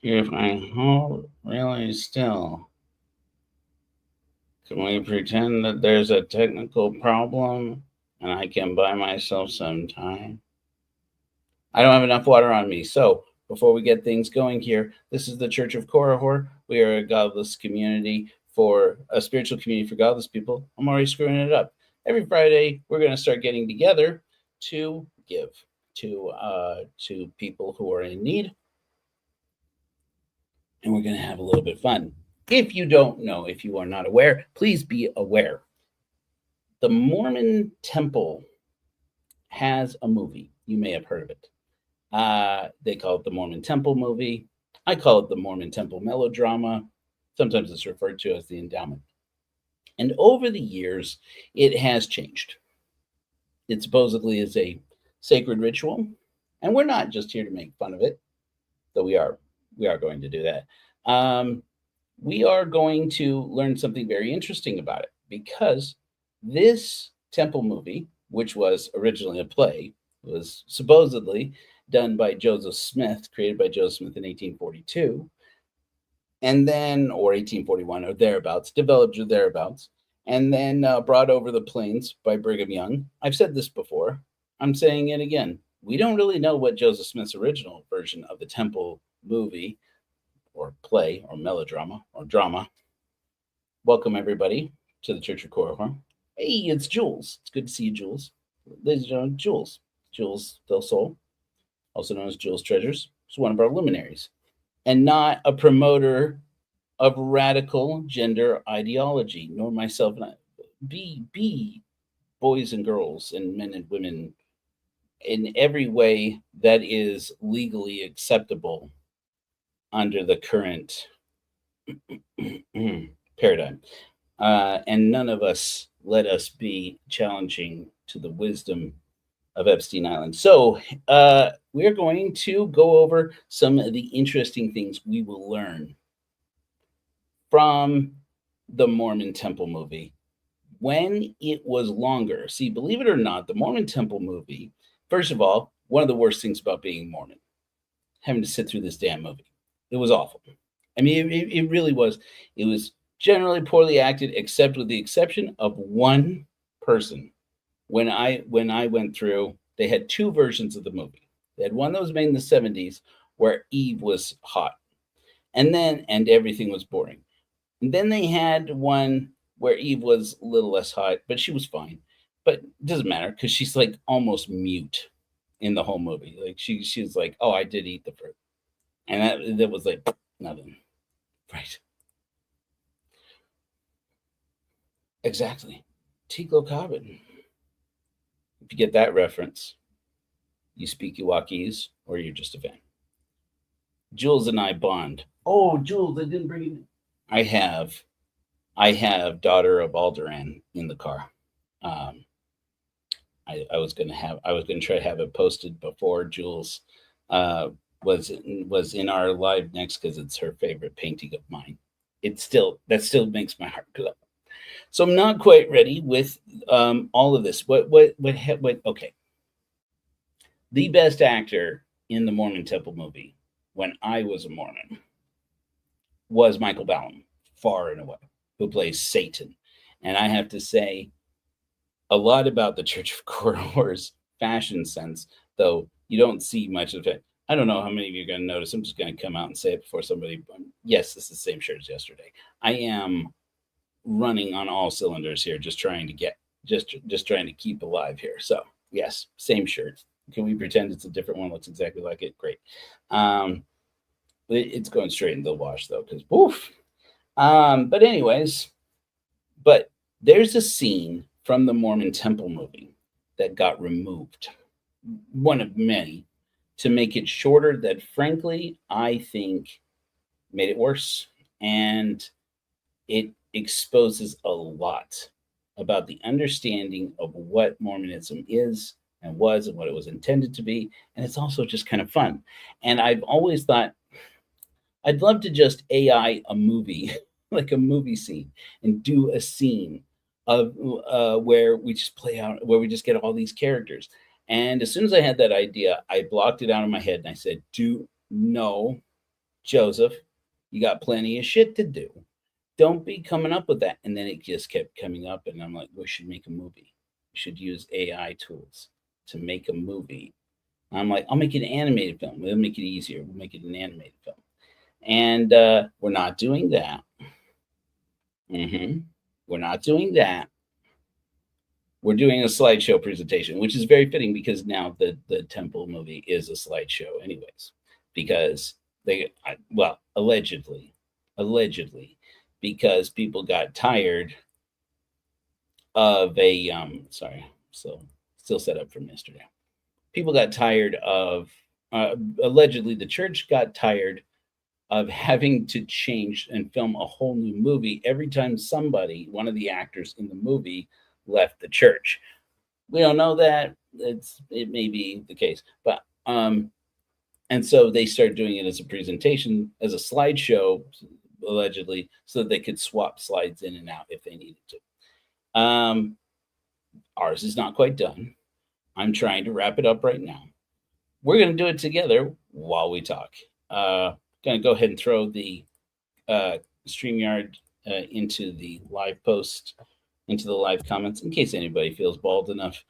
If I hold really still, can we pretend that there's a technical problem and I can buy myself some time? I don't have enough water on me. So, before we get things going here, this is the Church of Korihor. We are a godless community for a spiritual community for godless people. I'm already screwing it up. Every Friday, we're going to start getting together to give to people who are in need, and we're going to have a little bit of fun. If you don't know, if you are not aware, please be aware. The Mormon Temple has a movie. You may have heard of it. They call it the Mormon Temple movie. I call it the Mormon Temple melodrama. Sometimes it's referred to as the endowment. And over the years, it has changed. It supposedly is a sacred ritual, and we're not just here to make fun of it, though we are going to do that. We are going to learn something very interesting about it because this temple movie, which was originally a play, was supposedly done by Joseph Smith, created by Joseph Smith in 1842, and then, or 1841 or thereabouts, developed or thereabouts, and then brought over the plains by Brigham Young. I've said this before. I'm saying it again. We don't really know what Joseph Smith's original version of the temple movie or play or melodrama or drama. Welcome, everybody, to the Church of Korihor. Hey, it's Jules. It's good to see you, Jules. Ladies and gentlemen, Jules. Jules Del Sol, also known as Jules Treasures, is one of our luminaries and not a promoter of radical gender ideology, nor myself and I. Be boys and girls and men and women in every way that is legally acceptable under the current paradigm. And none of us let us be challenging to the wisdom of Epstein Island. So we're going to go over some of the interesting things we will learn from the Mormon Temple movie when it was longer. See, believe it or not, the Mormon Temple movie, first of all, one of the worst things about being Mormon, having to sit through this damn movie. It was awful. I mean, it really was. It was generally poorly acted, except with the exception of one person. When I went through, they had two versions of the movie. They had one that was made in the 70s where Eve was hot, and everything was boring. And then they had one where Eve was a little less hot, but she was fine. But it doesn't matter because she's like almost mute in the whole movie. Like she's like, oh, I did eat the fruit, and that was like nothing, right? Exactly. Tiglo Carbon. If you get that reference, you speak Iwakese or you're just a fan. Jules and I bond. Oh, Jules, I didn't bring it. I have Daughter of Alderaan in the car. Um, I was gonna try to have it posted before Jules uh, was in our live next because it's her favorite painting of mine. That still makes my heart go. So I'm not quite ready with all of this. What? Okay, the best actor in the Mormon Temple movie when I was a Mormon was Michael Ballum, far and away, who plays Satan. And I have to say a lot about the Church of Korihor's fashion sense, though you don't see much of it. I don't know how many of you are going to notice. I'm just going to come out and say it before somebody. Yes, this is the same shirt as yesterday. I am running on all cylinders here, just trying to get, just trying to keep alive here. So yes, same shirt. Can we pretend it's a different one? Looks exactly like it. Great. Um, it's going straight into the wash though, because woof. But anyways, but there's a scene from the Mormon Temple movie that got removed, one of many, to make it shorter. That frankly, I think made it worse, and it exposes a lot about the understanding of what Mormonism is and was and what it was intended to be. And it's also just kind of fun. And I've always thought I'd love to just AI a movie, like a movie scene, and do a scene of where we just play out, where we just get all these characters. And as soon as I had that idea, I blocked it out of my head and I said, "Do no, Joseph, you got plenty of shit to do. Don't be coming up with that. And then it just kept coming up. And I'm like, we should make a movie. We should use AI tools to make a movie. I'm like, I'll make it an animated film. We'll make it easier. We'll make it an animated film. And we're not doing that. We're not doing that. We're doing a slideshow presentation, which is very fitting because now the temple movie is a slideshow anyways, because allegedly, because people got tired of still set up from yesterday. People got tired of, allegedly the church got tired of having to change and film a whole new movie every time one of the actors in the movie left the church. We don't know that. It may be the case, but and so they started doing it as a presentation, as a slideshow, allegedly, so that they could swap slides in and out if they needed to. Ours is not quite done. I'm trying to wrap it up right now. We're going to do it together while we talk. Going to go ahead and throw the StreamYard into the live post, into the live comments, in case anybody feels bold enough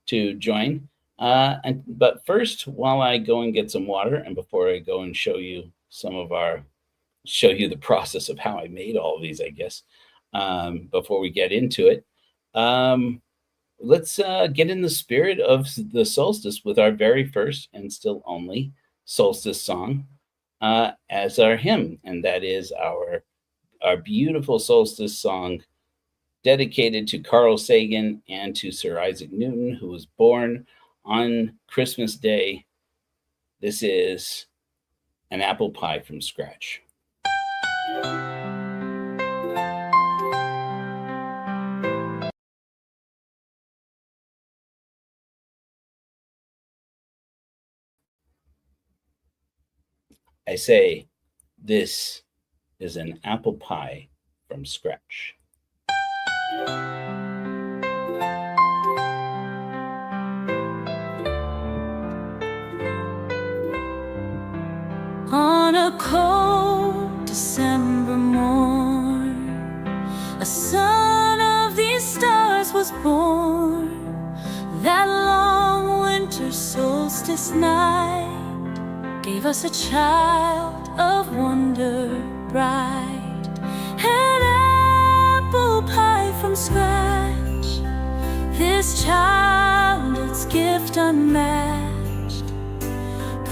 to join. But first, while I go and get some water, and before I go and show you the process of how I made all of these, I guess, before we get into it, let's get in the spirit of the solstice with our very first and still only solstice song as our hymn, and that is our beautiful solstice song dedicated to Carl Sagan and to Sir Isaac Newton, who was born on Christmas Day. This is An Apple Pie from Scratch. I say, this is an apple pie from scratch. On a cold December morn, a son of these stars was born. That long winter solstice night gave us a child of wonder bright. An apple pie from scratch, this childhood's gift unmatched.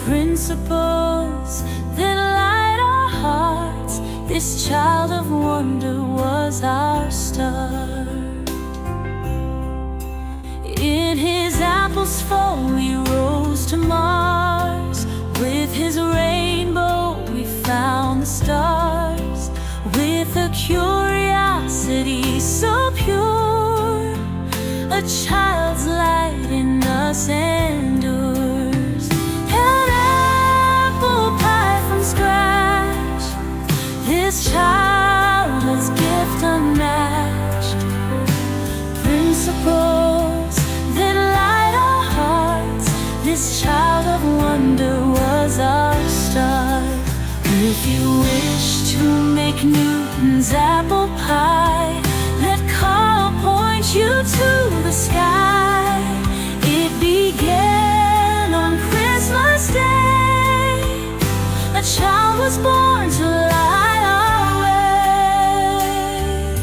Principles that light our hearts, this child of wonder was our start. In his apple's fall we rose to Mars. With his rainbow we found the stars. With a curiosity so pure, a child's light in us endures. An apple pie from scratch, this childhood's gift unmatched. Principles that light our hearts, this child of wonder was our start. If you wish to make Newton's apple pie, let Carl point you to the sky. It began on Christmas Day. A child was born to light our way.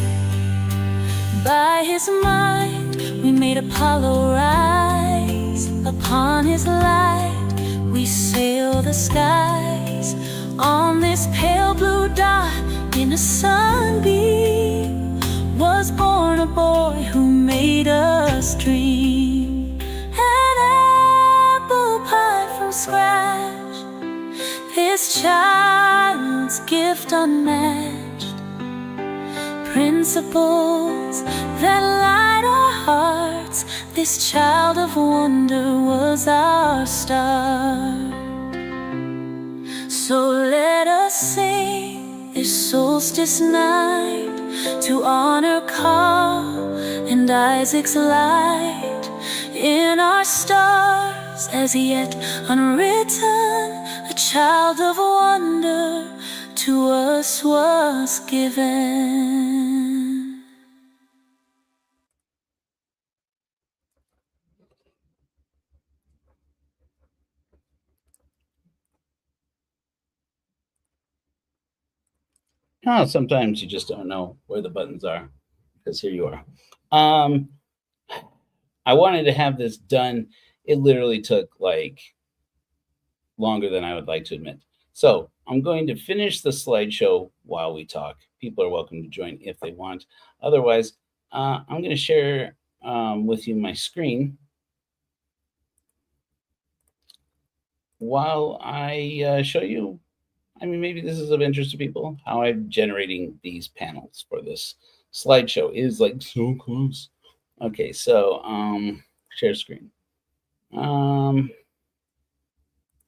By his mind we made Apollo rise. Upon his light we sail the skies. On this pale blue dot in a sunbeam was born a boy who made us dream. An apple pie from scratch, this child's gift unmatched. Principles that light our hearts, this child of wonder was our star. So let us sing this solstice night to honor Carl and Isaac's light. In our stars hearts as yet unwritten, a child of wonder to us was given. Oh, sometimes you just don't know where the buttons are, because here you are. Um, I wanted to have this done. It literally took like longer than I would like to admit. So I'm going to finish the slideshow while we talk. People are welcome to join if they want. Otherwise, I'm going to share with you my screen while I show you. I mean, maybe this is of interest to people, how I'm generating these panels for this slideshow. It is like so close. Okay, so share screen.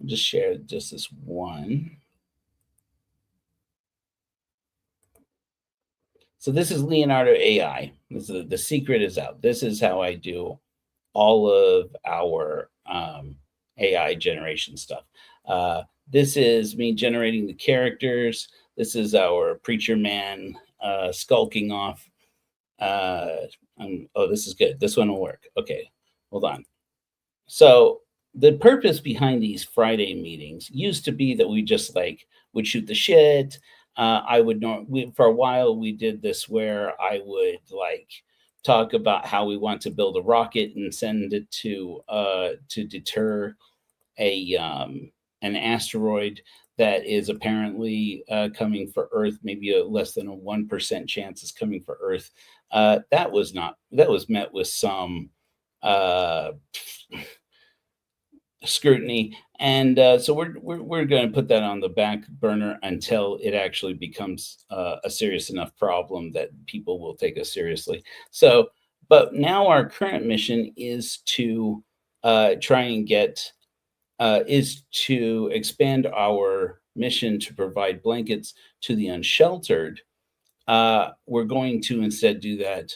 Just share just this one. So this is Leonardo AI. The secret is out. This is how I do all of our AI generation stuff. This is me generating the characters. This is our preacher man skulking off. Oh, this is good. This one will work. Okay, hold on. So the purpose behind these Friday meetings used to be that we just like would shoot the shit. I would know for a while we did this where I would like talk about how we want to build a rocket and send it to deter a an asteroid that is apparently coming for Earth. Maybe a less than a 1% chance is coming for Earth. That was met with some scrutiny, and so we're going to put that on the back burner until it actually becomes a serious enough problem that people will take us seriously. So, but now our current mission is to try and get is to expand our mission to provide blankets to the unsheltered. We're going to instead do that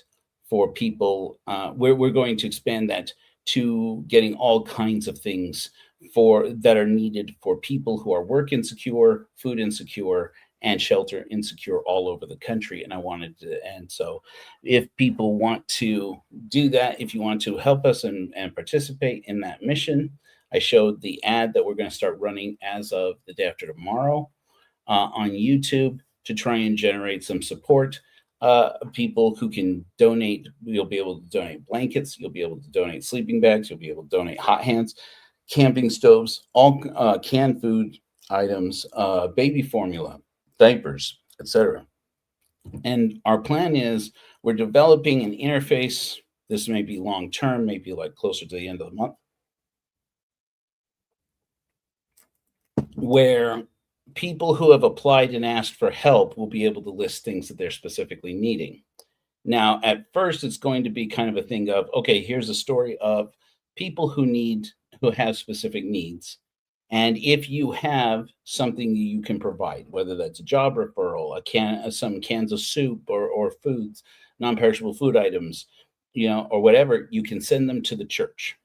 for people. We're going to expand that to getting all kinds of things for that are needed for people who are work insecure, food insecure, and shelter insecure all over the country. And I wanted to, and so if people want to do that, if you want to help us and participate in that mission, I showed the ad that we're going to start running as of the day after tomorrow on YouTube to try and generate some support. People who can donate, you'll be able to donate blankets, you'll be able to donate sleeping bags, you'll be able to donate hot hands, camping stoves, all canned food items, baby formula, diapers, etc. And our plan is we're developing an interface. This may be long term, maybe like closer to the end of the month, where people who have applied and asked for help will be able to list things that they're specifically needing. Now, at first, it's going to be kind of a thing of, okay, here's a story of people who have specific needs. And if you have something you can provide, whether that's a job referral, some cans of soup or foods, non-perishable food items, or whatever, you can send them to the church.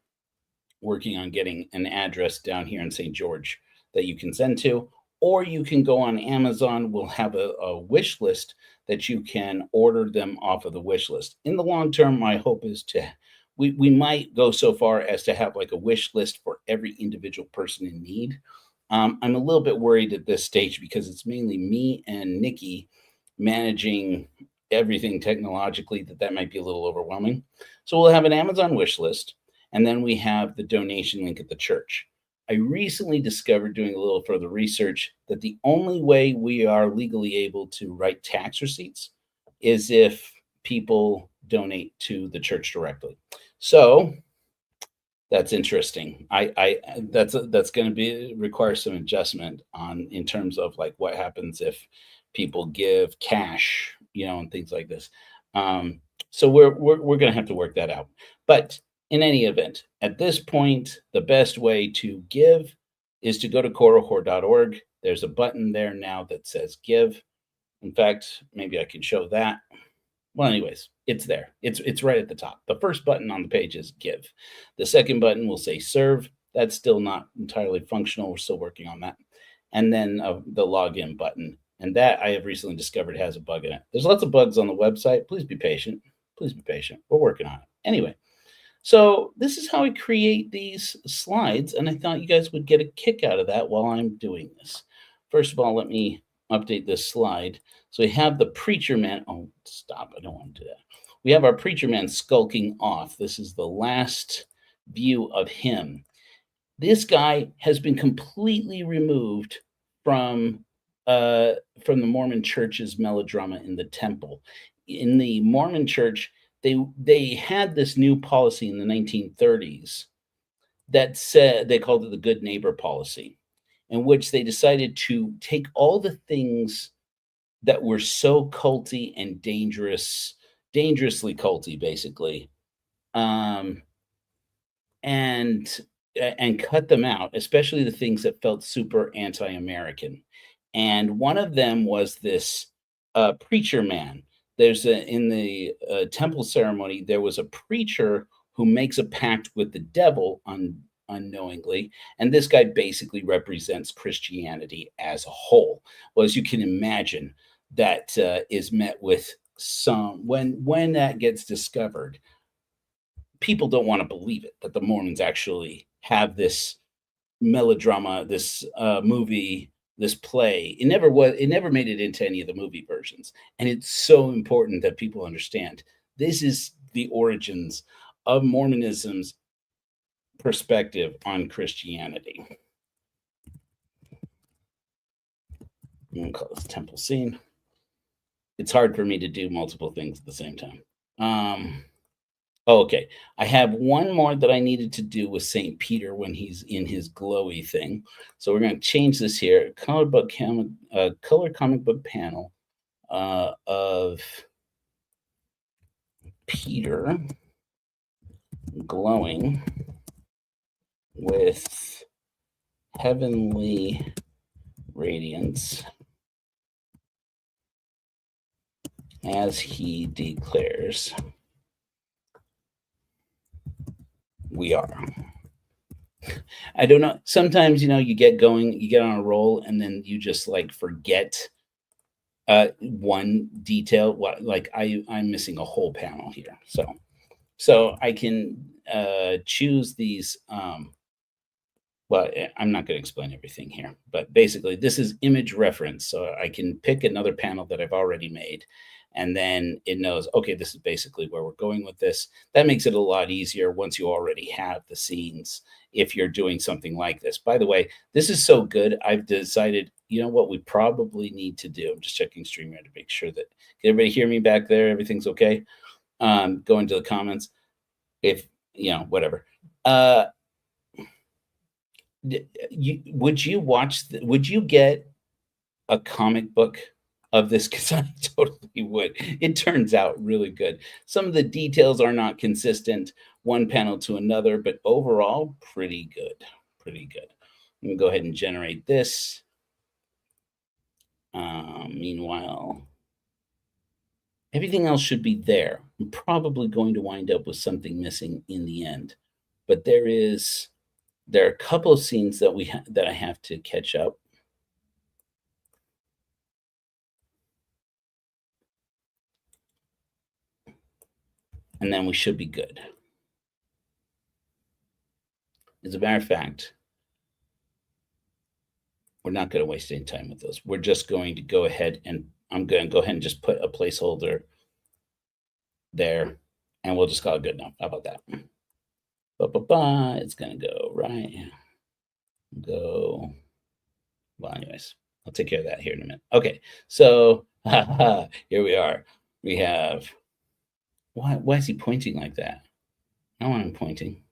Working on getting an address down here in St. George that you can send to, or you can go on Amazon. We'll have a wish list that you can order them off of the wish list. In the long term, my hope is we might go so far as to have like a wish list for every individual person in need. I'm a little bit worried at this stage because it's mainly me and Nikki managing everything technologically, that might be a little overwhelming. So we'll have an Amazon wish list, and then we have the donation link at the church. I recently discovered, doing a little further research, that the only way we are legally able to write tax receipts is if people donate to the church directly. So that's interesting. That's going to require some adjustment in terms of like what happens if people give cash, and things like this. So we're going to have to work that out. But in any event, at this point, the best way to give is to go to corohor.org. There's a button there now that says give. In fact, maybe I can show that. Well, anyways, it's there. It's right at the top. The first button on the page is give. The second button will say serve. That's still not entirely functional. We're still working on that. And then the login button. And that I have recently discovered has a bug in it. There's lots of bugs on the website. Please be patient. Please be patient. We're working on it. Anyway, so this is how I create these slides. And I thought you guys would get a kick out of that while I'm doing this. First of all, let me update this slide. So we have the preacher man. Oh, stop. I don't want to do that. We have our preacher man skulking off. This is the last view of him. This guy has been completely removed from the Mormon Church's melodrama in the temple. In the Mormon Church, they had this new policy in the 1930s that said, they called it the good neighbor policy, in which they decided to take all the things that were so culty and dangerously culty, basically, and cut them out, especially the things that felt super anti-American. And one of them was this preacher man. In the temple ceremony, there was a preacher who makes a pact with the devil unknowingly, and this guy basically represents Christianity as a whole. Well, as you can imagine, that is met with when that gets discovered, people don't want to believe it, that the Mormons actually have this melodrama, this movie, this play. It never made it into any of the movie versions. And it's so important that people understand this is the origins of Mormonism's perspective on Christianity. I'm going to call this temple scene. It's hard for me to do multiple things at the same time. Okay, I have one more that I needed to do with St. Peter when he's in his glowy thing. So we're going to change this here. Color comic book panel of Peter glowing with heavenly radiance as he declares, "We are." I don't know. Sometimes, you get going, you get on a roll, and then you just like forget one detail. I'm missing a whole panel here. So I can choose these. Well, I'm not going to explain everything here, but basically this is image reference. So I can pick another panel that I've already made, and then it knows, okay, this is basically where we're going with this. That makes it a lot easier once you already have the scenes, if you're doing something like this. By the way, this is so good. I've decided, what we probably need to do. I'm just checking StreamYard to make sure that, can everybody hear me back there? Everything's okay? Go into the comments if, whatever. Would you get a comic book of this? Because I totally would. It turns out really good. Some of the details are not consistent one panel to another, but overall pretty good. I'm gonna go ahead and generate this. Meanwhile, everything else should be there. I'm probably going to wind up with something missing in the end, but there are a couple of scenes that I have to catch up. And then we should be good. As a matter of fact, we're not going to waste any time with those. We're just going to go ahead, and I'm going to go ahead and just put a placeholder there, and we'll just call it good enough. How about that? It's going to go right. Well, anyways, I'll take care of that here in a minute. Okay, so here we are. We have, why is he pointing like that? I don't want him pointing.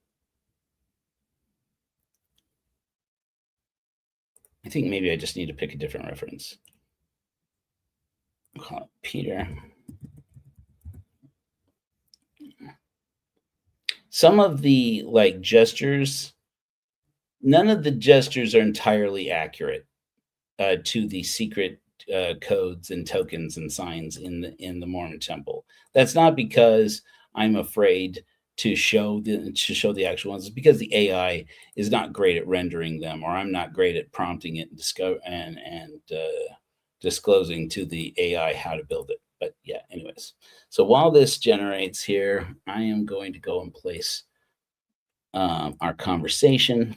I think maybe I just need to pick a different reference. I'll call it Peter. Some of the gestures, none of the gestures are entirely accurate to the secret codes and tokens and signs in the Mormon temple. That's not because I'm afraid to show the actual ones is because the AI is not great at rendering them, or I'm not great at prompting it and disclosing to the AI how to build it. But yeah, anyways. So while this generates here, I am going to go and place our conversation,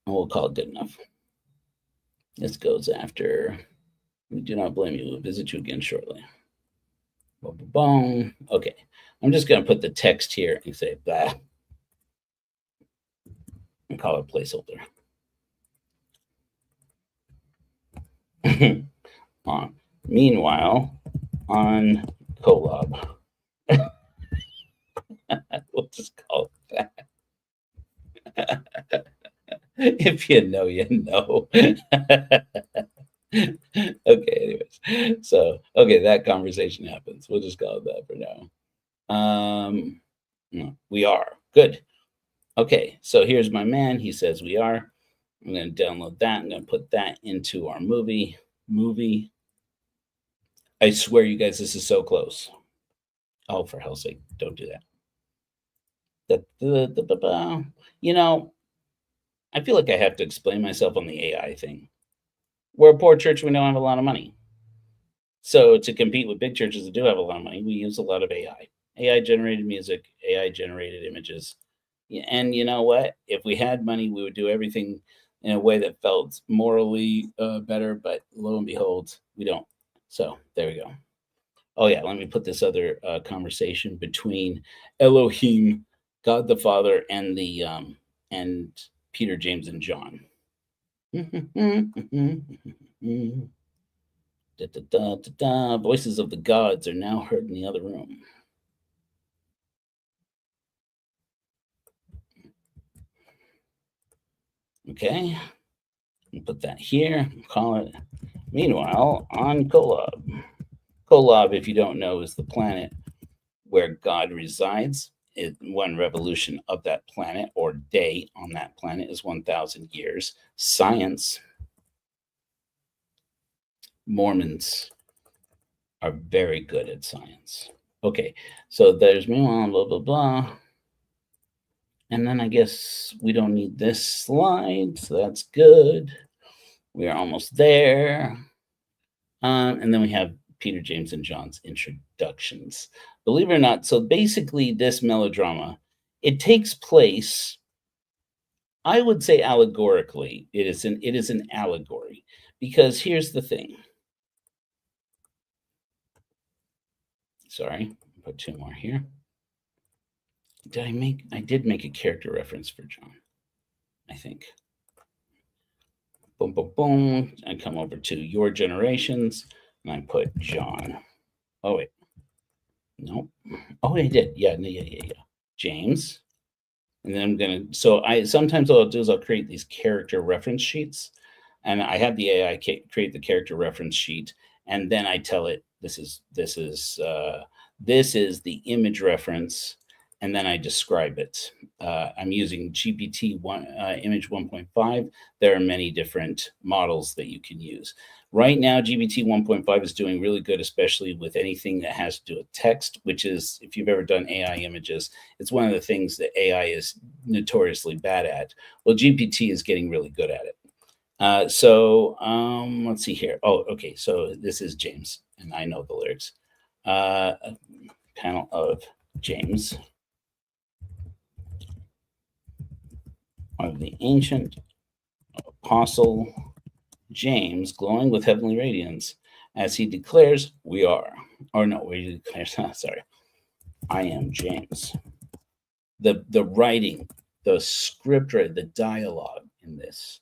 and we'll call it good enough. This goes after. We do not blame you. We'll visit you again shortly. Boom, boom, boom. Okay, I'm just going to put the text here and say blah, and call it placeholder. Meanwhile, on Colab, we'll just call it that. If you know, you know. Okay, anyways. So, okay, that conversation happens. We'll just call it that for now. We are. Good. Okay, so here's my man. He says we are. I'm going to download that. I'm going to put that into our movie. I swear, you guys, this is so close. Oh, for hell's sake, don't do that. You know, I feel like I have to explain myself on the AI thing. We're a poor church. We don't have a lot of money. So to compete with big churches that do have a lot of money, we use a lot of AI. AI generated music, AI generated images. And you know what? If we had money, we would do everything in a way that felt morally better. But lo and behold, we don't. So there we go. Oh yeah, let me put this other conversation between Elohim, God the Father, and the and Peter, James, and John. Voices of the gods are now heard in the other room. Okay, put that here. Call it. Meanwhile, on Kolob. Kolob, if you don't know, is the planet where God resides. One revolution of that planet or day on that planet is 1,000 years. Science. Mormons are very good at science. Okay, so there's meanwhile, blah, blah, blah. And then I guess we don't need this slide, so that's good. We are almost there. And then we have Peter, James, and John's introductions. Believe it or not, so basically this melodrama, it takes place, I would say allegorically. It is an allegory, because here's the thing. Sorry, put two more here. I did make a character reference for John, I think. Boom, boom, boom. I come over to your generations and I put John. Oh, wait. Nope. Oh, I did. Yeah. James. And then I'm going to, so sometimes what I'll do is I'll create these character reference sheets, and I have the AI create the character reference sheet. And then I tell it, this is the image reference. And then I describe it. I'm using GPT image 1.5. There are many different models that you can use. Right now, GPT 1.5 is doing really good, especially with anything that has to do with text, which is, if you've ever done AI images, it's one of the things that AI is notoriously bad at. Well, GPT is getting really good at it. So let's see here. Oh, okay. So this is James, and I know the lyrics. Panel of James. Of the ancient apostle James, glowing with heavenly radiance, as he declares, we are. Or no, he declares, sorry, I am James. The writing, the script, the dialogue in this.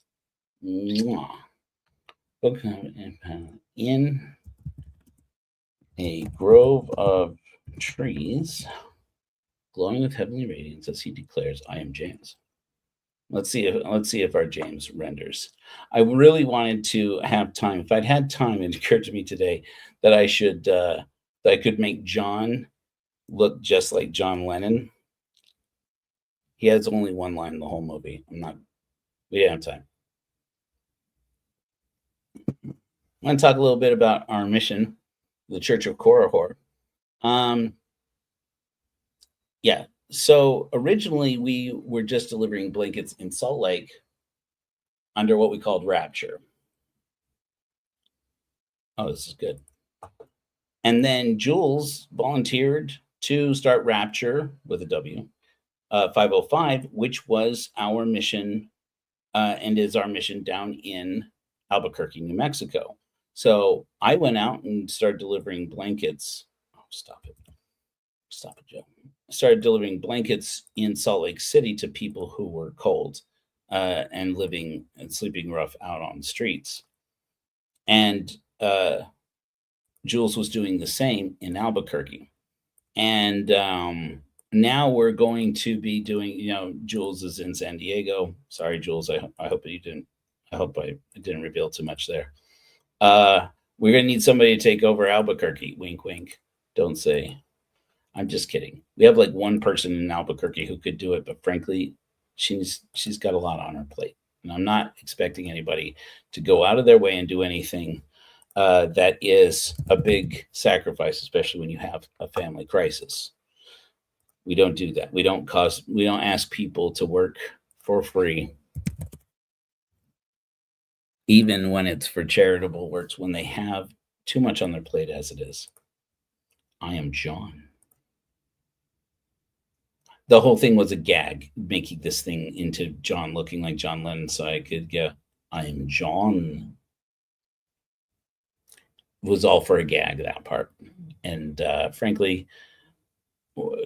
In a grove of trees, glowing with heavenly radiance, as he declares, I am James. Let's see if our James renders. I really wanted to have time. If I'd had time, it occurred to me today that I should that I could make John look just like John Lennon. He has only one line in the whole movie. We didn't have time. I'm going to talk a little bit about our mission, the Church of Korihor. Yeah. So originally we were just delivering blankets in Salt Lake under what we called Rapture. Oh, this is good. And then Jules volunteered to start Rapture with a W, 505, which was our mission and is our mission down in Albuquerque, New Mexico. So I went out and started delivering blankets. Oh, stop it. Stop it, Joe. I started delivering blankets in Salt Lake City to people who were cold and living and sleeping rough out on the streets. And Jules was doing the same in Albuquerque. And now we're going to be doing, Jules is in San Diego. Sorry, Jules. I hope you didn't. I hope I didn't reveal too much there. We're going to need somebody to take over Albuquerque. Wink, wink. Don't say. I'm just kidding. We have like one person in Albuquerque who could do it, but frankly, she's got a lot on her plate, and I'm not expecting anybody to go out of their way and do anything that is a big sacrifice, especially when you have a family crisis. We don't do that. We don't ask people to work for free, even when it's for charitable works, when they have too much on their plate as it is. I am John. The whole thing was a gag, making this thing into John looking like John Lennon, so I could go, I am John. It was all for a gag, that part. And frankly,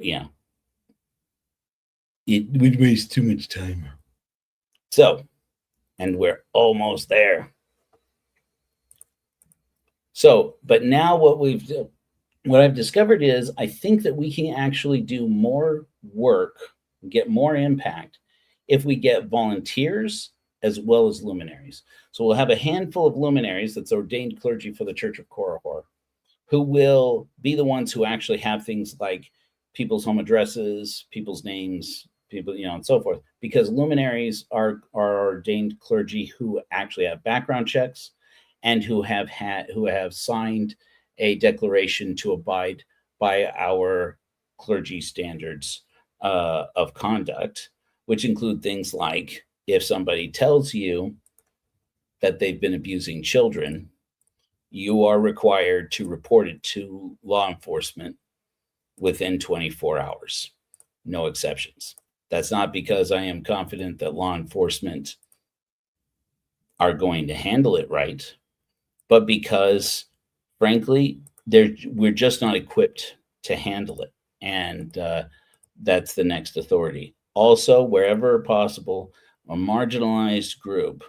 yeah, it would waste too much time. So, and we're almost there. So, but now what I've discovered is I think that we can actually do more work, get more impact if we get volunteers as well as luminaries. So we'll have a handful of luminaries, that's ordained clergy for the Church of Korihor, who will be the ones who actually have things like people's home addresses, people's names, people, and so forth, because luminaries are ordained clergy who actually have background checks and who have signed a declaration to abide by our clergy standards of conduct, which include things like if somebody tells you that they've been abusing children, you are required to report it to law enforcement within 24 hours. No exceptions. That's not because I am confident that law enforcement are going to handle it right, but because frankly, we're just not equipped to handle it. And that's the next authority. Also, wherever possible, a marginalized group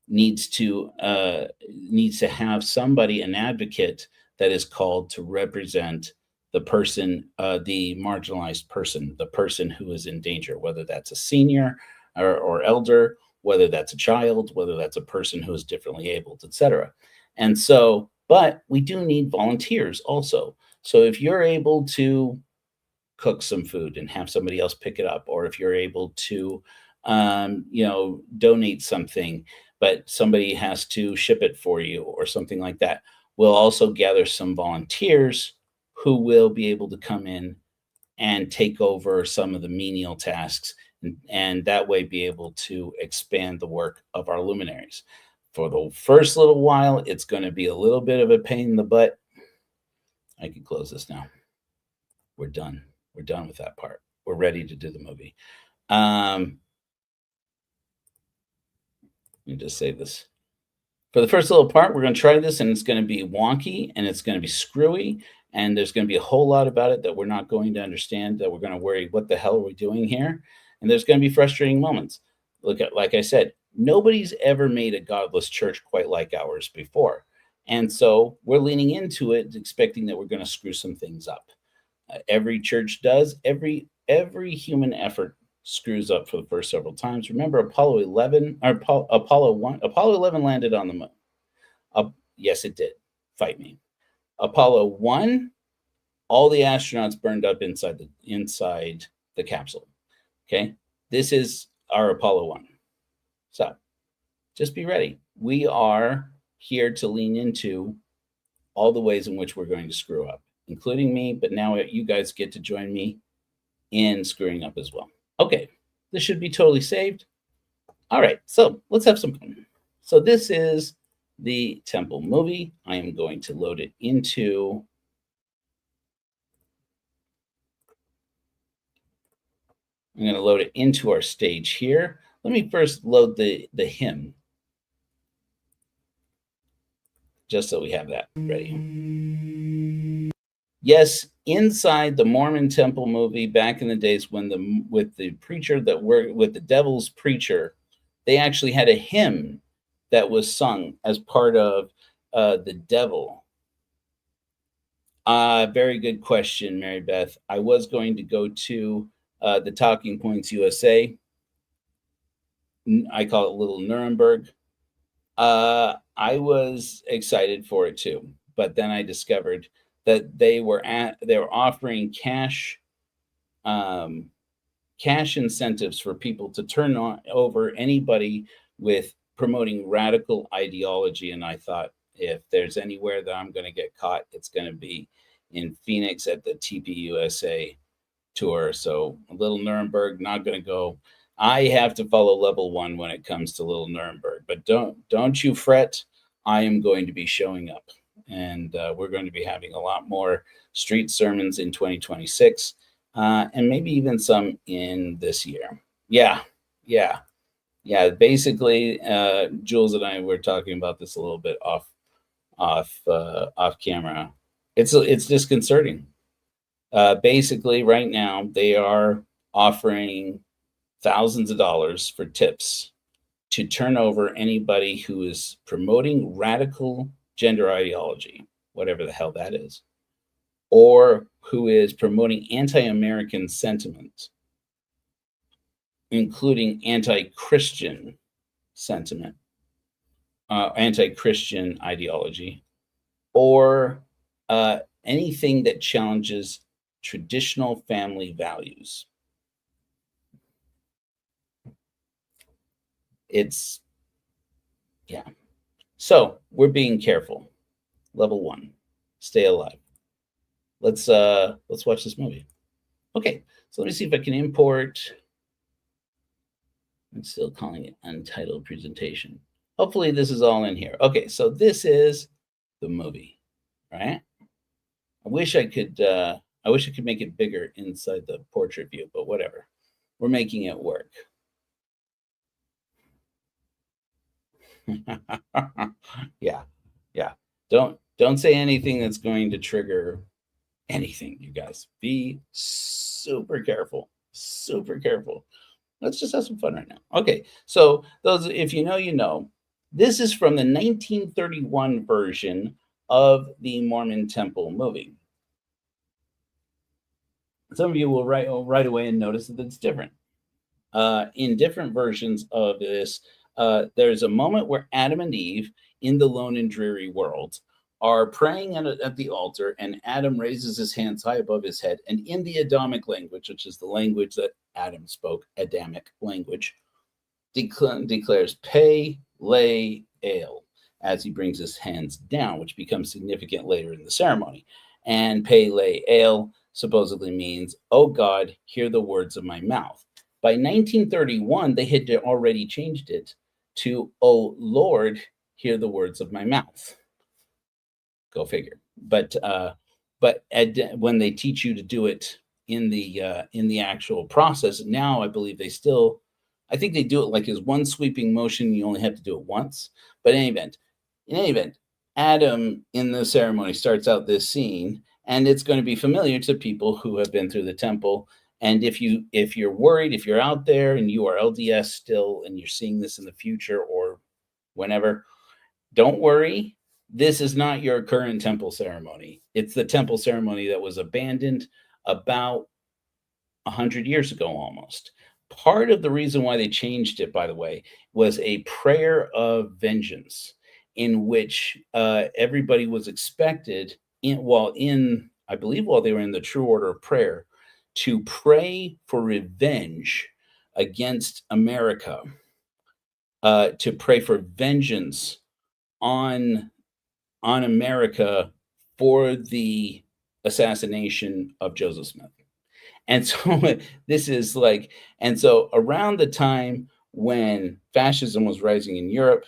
needs to have somebody, an advocate, that is called to represent the person, the marginalized person, the person who is in danger, whether that's a senior or elder, whether that's a child, whether that's a person who is differently abled, etc. And so, but we do need volunteers also. So if you're able to cook some food and have somebody else pick it up, or if you're able to, donate something, but somebody has to ship it for you or something like that, we'll also gather some volunteers who will be able to come in and take over some of the menial tasks, and that way be able to expand the work of our luminaries. For the first little while, it's going to be a little bit of a pain in the butt. I can close this now. We're done. We're done with that part. We're ready to do the movie. Let me just say this. For the first little part, we're going to try this, and it's going to be wonky, and it's going to be screwy, and there's going to be a whole lot about it that we're not going to understand, that we're going to worry, what the hell are we doing here? And there's going to be frustrating moments. Like I said, nobody's ever made a godless church quite like ours before. And so we're leaning into it, expecting that we're going to screw some things up. Every church does. Every human effort screws up for the first several times. Remember Apollo 11 or Apollo 1? Apollo 11 landed on the moon. Yes, it did. Fight me. Apollo 1, all the astronauts burned up inside the capsule. Okay? This is our Apollo 1. So just be ready. We are here to lean into all the ways in which we're going to screw up, including me, but now you guys get to join me in screwing up as well. Okay, this should be totally saved. All right, so let's have some fun. So this is the temple movie. I am going to load it into I'm going to load it into our stage here. Let me first load the hymn, just so we have that ready. Yes, inside the Mormon temple movie back in the days when with the preacher that worked with the devil's preacher, they actually had a hymn that was sung as part of the devil. Very good question, Mary Beth. I was going to go to the Talking Points USA. I call it Little Nuremberg. I was excited for it too, but then I discovered that they were offering cash incentives for people to turn over anybody with promoting radical ideology, and I thought, if there's anywhere that I'm going to get caught, it's going to be in Phoenix at the TPUSA tour. So Little Nuremberg, not going to go. I have to follow level 1 when it comes to Little Nuremberg, but don't you fret. I am going to be showing up, and we're going to be having a lot more street sermons in 2026, and maybe even some in this year. Yeah. Basically, Jules and I were talking about this a little bit off camera. It's disconcerting. Basically, right now they are offering thousands of dollars for tips to turn over anybody who is promoting radical gender ideology, whatever the hell that is, or who is promoting anti-American sentiment, including anti-Christian sentiment, anti-Christian ideology, or anything that challenges traditional family values. Yeah. So we're being careful. Level 1, stay alive. Let's watch this movie. Okay, so let me see if I can import. I'm still calling it untitled presentation. Hopefully this is all in here. Okay, so this is the movie, right? I wish I could make it bigger inside the portrait view, but whatever. We're making it work. Yeah. Don't say anything that's going to trigger anything, you guys. Be super careful. Super careful. Let's just have some fun right now. Okay, so those, if you know, you know. This is from the 1931 version of the Mormon Temple movie. Some of you will right away and notice that it's different. In different versions of this, there's a moment where Adam and Eve in the lone and dreary world are praying at the altar, and Adam raises his hands high above his head, and in the Adamic language, which is the language that Adam spoke, Adamic language, declares Pei Le Ale as he brings his hands down, which becomes significant later in the ceremony. And Pei Le Ale supposedly means, "Oh God, hear the words of my mouth." By 1931, they had already changed it to, "Oh Lord, hear the words of my mouth." Go figure. But when they teach you to do it in the actual process, now I believe I think they do it like as one sweeping motion. You only have to do it once. But in any event, Adam in the ceremony starts out this scene, and it's going to be familiar to people who have been through the temple. And if you're worried, if you're out there and you are LDS still, and you're seeing this in the future or whenever, don't worry. This is not your current temple ceremony. It's the temple ceremony that was abandoned about 100 years ago almost. Part of the reason why they changed it, by the way, was a prayer of vengeance in which everybody was expected, while they were in the true order of prayer, to pray for revenge against America, to pray for vengeance on America for the assassination of Joseph Smith. And so this is like, and so around the time when fascism was rising in Europe,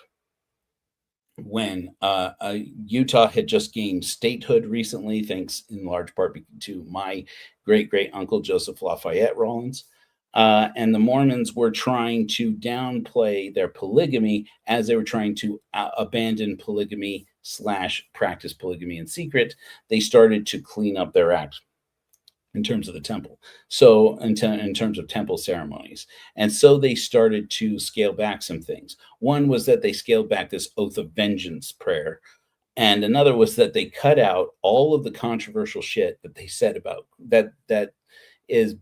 when Utah had just gained statehood recently, thanks in large part to my great great uncle Joseph Lafayette Rollins. And the Mormons were trying to downplay their polygamy as they were trying to abandon polygamy slash practice polygamy in secret. They started to clean up their act in terms of the temple. So in terms of temple ceremonies. And so they started to scale back some things. One was that they scaled back this oath of vengeance prayer. And another was that they cut out all of the controversial shit that they said about that is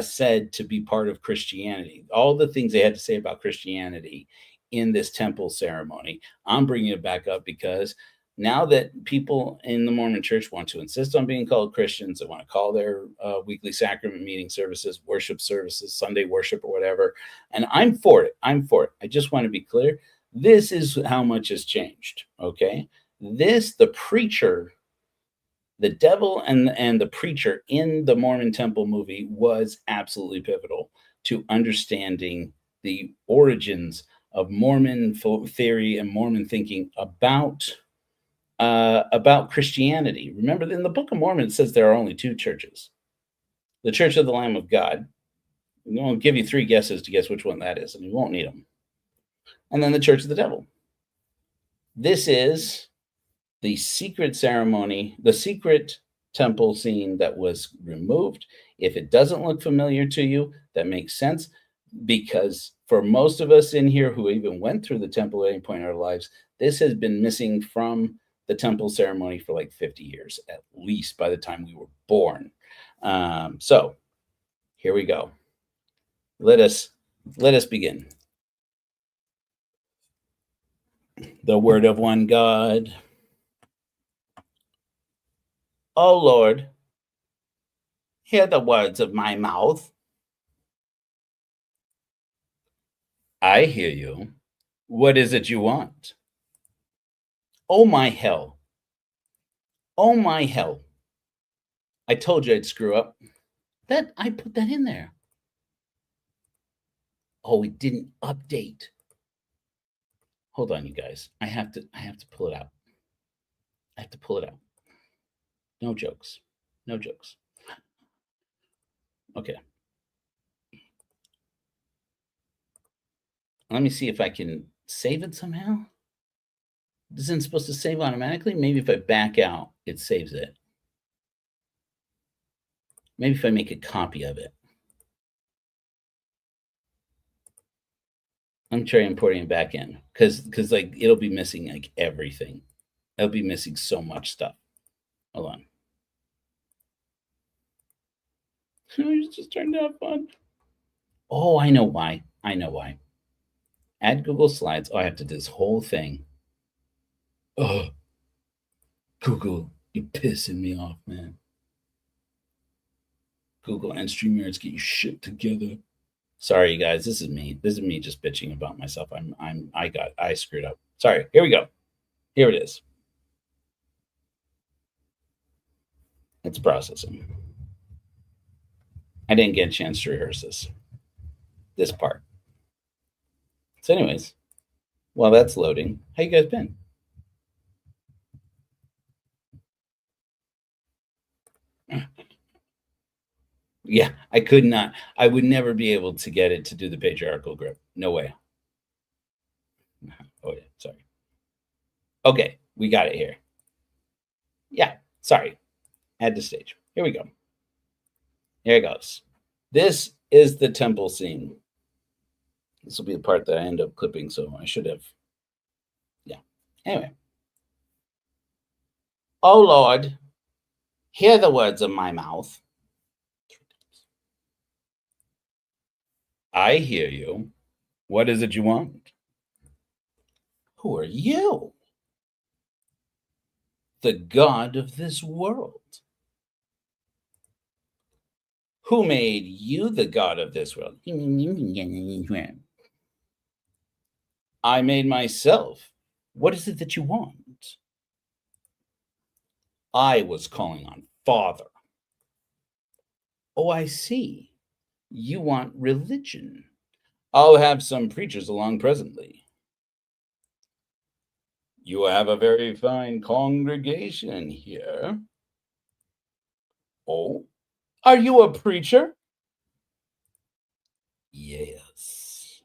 said to be part of Christianity. All the things they had to say about Christianity in this temple ceremony. I'm bringing it back up because now that people in the Mormon church want to insist on being called Christians, they want to call their weekly sacrament meeting services, worship services, Sunday worship, or whatever. And I'm for it. I'm for it. I just want to be clear. This is how much has changed. Okay. The preacher, the devil and the preacher in the Mormon temple movie was absolutely pivotal to understanding the origins of Mormon theory and Mormon thinking about Christianity. Remember, in the Book of Mormon, it says there are only two churches: the Church of the Lamb of God. I'll give you 3 guesses to guess which one that is, and you won't need them. And then the Church of the Devil. This is the secret ceremony, the secret temple scene that was removed. If it doesn't look familiar to you, that makes sense, because for most of us in here who even went through the temple at any point in our lives, this has been missing from the temple ceremony for like 50 years, at least by the time we were born. So here we go. Let us begin. The word of one God. O Lord, hear the words of my mouth. I hear you. What is it you want? Oh my hell. Oh my hell. I told you I'd screw up. That I put that in there. Oh, it didn't update. Hold on, you guys. I have to pull it out. I have to pull it out. No jokes. No jokes. Okay. Let me see if I can save it somehow. Isn't it supposed to save automatically? Maybe if I back out, it saves it. Maybe if I make a copy of it. I'm trying importing it back in because like it'll be missing like everything. It'll be missing so much stuff. Hold on. It's just turned out fun. Oh, I know why. I know why. Add Google Slides. Oh, I have to do this whole thing. Oh, Google, you're pissing me off, man. Google and StreamYards, get your shit together. Sorry, you guys. This is me. This is me just bitching about myself. I screwed up. Sorry. Here we go. Here it is. It's processing. I didn't get a chance to rehearse this part. So anyways, while that's loading, how you guys been? Yeah, I would never be able to get it to do the patriarchal grip. No way. Oh yeah, sorry. Okay, we got it here. Yeah, sorry. Add to stage. Here we go. Here it goes. This is the temple scene. This will be the part that I end up clipping, so I should have. Yeah. Anyway. Oh Lord, hear the words of my mouth. I hear you. What is it you want? Who are you? The God of this world. Who made you the God of this world? I made myself. What is it that you want? I was calling on Father. Oh, I see. You want religion. I'll have some preachers along presently. You have a very fine congregation here. Oh, are you a preacher? Yes.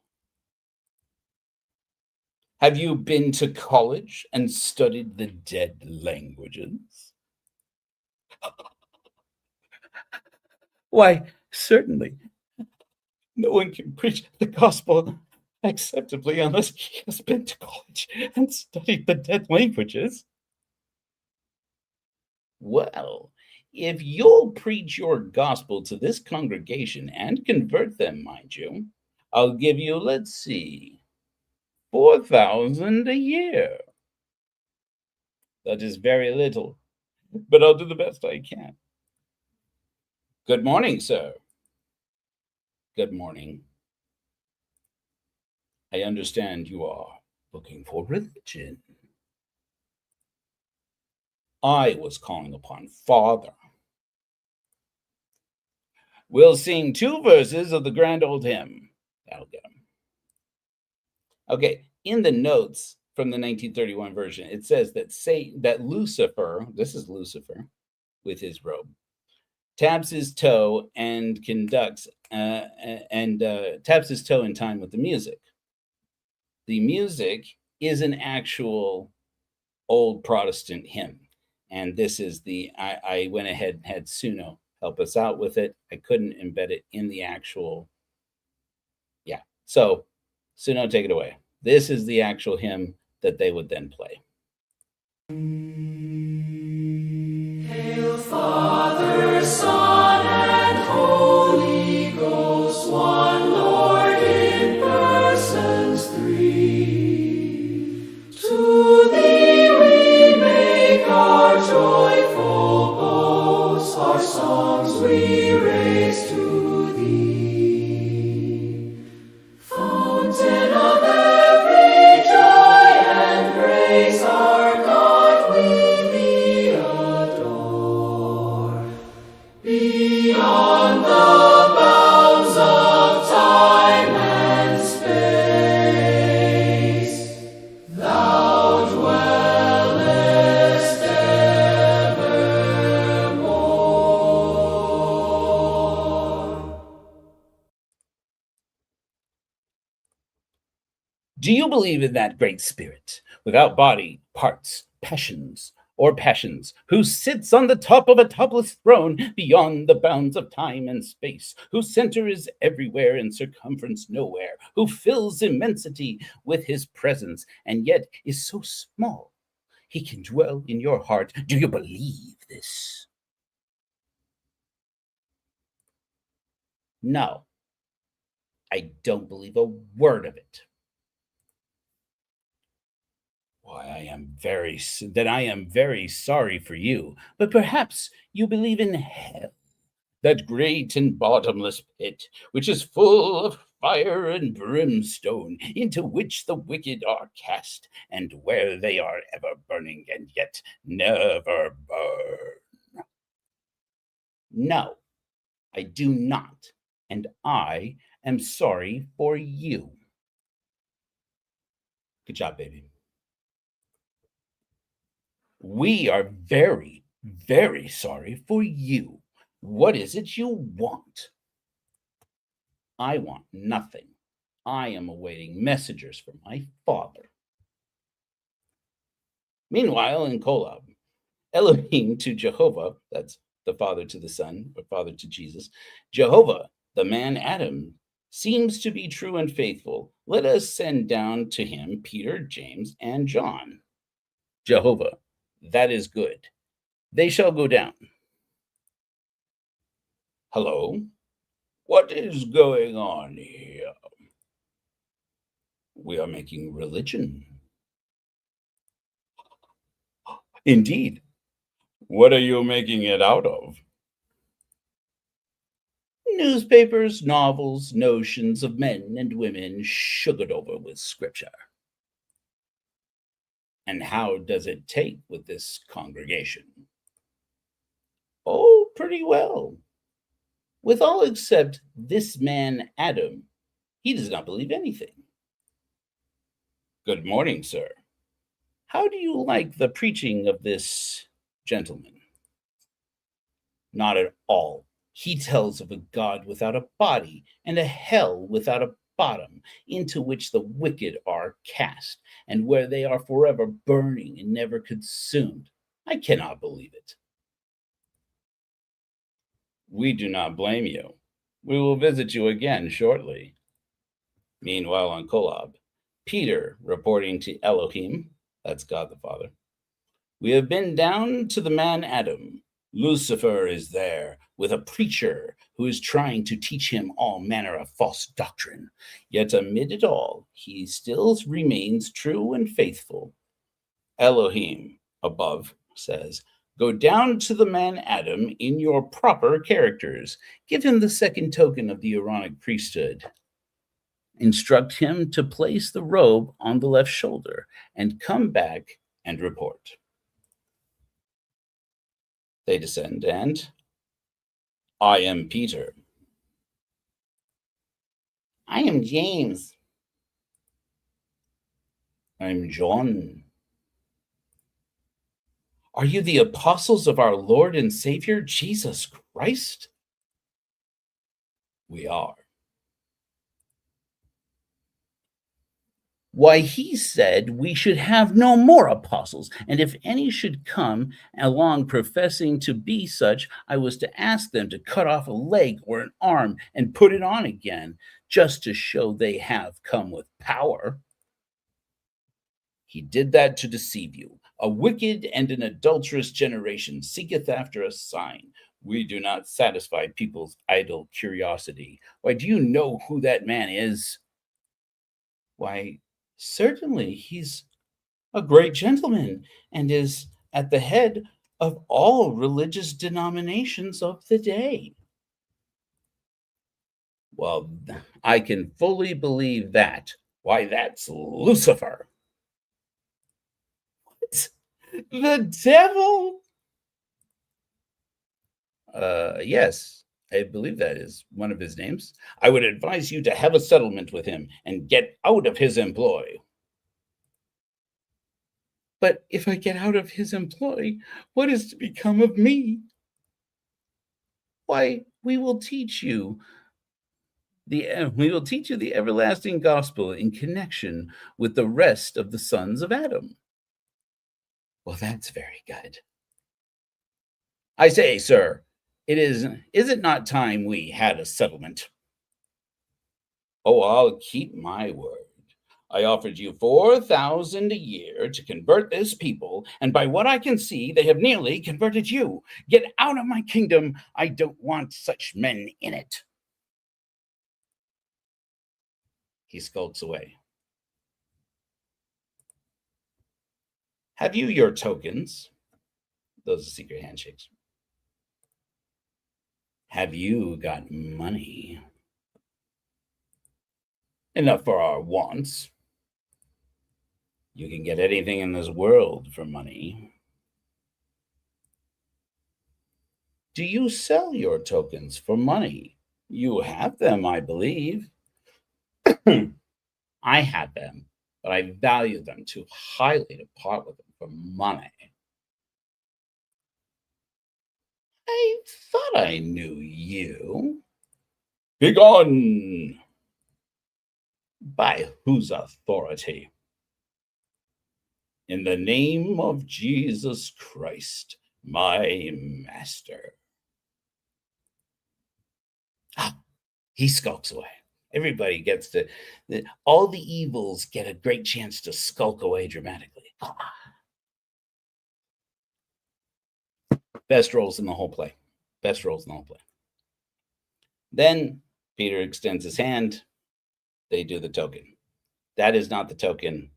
Have you been to college and studied the dead languages? Why, certainly. No one can preach the gospel acceptably unless he has been to college and studied the dead languages. Well, if you'll preach your gospel to this congregation and convert them, mind you, I'll give you, let's see, 4,000 a year. That is very little, but I'll do the best I can. Good morning, sir. Good morning. I understand you are looking for religion. I was calling upon Father. We'll sing 2 verses of the grand old hymn. That'll get him. Okay, in the notes from the 1931 version, it says that Lucifer, this is Lucifer with his robe, taps his toe and conducts taps his toe in time with the music. The music is an actual old Protestant hymn, and this is I went ahead and had Suno help us out with it. I couldn't embed it in the actual, yeah. So Suno, take it away. This is the actual hymn that they would then play. Hail, Father, Son, and Holy Ghost, one Lord in persons three. To thee we make our joyful boast, our songs we raise to thee. Fountain of every joy and grace, our God, we thee adore. Beyond the bounds of time and space, thou dwellest evermore. Do you believe in that great spirit, without body, parts, passions, who sits on the top of a topless throne beyond the bounds of time and space, whose center is everywhere and circumference nowhere, who fills immensity with his presence and yet is so small he can dwell in your heart? Do you believe this? No, I don't believe a word of it. Why, I am very sorry for you, but perhaps you believe in hell, that great and bottomless pit, which is full of fire and brimstone, into which the wicked are cast, and where they are ever burning and yet never burn. No, I do not, and I am sorry for you. Good job, baby. We are very, very sorry for you. What is it you want? I want nothing. I am awaiting messengers from my Father. Meanwhile, in Kolob, Elohim to Jehovah, that's the Father to the Son, or Father to Jesus, Jehovah, the man Adam, seems to be true and faithful. Let us send down to him Peter, James, and John. Jehovah, that is good. They shall go down. Hello? What is going on here? We are making religion. Indeed. What are you making it out of? Newspapers, novels, notions of men and women sugared over with scripture. And how does it take with this congregation? Oh, pretty well. With all except this man Adam, he does not believe anything. Good morning, sir. How do you like the preaching of this gentleman? Not at all. He tells of a God without a body and a hell without a bottom, into which the wicked are cast, and where they are forever burning and never consumed. I cannot believe it. We do not blame you. We will visit you again shortly. Meanwhile, on Kolob, Peter reporting to Elohim, that's God the Father, we have been down to the man Adam. Lucifer is there with a preacher who is trying to teach him all manner of false doctrine. Yet amid it all, he still remains true and faithful. Elohim above says, go down to the man Adam in your proper characters. Give him the second token of the Aaronic priesthood. Instruct him to place the robe on the left shoulder and come back and report. They descend and, I am Peter. I am James. I'm John. Are you the apostles of our Lord and Savior, Jesus Christ? We are. Why, he said we should have no more apostles, and if any should come along professing to be such, I was to ask them to cut off a leg or an arm and put it on again, just to show they have come with power. He did that to deceive you. A wicked and an adulterous generation seeketh after a sign. We do not satisfy people's idle curiosity. Why, do you know who that man is? Why, certainly, he's a great gentleman and is at the head of all religious denominations of the day. Well, I can fully believe that. Why, that's Lucifer. What? The devil? Yes, I believe that is one of his names. I would advise you to have a settlement with him and get out of his employ. But if I get out of his employ, what is to become of me? Why, we will teach you the everlasting gospel in connection with the rest of the sons of Adam. Well, that's very good. I say, sir, is it not time we had a settlement? Oh, I'll keep my word. I offered you 4,000 a year to convert this people, and by what I can see, they have nearly converted you. Get out of my kingdom. I don't want such men in it. He skulks away. Have you your tokens? Those are secret handshakes. Have you got money? Enough for our wants. You can get anything in this world for money. Do you sell your tokens for money? You have them, I believe. I have them, but I value them too highly to part with them for money. I thought I knew you. Begone! By whose authority? In the name of Jesus Christ, my master. Ah, he skulks away. Everybody gets to, all the evils get a great chance to skulk away dramatically. Best roles in the whole play. Best roles in the whole play. Then Peter extends his hand. They do the token. That is not the token,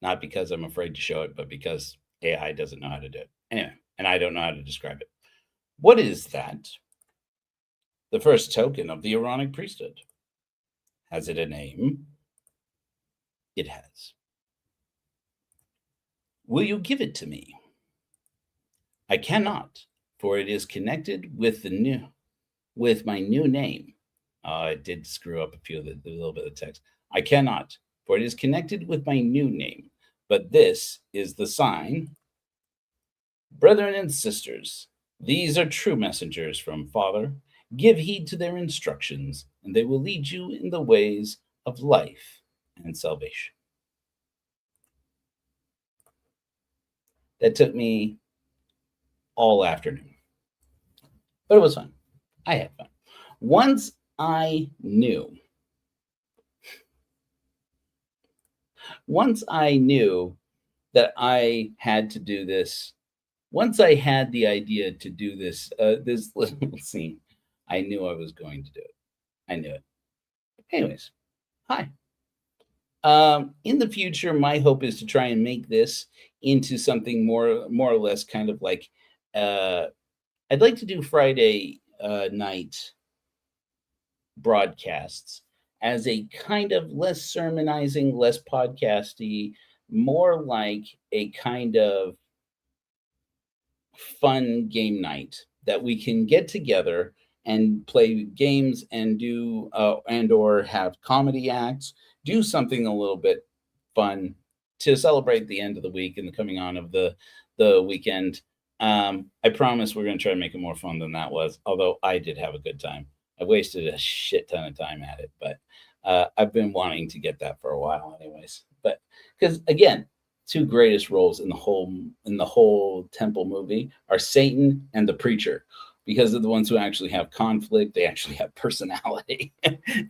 not because I'm afraid to show it, but because AI doesn't know how to do it. Anyway, and I don't know how to describe it. What is that? The first token of the Aaronic priesthood. Has it a name? It has. Will you give it to me? I cannot, for it is connected with the new. with my new name. I did screw up a little bit of text. I cannot, for it is connected with my new name. But this is the sign. Brethren and sisters, these are true messengers from Father. Give heed to their instructions, and they will lead you in the ways of life and salvation. That took me all afternoon, but it was fun. I had fun. Once I knew that I had to do this, once I had the idea to do this, this little scene, I knew I was going to do it. I knew it. Anyways, hi. In the future, my hope is to try and make this into something more or less kind of like, I'd like to do Friday night broadcasts as a kind of less sermonizing, less podcasty, more like a kind of fun game night that we can get together and play games and do and or have comedy acts, do something a little bit fun to celebrate the end of the week and the coming on of the weekend. I promise we're going to try to make it more fun than that was, although I did have a good time. I wasted a shit ton of time at it, but I've been wanting to get that for a while anyways. But because again, two greatest roles in the whole temple movie are Satan and the preacher, because they're the ones who actually have conflict. They actually have personality.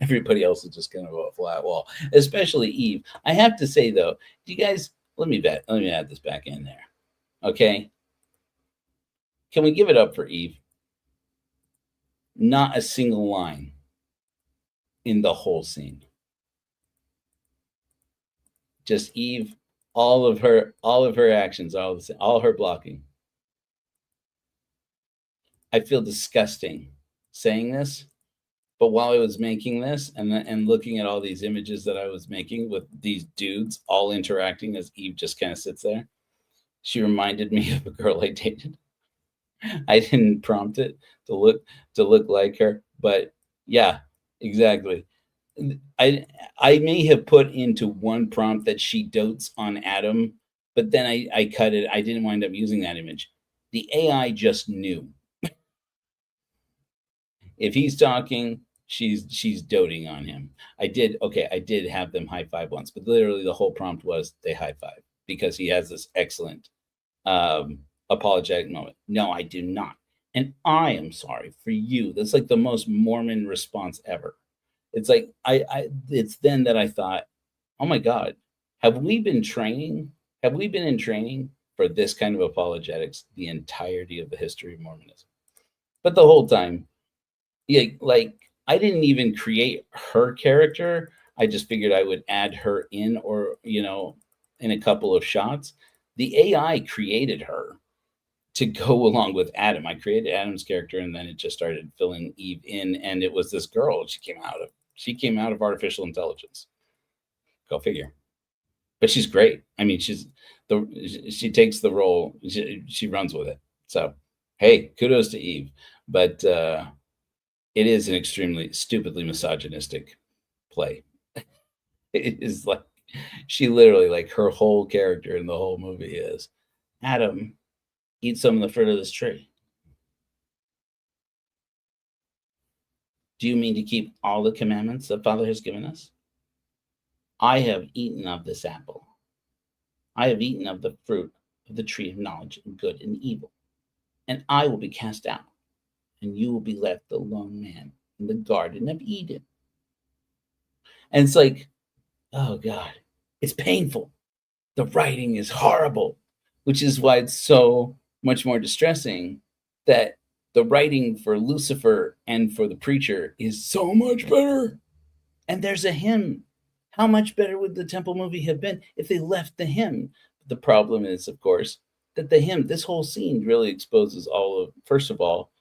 Everybody else is just kind of a flat wall, especially Eve. I have to say though, do you guys, let me add this back in there. Okay. Can we give it up for Eve? Not a single line in the whole scene. Just Eve, all of her actions, all her blocking. I feel disgusting saying this, but while I was making this and looking at all these images that I was making with these dudes all interacting as Eve just kind of sits there, she reminded me of a girl I dated. I didn't prompt it to look like her, but yeah, exactly. I may have put into one prompt that she dotes on Adam, but then I cut it. I didn't wind up using that image. The AI just knew. If he's talking, she's doting on him. I did have them high five once, but literally the whole prompt was they high five because he has this excellent apologetic moment. No, I do not. And I am sorry for you. That's like the most Mormon response ever. It's like it's then that I thought, oh my God, have we been in training for this kind of apologetics the entirety of the history of Mormonism? But the whole time, yeah, like I didn't even create her character. I just figured I would add her in, or in a couple of shots. The AI created her to go along with Adam. I created Adam's character, and then it just started filling Eve in, and it was this girl. She came out of artificial intelligence. Go figure. But she's great. I mean, she takes the role. She runs with it. So, hey, kudos to Eve. But it is an extremely stupidly misogynistic play. It is like she literally, like, her whole character in the whole movie is Adam, eat some of the fruit of this tree. Do you mean to keep all the commandments that Father has given us? I have eaten of this apple. I have eaten of the fruit of the tree of knowledge of good and evil. And I will be cast out, and you will be left the lone man in the Garden of Eden. And it's like, oh God, it's painful. The writing is horrible, which is why it's so much more distressing that the writing for Lucifer and for the preacher is so much better. And there's a hymn. How much better would the temple movie have been if they left the hymn? The problem is, of course, that the hymn, this whole scene really exposes all of, first of all,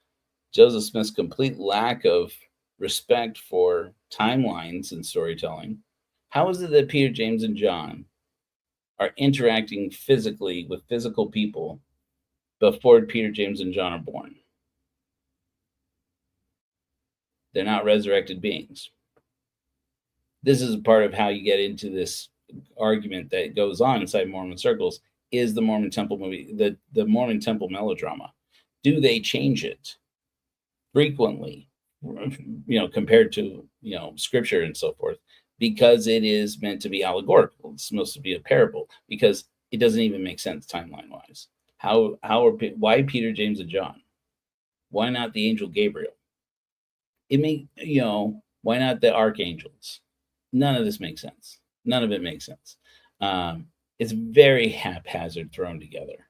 Joseph Smith's complete lack of respect for timelines and storytelling. How is it that Peter, James, and John are interacting physically with physical people before Peter, James, and John are born? They're not resurrected beings. This is part of how you get into this argument that goes on inside Mormon circles. Is the Mormon Temple movie, the Mormon Temple melodrama, do they change it frequently, compared to, scripture and so forth, because it is meant to be allegorical? It's supposed to be a parable, because it doesn't even make sense timeline wise. Why Peter, James, and John? Why not the angel Gabriel? Why not the archangels? None of this makes sense. None of it makes sense. It's very haphazard thrown together.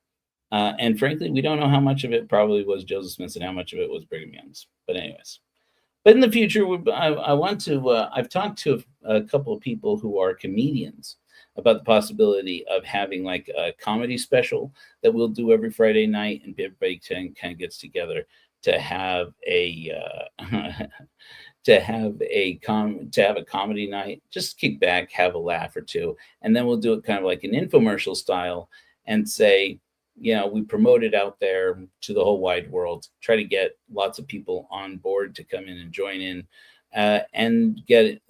And frankly, we don't know how much of it probably was Joseph Smith's and how much of it was Brigham Young's. But anyways, in the future, I want to, I've talked to a couple of people who are comedians about the possibility of having like a comedy special that we'll do every Friday night, and everybody kind of gets together to have a to have a comedy night. Just kick back, have a laugh or two, and then we'll do it kind of like an infomercial style and say, we promote it out there to the whole wide world, try to get lots of people on board to come in and join in, and get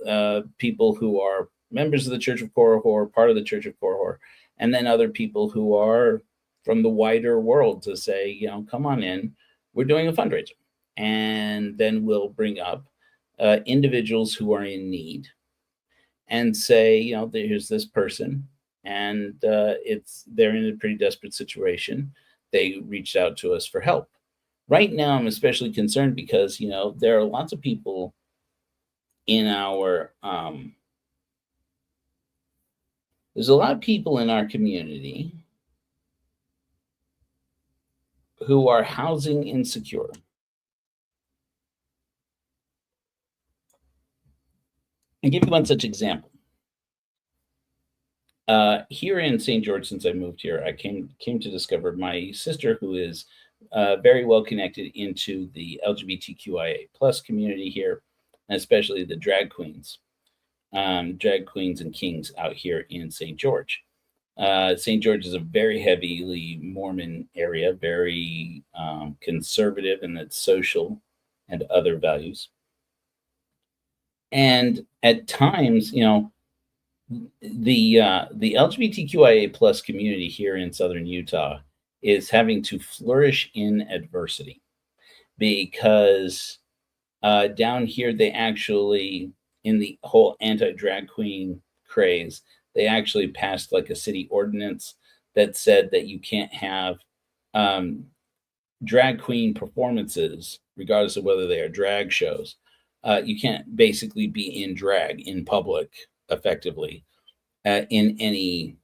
people who are members of the Church of Korihor, part of the Church of Korihor, and then other people who are from the wider world to say, come on in, we're doing a fundraiser. And then we'll bring up individuals who are in need and say, here's this person, and they're in a pretty desperate situation. They reached out to us for help. Right now, I'm especially concerned because, there are lots of people in our, there's a lot of people in our community who are housing insecure. I'll give you one such example. Here in St. George, since I moved here, I came to discover my sister, who is very well connected into the LGBTQIA plus community here, and especially the drag queens and kings out here in St. George. St. George is a very heavily Mormon area, very conservative in its social and other values. And at times, the LGBTQIA plus community here in Southern Utah is having to flourish in adversity, because down here, they actually, in the whole anti-drag queen craze, they actually passed like a city ordinance that said that you can't have drag queen performances, regardless of whether they are drag shows. You can't basically be in drag in public effectively in any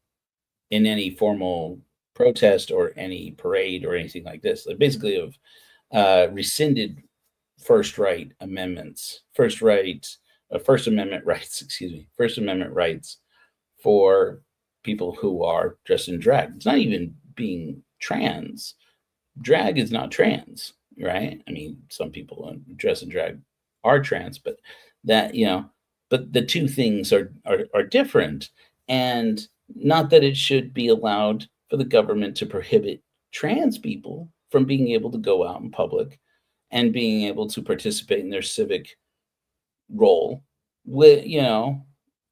formal protest or any parade or anything like this. They basically have rescinded First Amendment rights for people who are dressed in drag. It's not even being trans. Drag is not trans, right? I mean, some people dressed in drag are trans, but but the two things are different. And not that it should be allowed for the government to prohibit trans people from being able to go out in public and being able to participate in their civic role with,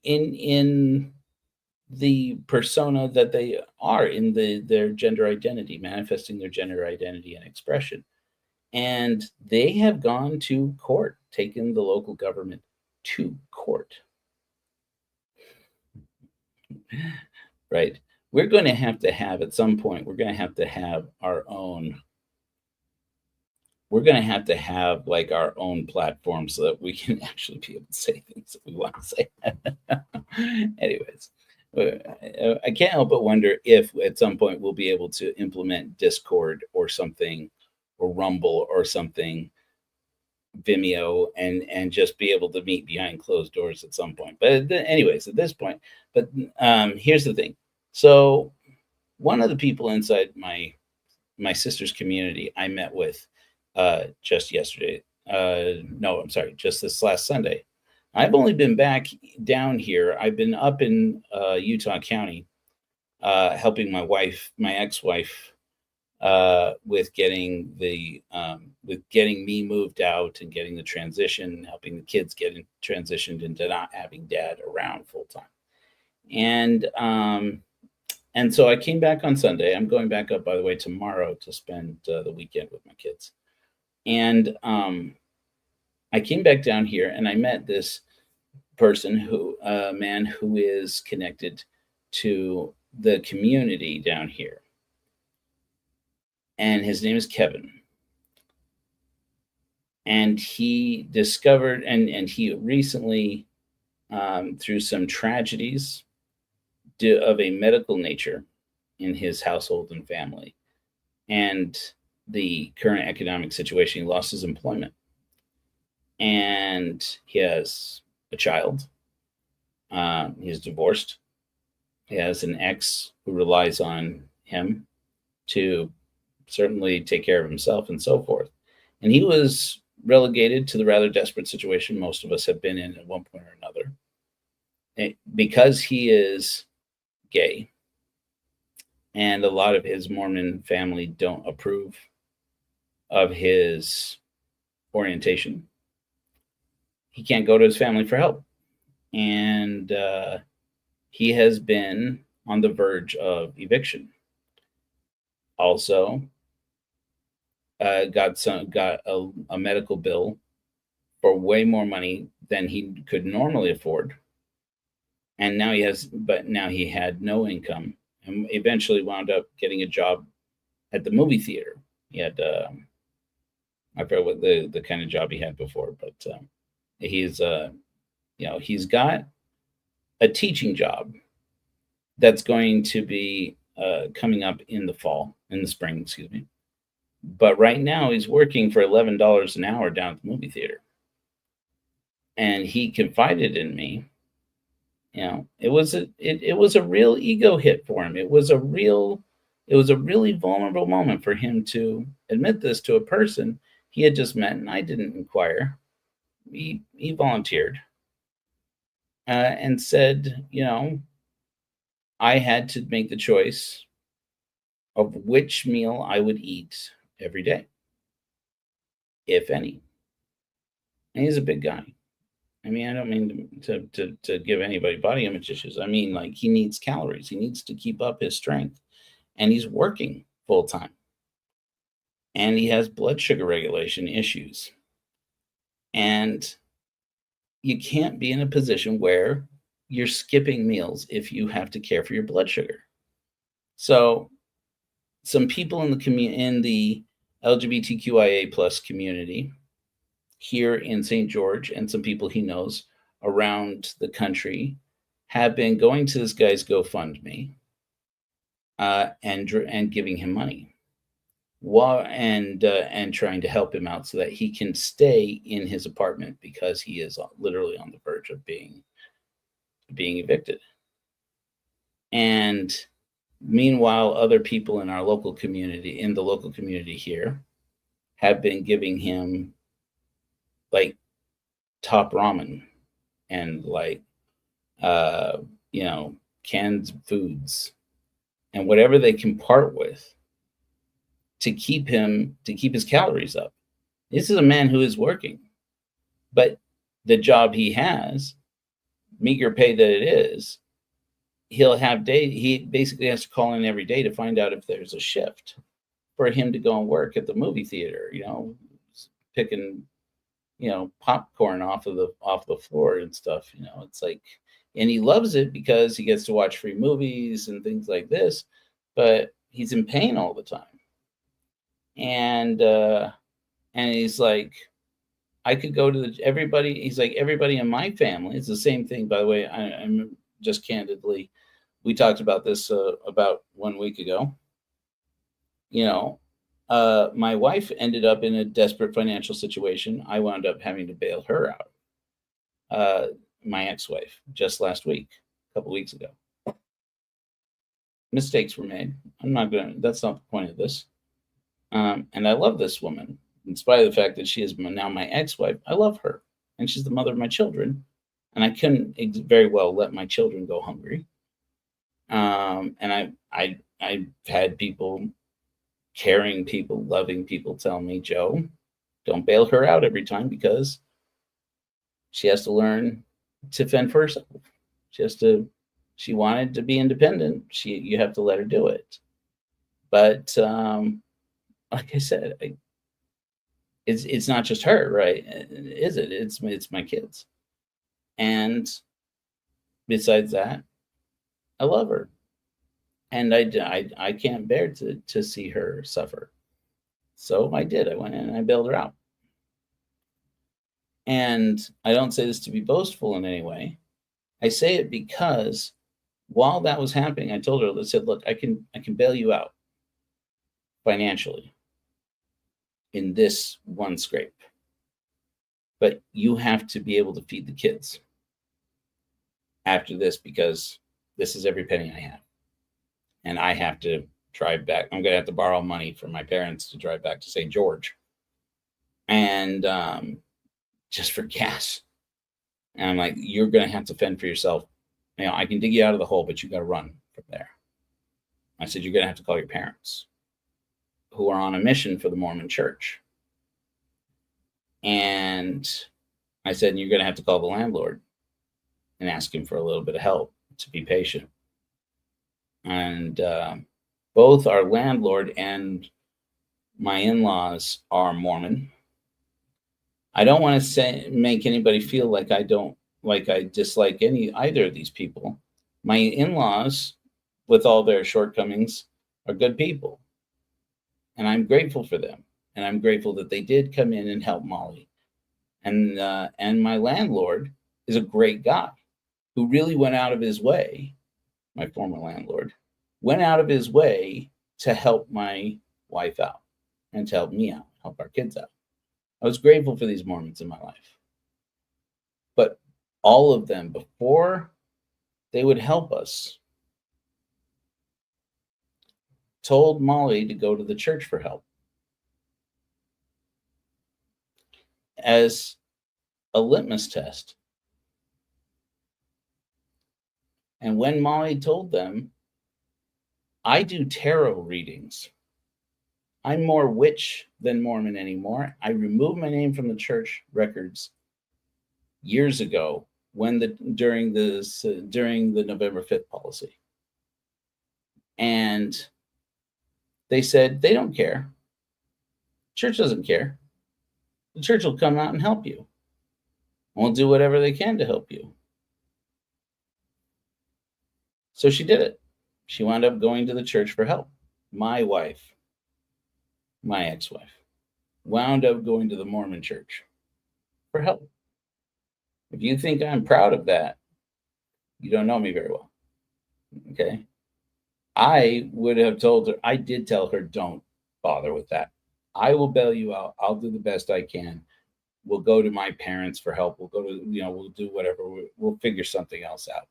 in the persona that they are, in their gender identity, manifesting their gender identity and expression. And they have gone to court, taken the local government to court. Right. We're going to have at some point, we're going to have to have our own. We're going to have like our own platform so that we can actually be able to say things that we want to say. Anyways, I can't help but wonder if at some point we'll be able to implement Discord or something, or Rumble or something, Vimeo, and just be able to meet behind closed doors at some point. But anyways, at this point, here's the thing. So one of the people inside my sister's community I met with just yesterday. Just this last Sunday. I've only been back down here. I've been up in Utah County helping my ex-wife with getting me moved out and getting the transition, helping the kids get transitioned into not having dad around full time. And so I came back on Sunday. I'm going back up, by the way, tomorrow to spend the weekend with my kids. And I came back down here and I met this person a man who is connected to the community down here. And his name is Kevin. And he discovered, and he recently, through some tragedies of a medical nature in his household and family, and the current economic situation, he lost his employment. And he has a child. He's divorced. He has an ex who relies on him to certainly take care of himself and so forth. And he was relegated to the rather desperate situation most of us have been in at one point or another. Because he is gay, and a lot of his Mormon family don't approve of his orientation, he can't go to his family for help. And he has been on the verge of eviction. Also, got a medical bill for way more money than he could normally afford. And now he had no income, and eventually wound up getting a job at the movie theater. He had, I forget what the kind of job he had before, but he's got a teaching job that's going to be coming up in the spring, excuse me. But right now he's working for $11 an hour down at the movie theater. And he confided in me. It was a real ego hit for him. It was a really vulnerable moment for him to admit this to a person he had just met, and I didn't inquire. He volunteered and said, I had to make the choice of which meal I would eat every day, if any. And he's a big guy. I mean, I don't mean to give anybody body image issues. I mean, like, he needs calories. He needs to keep up his strength. And he's working full time. And he has blood sugar regulation issues. And you can't be in a position where you're skipping meals if you have to care for your blood sugar. So some people in the LGBTQIA plus community here in St. George, and some people he knows around the country, have been going to this guy's GoFundMe and giving him money, and trying to help him out so that he can stay in his apartment, because he is literally on the verge of being evicted. And meanwhile, other people in the local community here, have been giving him like top ramen and canned foods and whatever they can part with to keep his calories up. This is a man who is working, but the job he has, meager pay that it is, he basically has to call in every day to find out if there's a shift for him to go and work at the movie theater, picking popcorn off the floor and stuff. It's like, and he loves it because he gets to watch free movies and things like this, but he's in pain all the time. And he's like, I could go to everybody. He's like, everybody in my family. It's the same thing, by the way. I'm just candidly, we talked about this about 1 week ago. My wife ended up in a desperate financial situation. I wound up having to bail her out. My ex-wife, just last week, a couple weeks ago. Mistakes were made. That's not the point of this. And I love this woman. In spite of the fact that she is now my ex-wife, I love her. And she's the mother of my children. And I couldn't very well let my children go hungry. And I've had people caring people, loving people tell me, Joe, don't bail her out every time, because she has to learn to fend for herself. She wanted to be independent. You have to let her do it. But like I said, it's not just her, right? Is it? It's my kids. And besides that, I love her, and I can't bear to see her suffer. So I did. I went in and I bailed her out. And I don't say this to be boastful in any way. I say it because while that was happening, I told her, I said, look, I can bail you out financially in this one scrape, but you have to be able to feed the kids after this, because this is every penny I have. And I have to drive back. I'm going to have to borrow money from my parents to drive back to St. George. And just for gas. And I'm like, you're going to have to fend for yourself. I can dig you out of the hole, but you got to run from there. I said, you're going to have to call your parents, who are on a mission for the Mormon church. And I said, you're going to have to call the landlord and ask him for a little bit of help, to be patient. And both our landlord and my in-laws are Mormon. I don't want to make anybody feel like I dislike either of these people. My in-laws, with all their shortcomings, are good people. And I'm grateful for them. And I'm grateful that they did come in and help Molly. And my landlord is a great guy who really went out of his way. My former landlord went out of his way to help my wife out and to help me out, help our kids out. I was grateful for these Mormons in my life. But all of them, before they would help us, told Molly to go to the church for help as a litmus test. And when Molly told them, I do tarot readings. I'm more witch than Mormon anymore. I removed my name from the church records years ago during the November 5th policy. And they said they don't care. Church doesn't care. The church will come out and help you. We'll do whatever they can to help you. So she did it. She wound up going to the church for help. My wife, my ex-wife, wound up going to the Mormon church for help. If you think I'm proud of that, you don't know me very well. Okay? I would have told her, I did tell her, don't bother with that. I will bail you out. I'll do the best I can. We'll go to my parents for help. We'll go to, we'll do whatever. We'll figure something else out.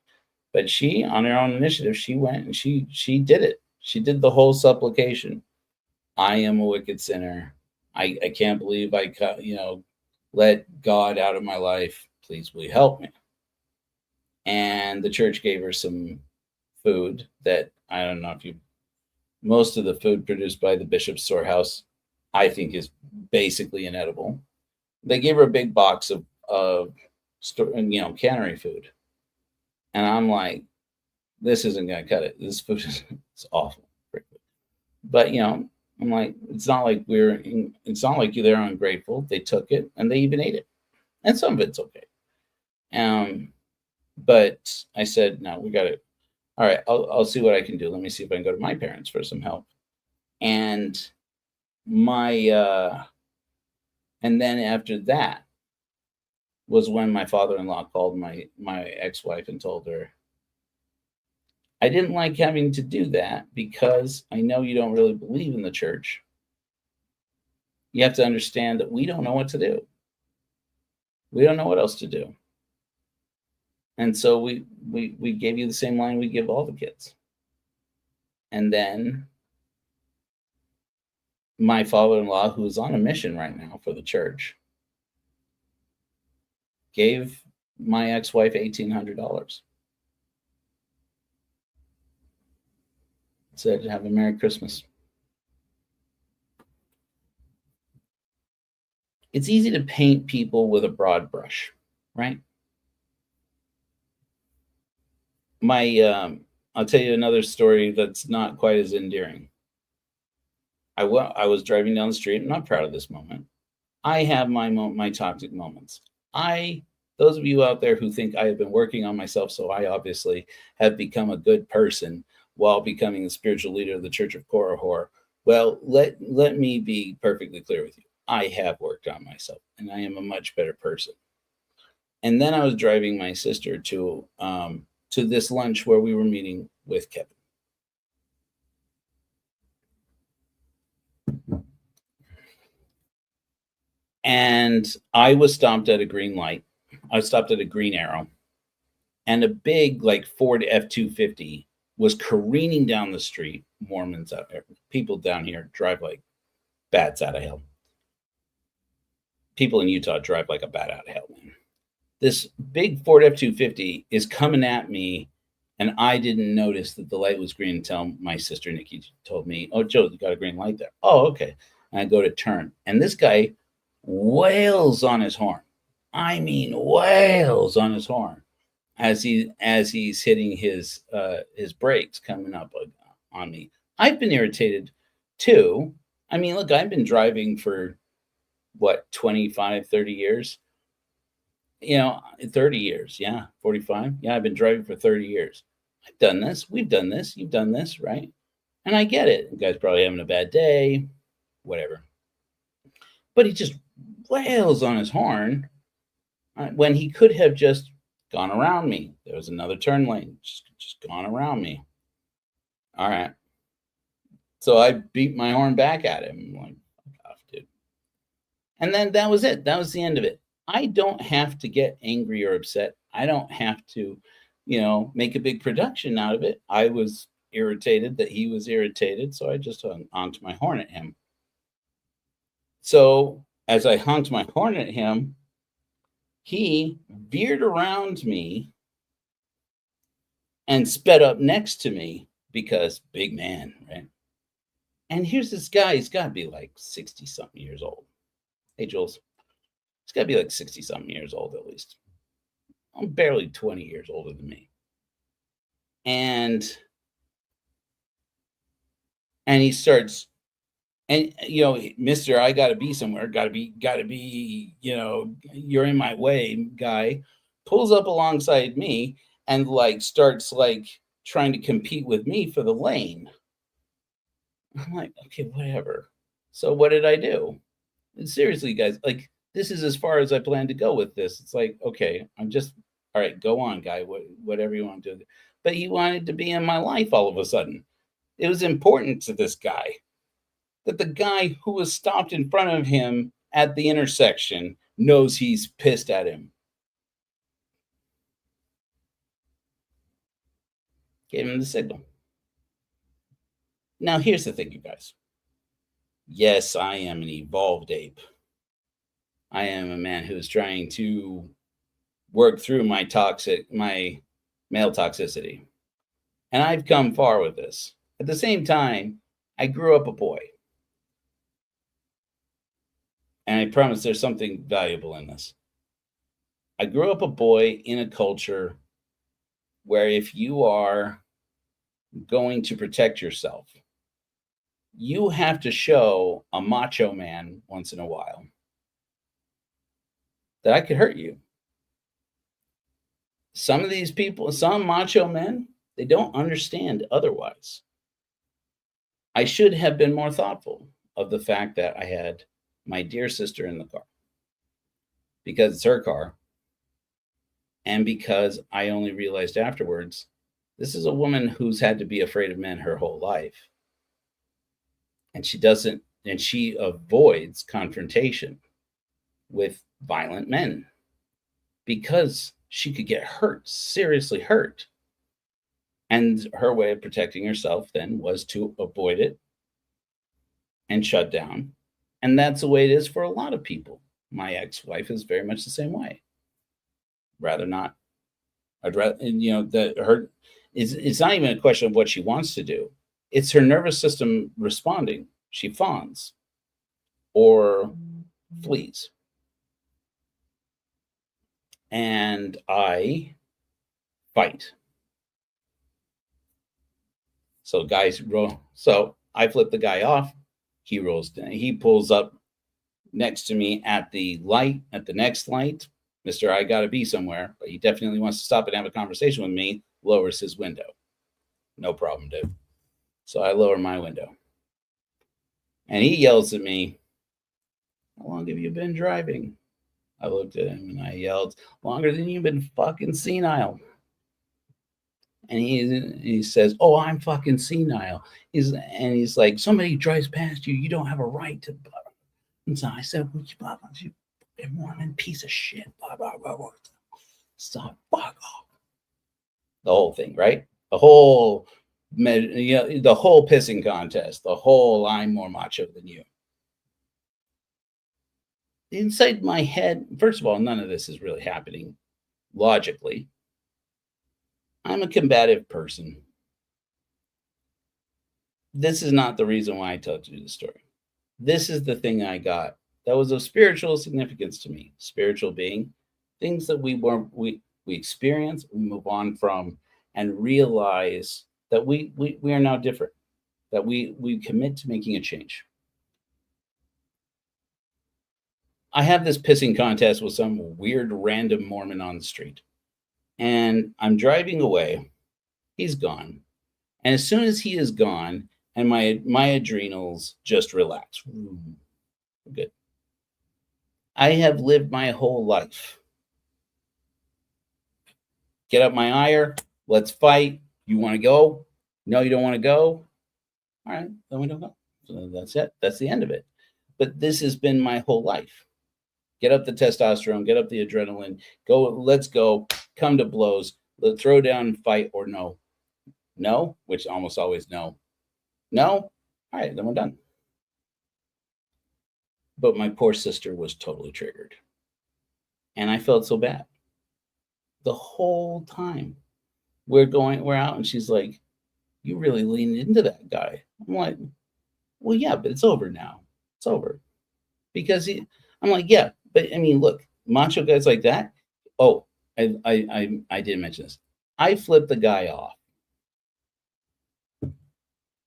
But she, on her own initiative, she went and she did it. She did the whole supplication. I am a wicked sinner. I can't believe I let God out of my life. Please, will you help me? And the church gave her some food that, I don't know if most of the food produced by the bishop's storehouse, I think, is basically inedible. They gave her a big box of cannery food. And I'm like, this isn't going to cut it. This food is awful. But, I'm like, it's not like they're ungrateful. They took it and they even ate it. And some of it's okay. But I said, no, we got it. All right, I'll see what I can do. Let me see if I can go to my parents for some help. And and then after that was when my father-in-law called my ex-wife and told her, I didn't like having to do that because I know you don't really believe in the church. You have to understand that we don't know what to do. We don't know what else to do. And so we gave you the same line we give all the kids. And then my father-in-law, who's on a mission right now for the church, gave my ex-wife $1,800. Said, have a Merry Christmas. It's easy to paint people with a broad brush, right? I'll tell you another story that's not quite as endearing. I was driving down the street. I'm not proud of this moment. I have my toxic moments. Those of you out there who think I have been working on myself, so I obviously have become a good person while becoming the spiritual leader of the Church of Korihor. Well, let me be perfectly clear with you. I have worked on myself, and I am a much better person. And then I was driving my sister to this lunch where we were meeting with Kevin. And I was stopped at a green light. I was stopped at a green arrow. And a big, like, Ford F-250 was careening down the street. Mormons out there, people down here drive like bats out of hell. People in Utah drive like a bat out of hell, man. This big Ford F-250 is coming at me, and I didn't notice that the light was green until my sister Nikki told me, "Oh, Joe, you got a green light there." "Oh, okay." And I go to turn, and this guy wails on his horn. I mean, wails on his horn as he's hitting his brakes coming up on me. I've been irritated too. I mean, look, I've been driving for what, 25, 30 years. 30 years. Yeah, 45. Yeah, I've been driving for 30 years. I've done this. We've done this. You've done this, right? And I get it. You guys probably having a bad day, whatever. But he just wails on his horn when he could have just gone around me. There was another turn lane, just gone around me. All right. So I beat my horn back at him. I'm like, fuck off, dude. And then that was it. That was the end of it. I don't have to get angry or upset. I don't have to, make a big production out of it. I was irritated that he was irritated, so I just honked my horn at him. So as I honked my horn at him, he veered around me and sped up next to me because big man, right? And here's this guy. He's got to be like 60-something years old. Hey, Jules. He's got to be like 60-something years old at least. I'm barely 20 years older than me. And he starts, and Mister, I gotta be somewhere, gotta be, you're in my way, guy, pulls up alongside me and starts trying to compete with me for the lane. I'm like, okay, whatever. So what did I do? And seriously, guys, this is as far as I plan to go with this. It's like, okay, I'm just, all right, go on, guy, whatever you want to do. But he wanted to be in my life all of a sudden. It was important to this guy that the guy who was stopped in front of him at the intersection knows he's pissed at him. Gave him the signal. Now, here's the thing, you guys. Yes, I am an evolved ape. I am a man who is trying to work through my male toxicity. And I've come far with this. At the same time, I grew up a boy. And I promise there's something valuable in this. I grew up a boy in a culture where if you are going to protect yourself, you have to show a macho man once in a while that I could hurt you. Some of these people, some macho men, they don't understand otherwise. I should have been more thoughtful of the fact that I had my dear sister in the car because it's her car. And because I only realized afterwards, this is a woman who's had to be afraid of men her whole life. And she avoids confrontation with violent men because she could get hurt, seriously hurt. And her way of protecting herself then was to avoid it and shut down. And that's the way it is for a lot of people. My ex-wife is very much the same way. Rather not. I'd rather, it's not even a question of what she wants to do. It's her nervous system responding. She fawns or flees. and I fight. So guys roll. So I flip the guy off. He rolls down. He pulls up next to me at the light, at the next light. Mr. I gotta be somewhere, but he definitely wants to stop and have a conversation with me. Lowers his window. No problem, dude. So I lower my window. And he yells at me, "How long have you been driving?" I looked at him and I yelled, "Longer than you've been fucking senile." And he says, "Oh, I'm fucking senile." He's like, "Somebody drives past you, you don't have a right to." And so I said, "Well, you Mormon piece of shit." Blah, blah, blah, blah. Stop, fuck off. The whole thing, right? The whole, the whole pissing contest. The whole, I'm more macho than you. Inside my head, first of all, none of this is really happening logically. I'm a combative person. This is not the reason why I told you the story. This is the thing I got that was of spiritual significance to me. Spiritual being things that we experience, we move on from, and realize that we are now different. That we commit to making a change. I have this pissing contest with some weird random Mormon on the street, and I'm driving away. He's gone, and as soon as he is gone, and my adrenals just relax. Good. I have lived my whole life. Get up my ire. Let's fight. You want to go? No, you don't want to go? All right, then we don't go. So that's it. That's the end of it. But this has been my whole life. Get up the testosterone, get up the adrenaline, go, let's go, come to blows, let's throw down and fight, or no. No, which almost always no. No? All right, then we're done. But my poor sister was totally triggered. And I felt so bad. The whole time we're out, and she's like, "You really leaned into that guy." I'm like, "Well, yeah, but it's over now. It's over." Because I'm like, "Yeah, but I mean, look, macho guys like that." Oh, I didn't mention this. I flipped the guy off.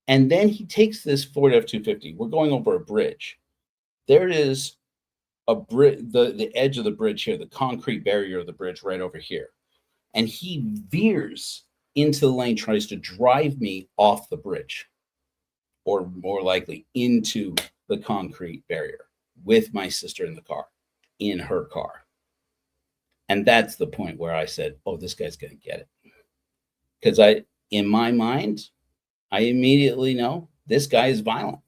And then he takes this Ford F-250. We're going over a bridge. There is a bridge, the edge of the bridge here, the concrete barrier of the bridge right over here. And he veers into the lane, tries to drive me off the bridge, or more likely into the concrete barrier with my sister in the car, in her car. And that's the point where I said, "Oh, this guy's going to get it." Because in my mind, I immediately know this guy is violent.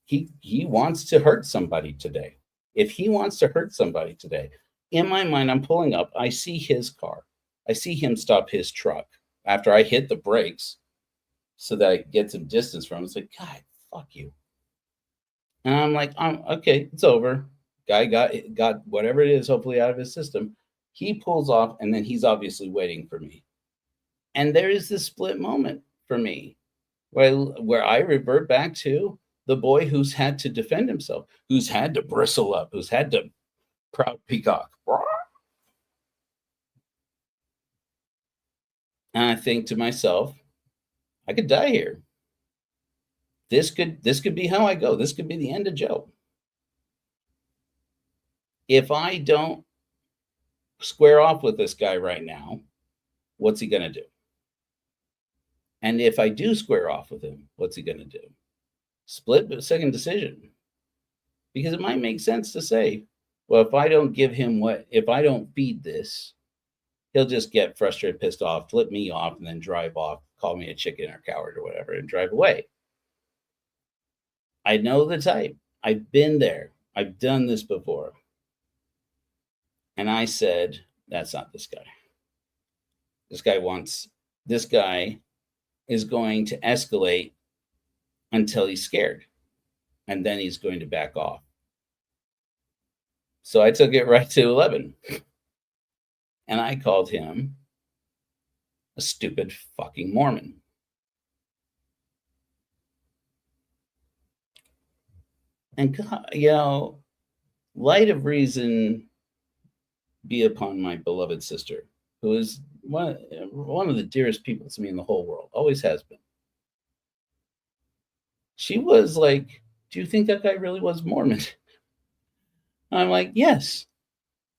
He wants to hurt somebody today. If he wants to hurt somebody today, in my mind, I'm pulling up. I see his car. I see him stop his truck after I hit the brakes so that I get some distance from him. It's like, "God, fuck you." And I'm like, okay, it's over. Guy got whatever it is, hopefully out of his system. He pulls off, and then he's obviously waiting for me. And there is this split moment for me where I revert back to the boy who's had to defend himself, who's had to bristle up, who's had to proud peacock. And I think to myself, I could die here. This could be how I go. This could be the end of Joe. If I don't square off with this guy right now, what's he going to do? And if I do square off with him, what's he going to do? Split second decision. Because it might make sense to say, well, if I don't if I don't feed this, he'll just get frustrated, pissed off, flip me off, and then drive off, call me a chicken or coward or whatever, and drive away. I know the type. I've been there. I've done this before. And I said, that's not this guy. This guy is going to escalate until he's scared. And then he's going to back off. So I took it right to 11. And I called him a stupid fucking Mormon. And God, light of reason be upon my beloved sister, who is one of the dearest people to me in the whole world, always has been. She was like, "Do you think that guy really was Mormon?" I'm like, "Yes."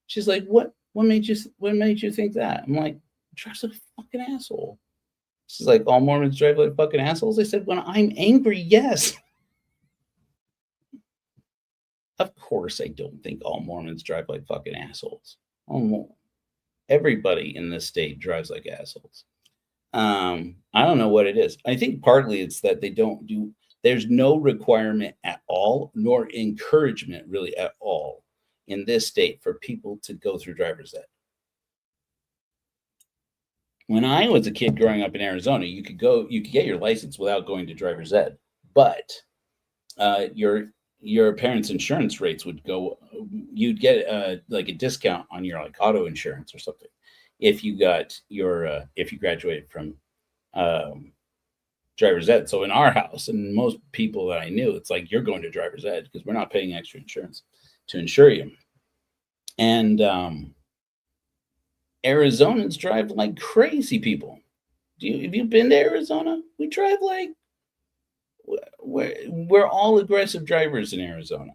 She's like, What made you think that?" I'm like, "Drives like a fucking asshole." She's like, "All Mormons drive like fucking assholes." I said, "When I'm angry, yes." Of course, I don't think all Mormons drive like fucking assholes. Everybody in this state drives like assholes. I don't know what it is. I think partly it's that they don't do. There's no requirement at all, nor encouragement really at all in this state for people to go through driver's ed. When I was a kid growing up in Arizona, you could get your license without going to driver's ed, but your parents' insurance rates would go. You'd get like a discount on your like auto insurance or something if you got your if you graduated from driver's ed. So in our house and most people that I knew, it's like you're going to driver's ed because we're not paying extra insurance to insure you. And Arizonans drive like crazy people. Have you been to Arizona? We drive like we're all aggressive drivers in Arizona.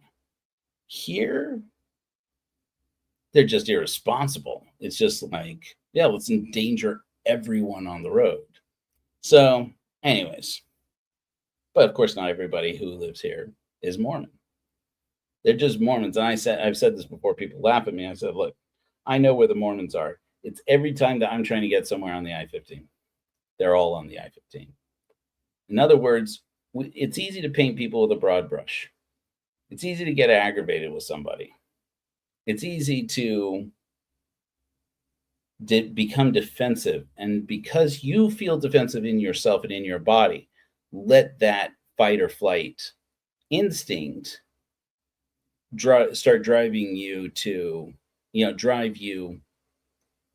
Here, they're just irresponsible. It's just like, yeah, let's endanger everyone on the road. So, anyways, but of course, not everybody who lives here is Mormon. They're just Mormons. And I've said this before. People laugh at me. I said, look, I know where the Mormons are. It's every time that I'm trying to get somewhere on the I-15. They're all on the I-15. In other words, it's easy to paint people with a broad brush. It's easy to get aggravated with somebody. It's easy to become defensive. And because you feel defensive in yourself and in your body, let that fight or flight instinct start driving you to, drive you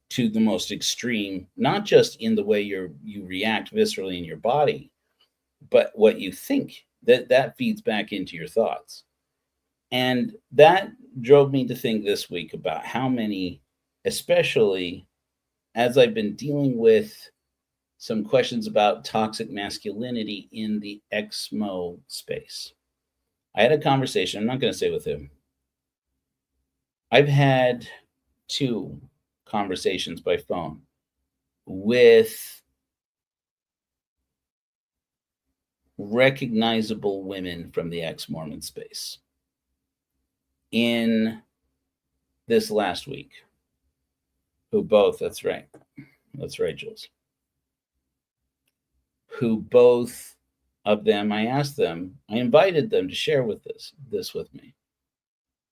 to the most extreme, not just in the way you react viscerally in your body, but what you think. That feeds back into your thoughts. And that drove me to think this week about how many, especially as I've been dealing with some questions about toxic masculinity in the XMO space. I had a conversation, I'm not going to say with whom. I've had 2 conversations by phone with recognizable women from the ex-Mormon space in this last week, who both, that's right, Jules, who both of them, I invited them to share with this with me,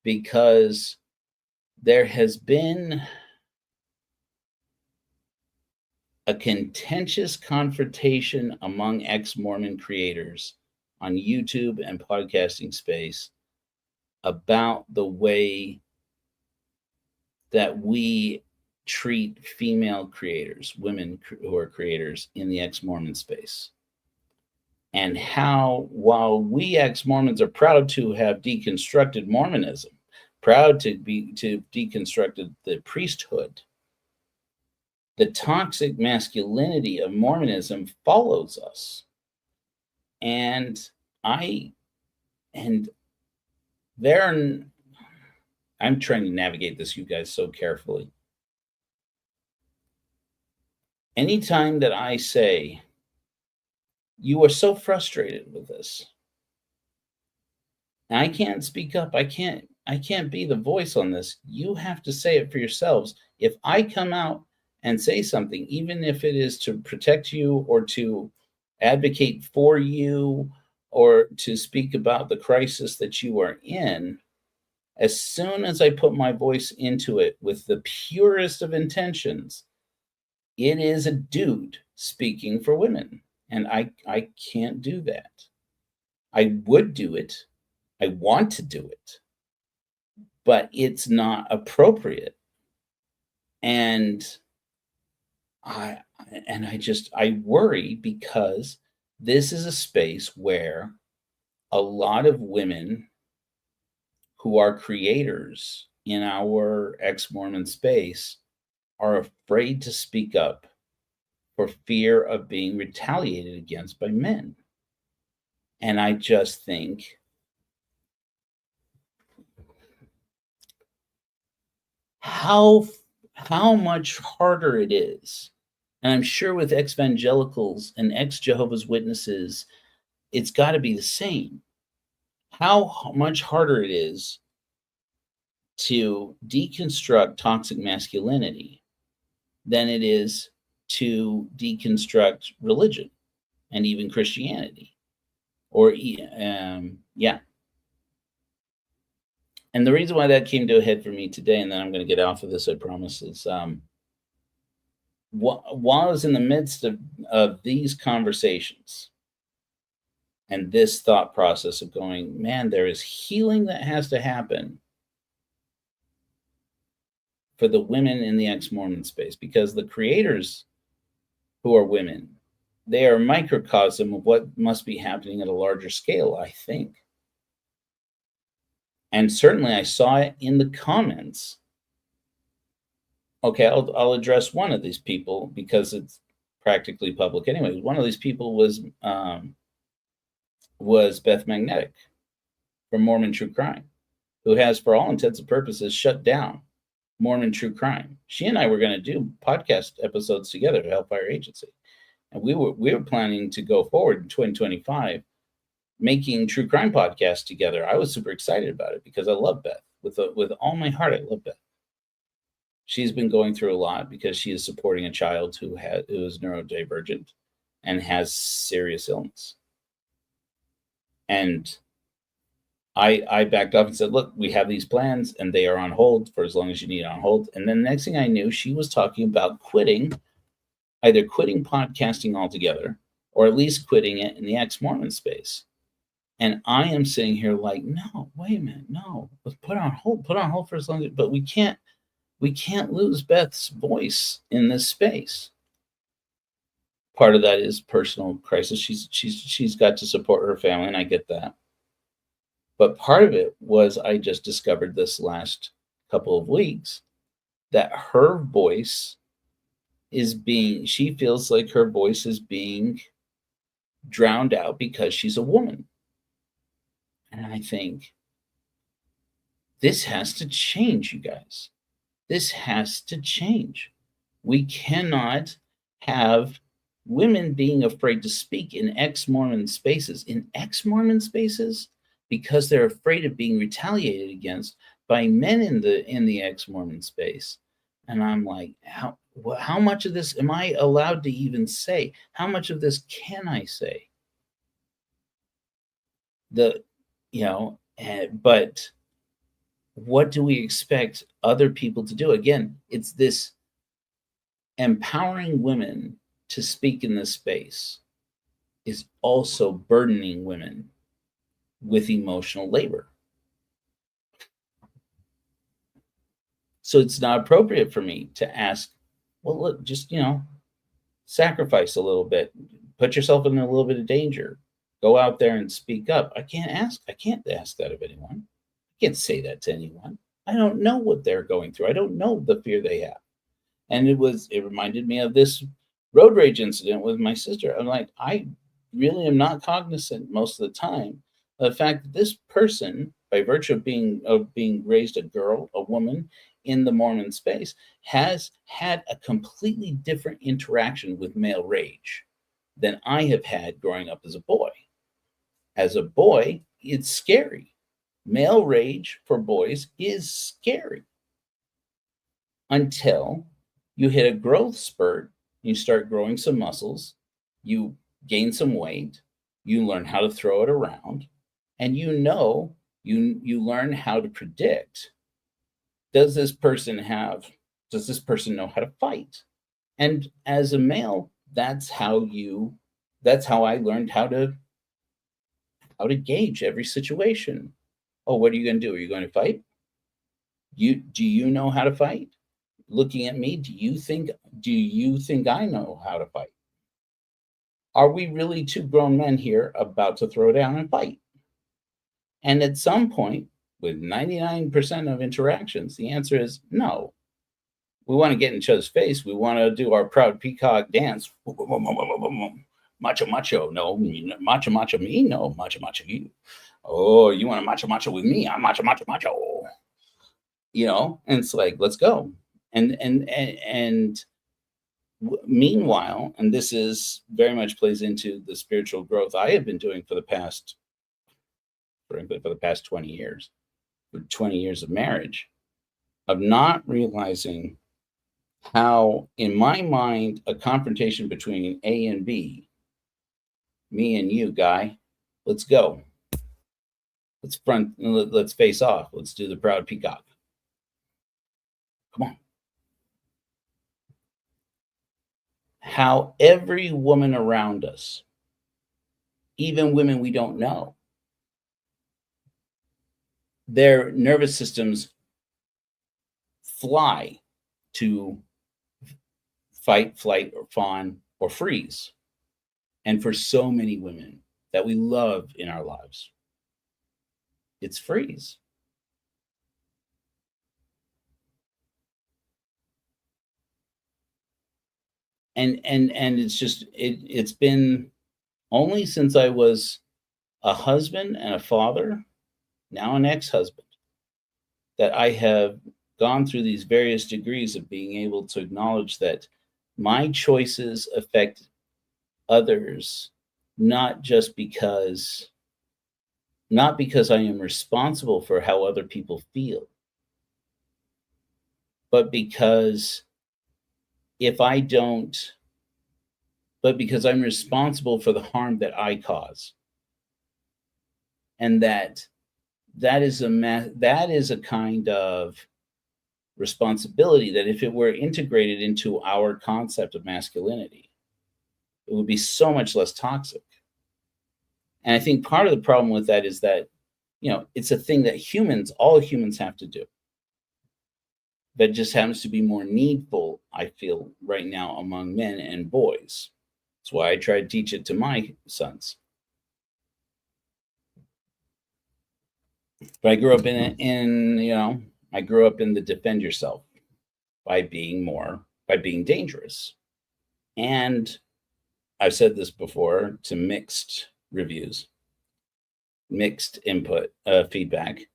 because there has been a contentious confrontation among ex-Mormon creators on YouTube and podcasting space about the way that we treat female creators, women who are creators in the ex-Mormon space. And how, while we ex-Mormons are proud to have deconstructed Mormonism, proud to deconstructed the priesthood, the toxic masculinity of Mormonism follows us. And I'm trying to navigate this, you guys, so carefully. Anytime that I say, you are so frustrated with this, and I can't speak up, I can't be the voice on this, you have to say it for yourselves. If I come out and say something, even if it is to protect you or to advocate for you or to speak about the crisis that you are in, as soon as I put my voice into it with the purest of intentions, it is a dude speaking for women. And I can't do that. I would do it. I want to do it. But it's not appropriate. And I worry, because this is a space where a lot of women who are creators in our ex-Mormon space are afraid to speak up for fear of being retaliated against by men. And I just think how much harder it is. And I'm sure with ex-evangelicals and ex-Jehovah's Witnesses, it's got to be the same. How much harder it is to deconstruct toxic masculinity than it is to deconstruct religion and even Christianity. Or, yeah. And the reason why that came to a head for me today, and then I'm going to get off of this, I promise, is while I was in the midst of these conversations and this thought process of going, man, there is healing that has to happen for the women in the ex-Mormon space, because the creators who are women, they are a microcosm of what must be happening at a larger scale, I think. And certainly I saw it in the comments. Okay, I'll address one of these people because it's practically public anyway. One of these people was Beth Magnetic from Mormon True Crime, who has, for all intents and purposes, shut down Mormon True Crime. She and I were going to do podcast episodes together to help our agency, and we were planning to go forward in 2025, making true crime podcasts together. I was super excited about it because I love Beth with all my heart. I love Beth. She's been going through a lot because she is supporting a child who is neurodivergent and has serious illness. And I backed up and said, look, we have these plans and they are on hold for as long as you need on hold. And then the next thing I knew, she was talking about either quitting podcasting altogether or at least quitting it in the ex-Mormon space. And I am sitting here like, no, wait a minute, no, let's put on hold for as long as, but we can't lose Beth's voice in this space. Part of that is personal crisis. She's got to support her family, and I get that. But part of it was I just discovered this last couple of weeks that her voice she feels like her voice is being drowned out because she's a woman. And I think this has to change, you guys. This has to change. We cannot have women being afraid to speak in ex-Mormon spaces. Because they're afraid of being retaliated against by men in the ex-Mormon space. And I'm like, how much of this am I allowed to even say? How much of this can I say? But what do we expect other people to do? Again, it's this empowering women to speak in this space is also burdening women with emotional labor. So it's not appropriate for me to ask, well, look, just, sacrifice a little bit, put yourself in a little bit of danger, go out there and speak up. I can't ask that of anyone. I can't say that to anyone. I don't know what they're going through. I don't know the fear they have. And it reminded me of this road rage incident with my sister. I'm like, I really am not cognizant most of the time of the fact that this person, by virtue of being raised a woman in the Mormon space, has had a completely different interaction with male rage than I have had growing up as a boy. As a boy, it's scary. Male rage for boys is scary until you hit a growth spurt. You start growing some muscles, you gain some weight, you learn how to throw it around, and you learn how to predict, does this person know how to fight? And as a male, that's how I learned how to gauge every situation. Oh, what are you going to do? Are you going to fight? Do you know how to fight? Looking at me, do you think I know how to fight? Are we really two grown men here about to throw down and fight? And at some point, with 99% of interactions, the answer is no. We want to get in each other's face. We want to do our proud peacock dance. Macho, macho. No, macho, macho me. No, macho, macho you. Oh, you want to macho, macho with me? I'm macho, macho, macho. You know, and it's like, let's go. And meanwhile, and this is very much plays into the spiritual growth I have been doing for the past, frankly, for the past 20 years, for 20 years of marriage, of not realizing how, in my mind, a confrontation between A and B, me and you, guy, let's go. Let's face off. Let's do the proud peacock. Come on. How every woman around us, even women we don't know, their nervous systems fly to fight, flight, or fawn, or freeze. And for so many women that we love in our lives, it's freeze. And it's just it's been only since I was a husband and a father, now an ex-husband, that I have gone through these various degrees of being able to acknowledge that my choices affect others, not because I am responsible for how other people feel, but because I'm responsible for the harm that I cause. And that is a kind of responsibility that, if it were integrated into our concept of masculinity, it would be so much less toxic. And I think part of the problem with that is that, it's a thing that all humans have to do. That just happens to be more needful, I feel, right now among men and boys. That's why I try to teach it to my sons. But I grew up I grew up in the defend yourself by being dangerous. And I've said this before to mixed reviews, mixed input, feedback.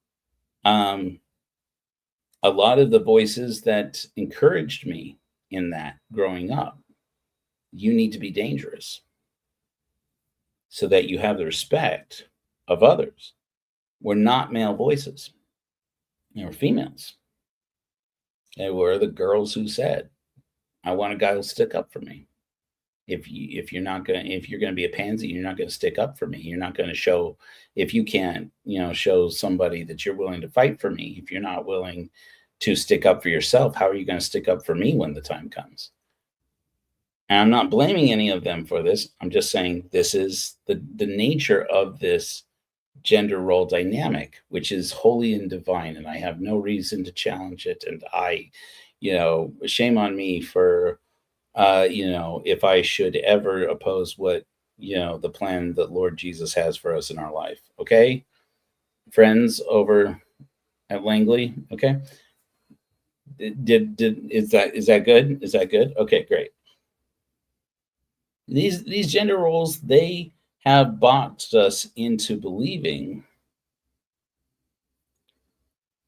A lot of the voices that encouraged me in that growing up, you need to be dangerous so that you have the respect of others, were not male voices. They were females. They were the girls who said, I want a guy who'll stick up for me. If you're going to be a pansy, you're not going to stick up for me. You're not going to show, if you can't, show somebody that you're willing to fight for me. If you're not willing to stick up for yourself, how are you going to stick up for me when the time comes? And I'm not blaming any of them for this. I'm just saying this is the nature of this gender role dynamic, which is holy and divine, and I have no reason to challenge it. And I, shame on me for, if I should ever oppose what, the plan that Lord Jesus has for us in our life. Okay, friends over at Langley. Okay, is that good? Is that good? Okay, great. These gender roles, they have boxed us into believing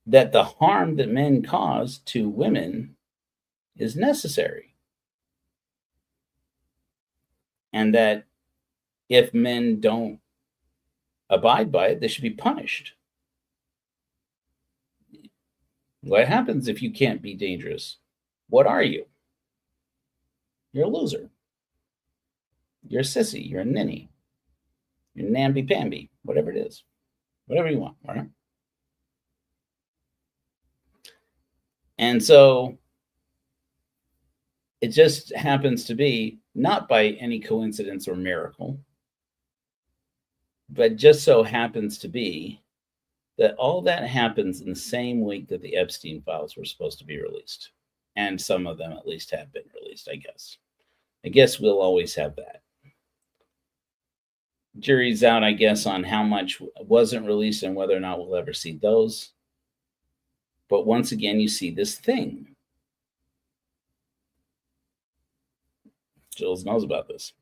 that the harm that men cause to women is necessary. And that if men don't abide by it, they should be punished. What happens if you can't be dangerous? What are you? You're a loser. You're a sissy. You're a ninny. You're namby-pamby. Whatever it is. Whatever you want, all right? And so it just happens to be, not by any coincidence or miracle, but just so happens to be that all that happens in the same week that the Epstein files were supposed to be released. And some of them at least have been released, I guess. I guess we'll always have that. Jury's out, I guess, on how much wasn't released and whether or not we'll ever see those. But once again, you see this thing. Jules knows about this.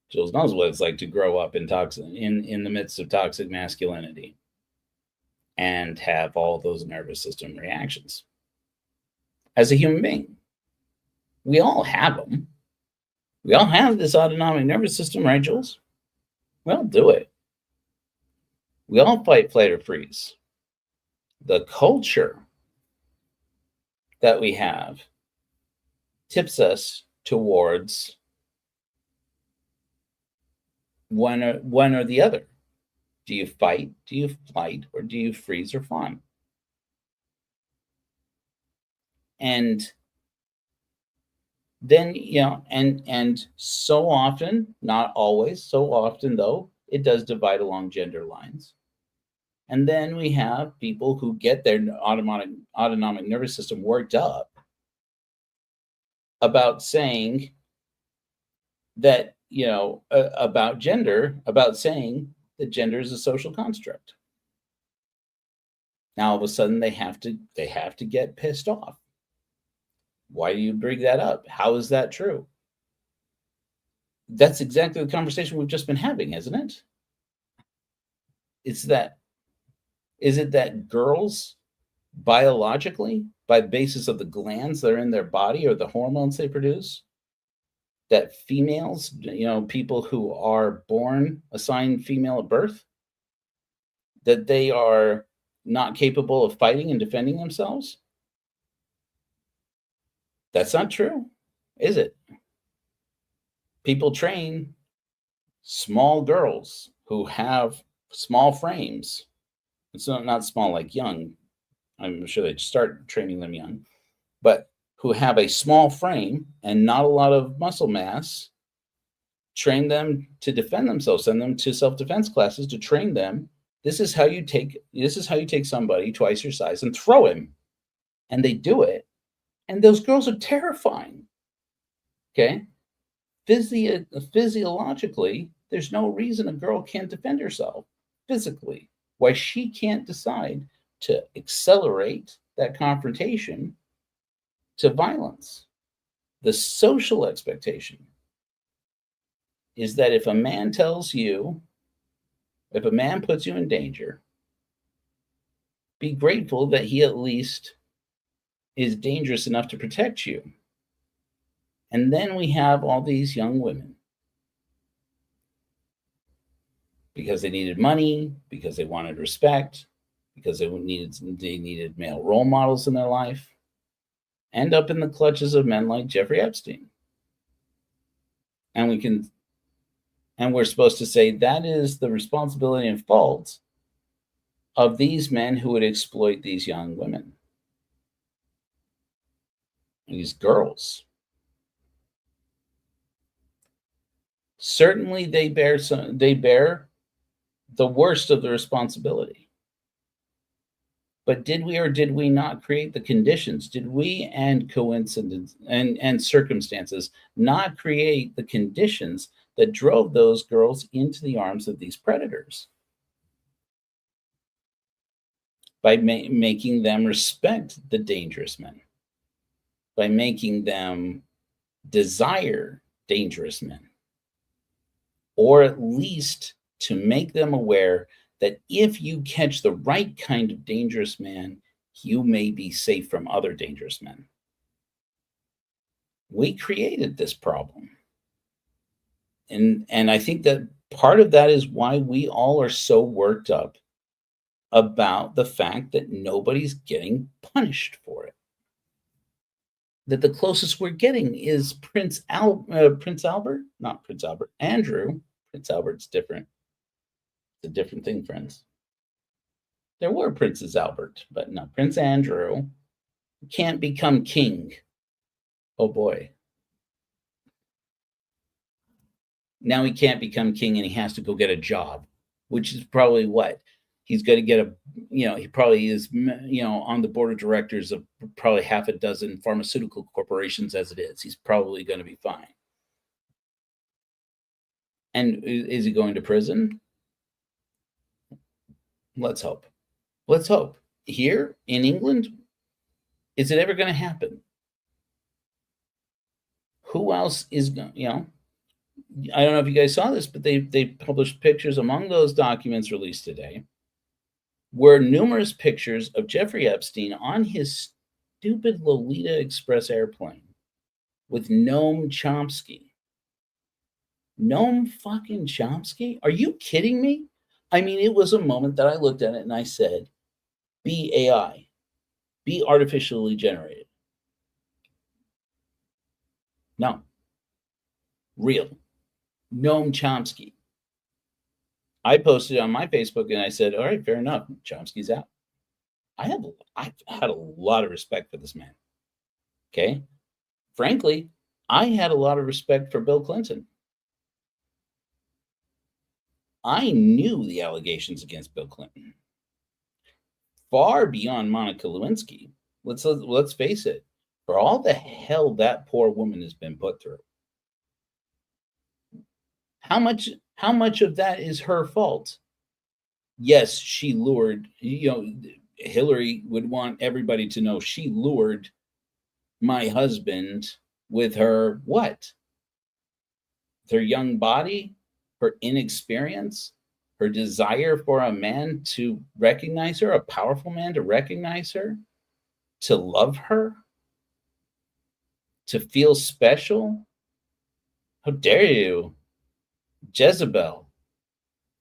Jules knows what it's like to grow up in the midst of toxic masculinity and have all those nervous system reactions. As a human being, we all have them. We all have this autonomic nervous system, right, Jules? We all do it. We all fight, flight, or freeze. The culture that we have tips us towards one or the other. Do you fight, do you flight, or do you freeze or fawn? And then, and so often, not always, so often though, it does divide along gender lines. And then we have people who get their autonomic nervous system worked up about saying that, about gender, about saying that gender is a social construct. Now all of a sudden they have to get pissed off. Why do you bring that up? How is that true? That's exactly the conversation we've just been having, isn't it? Is it that girls biologically, by basis of the glands that are in their body or the hormones they produce, that females, people who are born assigned female at birth, that they are not capable of fighting and defending themselves? That's not true, is it? People train small girls who have small frames. It's not small like young. I'm sure they start training them young, but who have a small frame and not a lot of muscle mass, train them to defend themselves, send them to self-defense classes to train them. This is how you take somebody twice your size and throw him. And they do it. And those girls are terrifying. Okay? Physiologically, there's no reason a girl can't defend herself physically. Why she can't decide to accelerate that confrontation to violence. The social expectation is that if a man puts you in danger, be grateful that he at least is dangerous enough to protect you. And then we have all these young women, because they needed money, because they wanted respect, because they needed male role models in their life, end up in the clutches of men like Jeffrey Epstein. And we're supposed to say that is the responsibility and fault of these men who would exploit these young women, these girls. Certainly they bear the worst of the responsibility. But did we or did we not create the conditions? Did we and coincidence and circumstances not create the conditions that drove those girls into the arms of these predators? By making them respect the dangerous men, by making them desire dangerous men, or at least to make them aware that if you catch the right kind of dangerous man, you may be safe from other dangerous men. We created this problem. And I think that part of that is why we all are so worked up about the fact that nobody's getting punished for it. That the closest we're getting is Andrew. Prince Albert's different. It's a different thing, friends. There were Princes Albert, but no, Prince Andrew can't become king. Oh boy. Now he can't become king and he has to go get a job, which is probably what? He's going to get he probably is, on the board of directors of probably half a dozen pharmaceutical corporations as it is. He's probably going to be fine. And is he going to prison? Let's hope. Let's hope. Here in England, is it ever going to happen? Who else is going, I don't know if you guys saw this, but they published pictures among those documents released today were numerous pictures of Jeffrey Epstein on his stupid Lolita Express airplane with Noam Chomsky. Noam fucking Chomsky? Are you kidding me? I mean, it was a moment that I looked at it and I said, be AI, be artificially generated. No. Real. Noam Chomsky. I posted on my Facebook and I said, all right, fair enough. Chomsky's out. I've had a lot of respect for this man. Okay. Frankly, I had a lot of respect for Bill Clinton. I knew the allegations against Bill Clinton. Far beyond Monica Lewinsky. Let's face it. For all the hell that poor woman has been put through. How much of that is her fault? Yes, she lured, Hillary would want everybody to know she lured my husband with her what? Her young body, her inexperience, her desire for a man to recognize her, a powerful man to recognize her, to love her, to feel special. How dare you? Jezebel.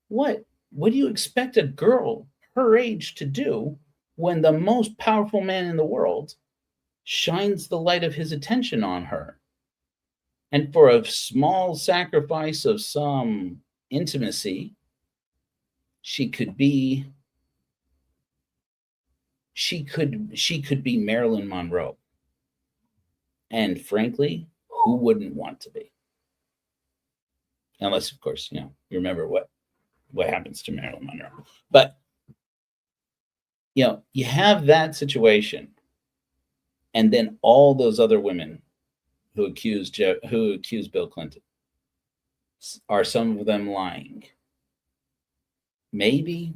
What do you expect a girl her age to do when the most powerful man in the world shines the light of his attention on her? And for a small sacrifice of some intimacy, she could be Marilyn Monroe. And frankly, who wouldn't want to be? Unless, of course, you remember what happens to Marilyn Monroe. But, you have that situation. And then all those other women who accuse Bill Clinton. Are some of them lying? Maybe.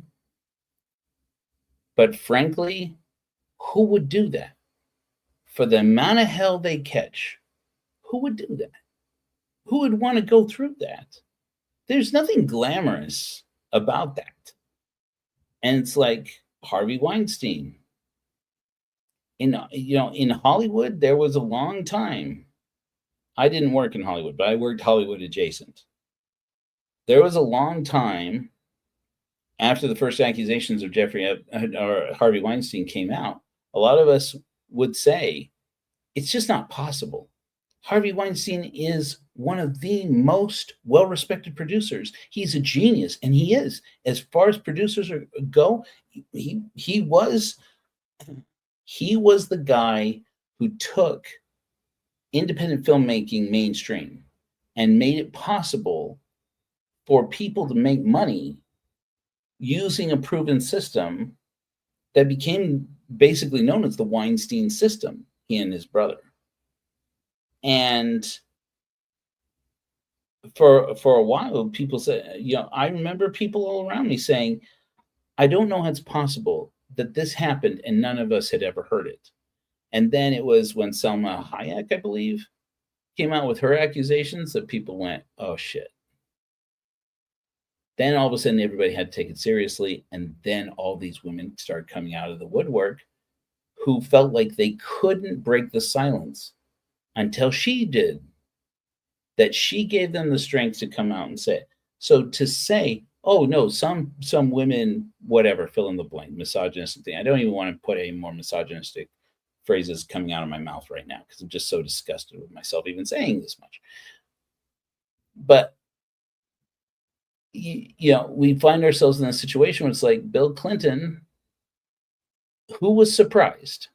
But frankly, who would do that? For the amount of hell they catch, who would do that? Who would want to go through that? There's nothing glamorous about that. And it's like Harvey Weinstein. In Hollywood, there was a long time. I didn't work in Hollywood, but I worked Hollywood adjacent. There was a long time after the first accusations of Harvey Weinstein came out. A lot of us would say, it's just not possible. Harvey Weinstein is one of the most well-respected producers. He's a genius, and he is. As far as producers go, he was the guy who took independent filmmaking mainstream and made it possible for people to make money using a proven system that became basically known as the Weinstein system, he and his brother. And for a while, people said, I remember people all around me saying, I don't know how it's possible that this happened and none of us had ever heard it. And then it was when Selma Hayek, I believe, came out with her accusations that people went, oh shit. Then all of a sudden everybody had to take it seriously. And then all these women started coming out of the woodwork who felt like they couldn't break the silence until she did. That she gave them the strength to come out and say it. So to say, oh no, some women, whatever, fill in the blank, misogynistic thing. I don't even want to put any more misogynistic phrases coming out of my mouth right now because I'm just so disgusted with myself even saying this much. But we find ourselves in a situation where it's like Bill Clinton, who was surprised?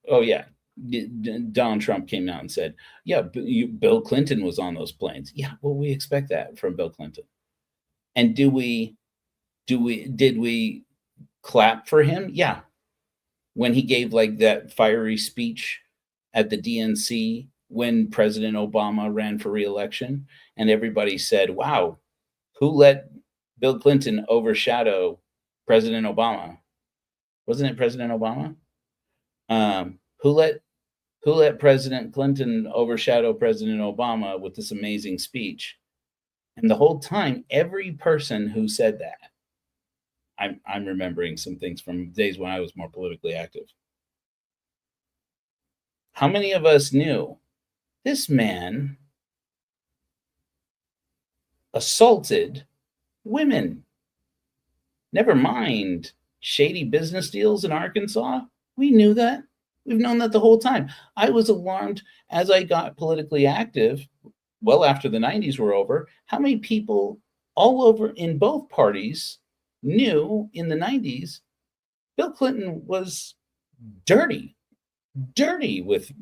Oh yeah, Donald Trump came out and said, yeah, Bill Clinton was on those planes. Yeah, well, we expect that from Bill Clinton. And did we clap for him? Yeah. When he gave like that fiery speech at the DNC when President Obama ran for re-election, and everybody said, wow, who let Bill Clinton overshadow President Obama? Wasn't it President Obama? Who let President Clinton overshadow President Obama with this amazing speech? And the whole time, every person who said that, I'm remembering some things from days when I was more politically active. How many of us knew this man assaulted women? Never mind shady business deals in Arkansas. We knew that. We've known that the whole time. I was alarmed as I got politically active, well after the 90s were over, how many people all over in both parties knew in the 90s Bill Clinton was dirty with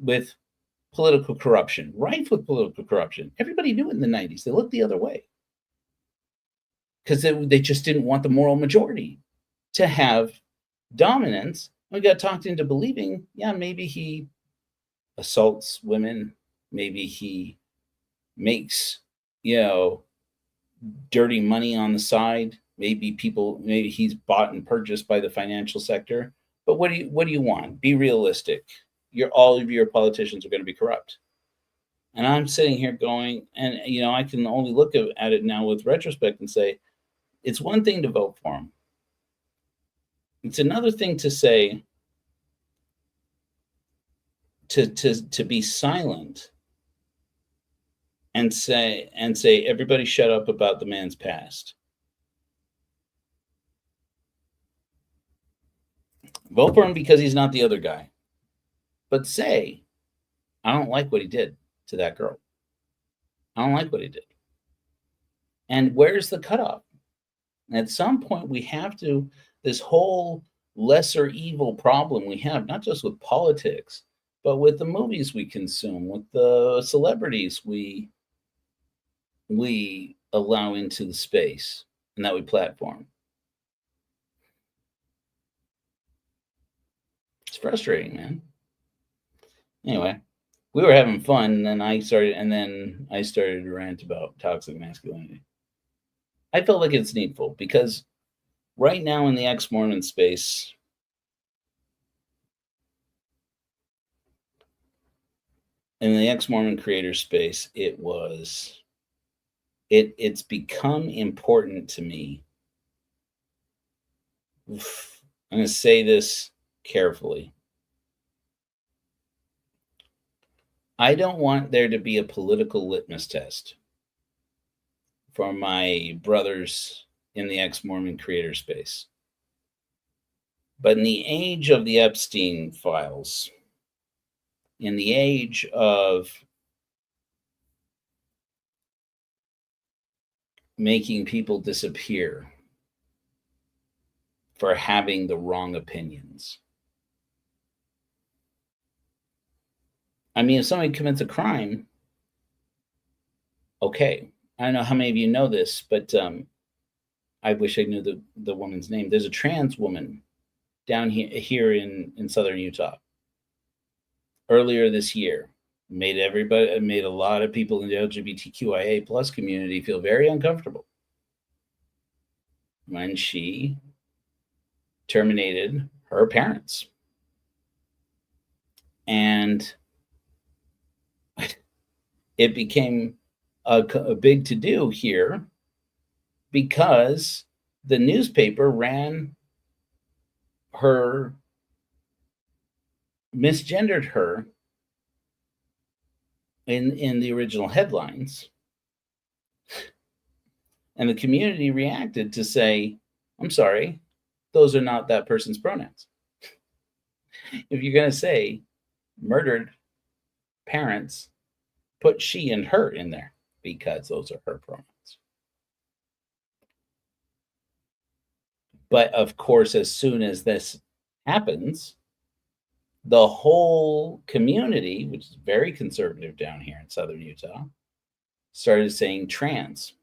political corruption, rife with political corruption. Everybody knew it in the 90s. They looked the other way because they just didn't want the moral majority to have dominance. We got talked into believing, yeah, maybe he assaults women, maybe he makes, dirty money on the side, maybe he's bought and purchased by the financial sector. But what do you want? Be realistic. All of your politicians are going to be corrupt. And I'm sitting here going, and I can only look at it now with retrospect and say, it's one thing to vote for him. It's another thing to say, to be silent and say everybody shut up about the man's past. Vote for him because he's not the other guy. But say, I don't like what he did to that girl. I don't like what he did. And where's the cutoff? At some point, we have to, this whole lesser evil problem we have, not just with politics, but with the movies we consume, with the celebrities we allow into the space and that we platform. It's frustrating, man. Anyway, we were having fun, and then I started to rant about toxic masculinity. I felt like it's needful because right now in the ex-Mormon space, in the ex-Mormon creator space, it's become important to me. I'm going to say this carefully. I don't want there to be a political litmus test for my brothers in the ex-Mormon creator space. But in the age of the Epstein files, in the age of making people disappear for having the wrong opinions. I mean, if somebody commits a crime, okay. I don't know how many of you know this, but I wish I knew the woman's name. There's a trans woman down here in southern Utah. Earlier this year, made a lot of people in the LGBTQIA plus community feel very uncomfortable when she terminated her parents. And it became a big to-do here because the newspaper misgendered her in the original headlines. And the community reacted to say, I'm sorry, those are not that person's pronouns. If you're going to say murdered parents, put she and her in there because those are her pronouns. But of course, as soon as this happens, the whole community, which is very conservative down here in southern Utah, started saying trans.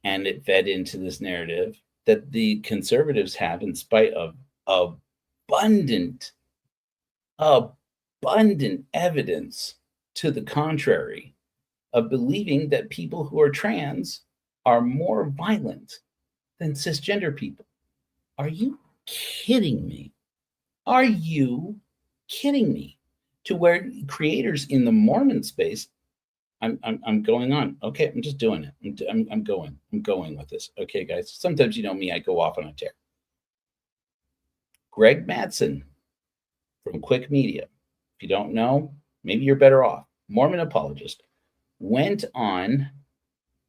And it fed into this narrative that the conservatives have, in spite of abundant abundant evidence to the contrary of believing that people who are trans are more violent than cisgender people. Are you kidding me? Are you kidding me? To where creators in the Mormon space, I'm going on. Okay, I'm just doing it. I'm going with this. Okay, guys. Sometimes you know me, I go off on a tear. Greg Mattson from Quick Media. If you don't know, maybe you're better off. Mormon apologist went on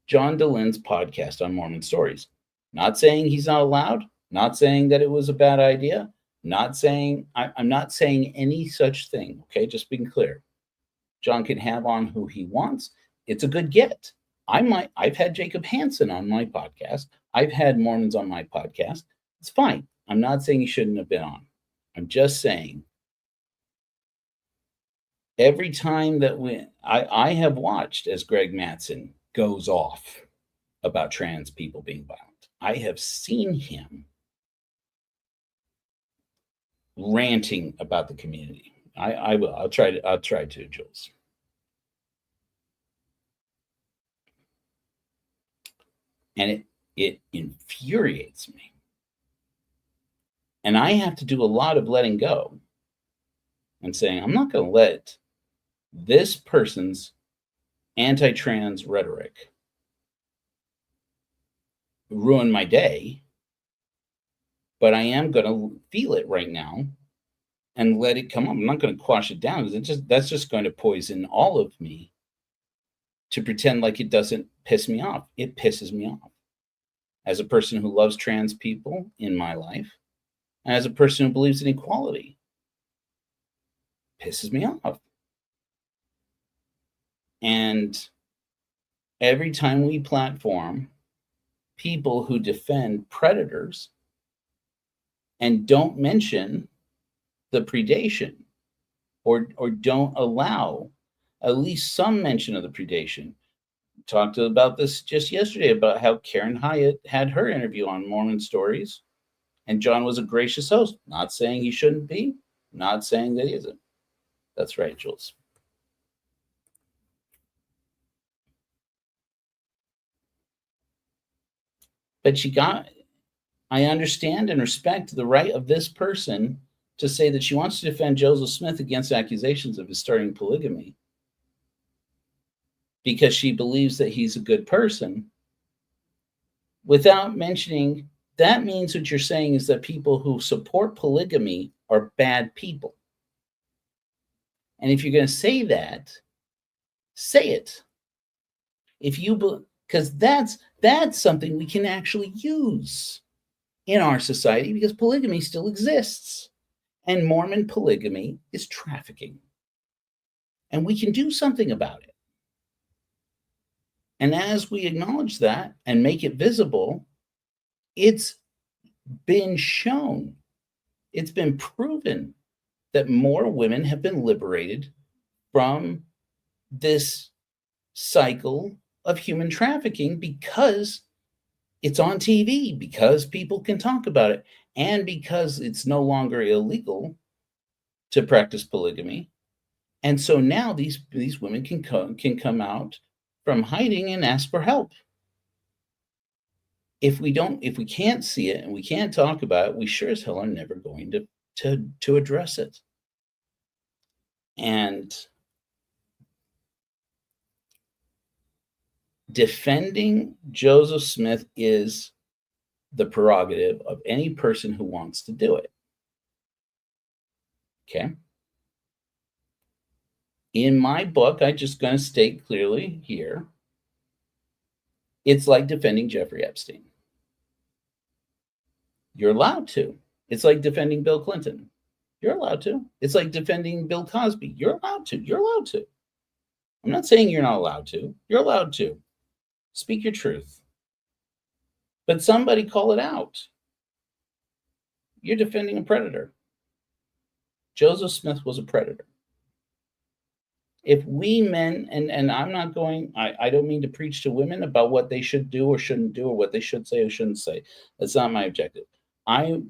John Dehlin's podcast on Mormon Stories. Not saying he's not allowed, not saying that it was a bad idea, not saying, I'm not saying any such thing, okay? Just being clear. John can have on who he wants. It's a good get. I've had Jacob Hansen on my podcast. I've had Mormons on my podcast. It's fine. I'm not saying he shouldn't have been on. I'm just saying every time that I have watched as Greg Mattson goes off about trans people being violent, I have seen him ranting about the community. I will. I'll try to, Jules. And it infuriates me. And I have to do a lot of letting go and saying, I'm not going to let this person's anti-trans rhetoric ruin my day, but I am going to feel it right now and let it come up. I'm not going to quash it down because that's just going to poison all of me to pretend like it doesn't piss me off. It pisses me off. As a person who loves trans people in my life, and as a person who believes in equality, pisses me off. And every time we platform people who defend predators and don't mention the predation or don't allow at least some mention of the predation. Talked about this just yesterday about how Karen Hyatt had her interview on Mormon Stories, and John was a gracious host. Not saying he shouldn't be, not saying that he isn't. That's right, Jules. But I understand and respect the right of this person to say that she wants to defend Joseph Smith against accusations of his starting polygamy because she believes that he's a good person, without mentioning that means what you're saying is that people who support polygamy are bad people. And if you're going to say that, say it. Because that's something we can actually use in our society because polygamy still exists. And Mormon polygamy is trafficking. And we can do something about it. And as we acknowledge that and make it visible, it's been shown, it's been proven that more women have been liberated from this cycle of human trafficking because it's on TV, because people can talk about it, and because it's no longer illegal to practice polygamy. And so now these women can come out from hiding and ask for help. If we can't see it and we can't talk about it, we sure as hell are never going to address it. And defending Joseph Smith is the prerogative of any person who wants to do it. Okay? In my book, I'm just going to state clearly here, it's like defending Jeffrey Epstein. You're allowed to. It's like defending Bill Clinton. You're allowed to. It's like defending Bill Cosby. You're allowed to. You're allowed to. I'm not saying you're not allowed to. You're allowed to. Speak your truth. But somebody call it out. You're defending a predator. Joseph Smith was a predator. If we men, and I'm not going, I don't mean to preach to women about what they should do or shouldn't do or what they should say or shouldn't say. That's not my objective.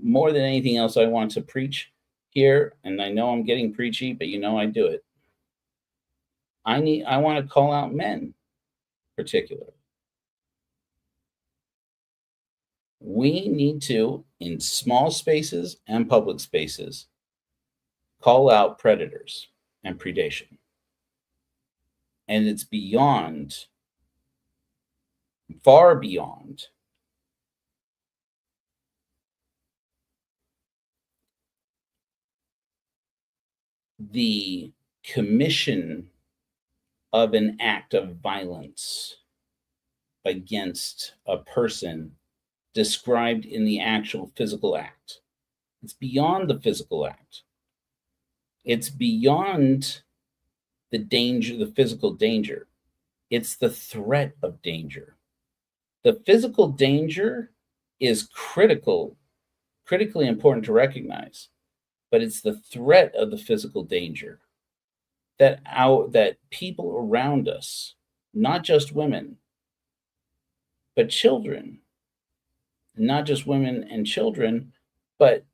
More than anything else, I want to preach here, and I know I'm getting preachy, but I do it. I want to call out men particularly. We need to, in small spaces and public spaces, call out predators and predation. And it's beyond, far beyond the commission of an act of violence against a person described in the actual physical act. It's beyond the physical act. It's beyond the danger, the physical danger. It's the threat of danger. The physical danger is critically important to recognize, but it's the threat of the physical danger that people around us, not just women, but children, not just women and children, but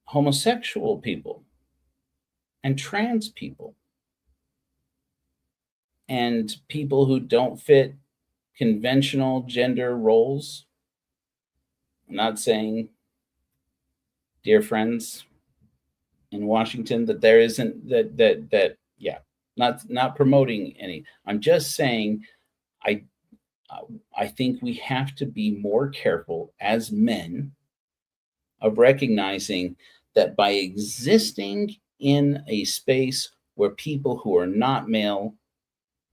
homosexual people and trans people and people who don't fit conventional gender roles. I'm not saying, dear friends in Washington, that there isn't yeah, not promoting any. I'm just saying I think we have to be more careful as men of recognizing that by existing in a space where people who are not male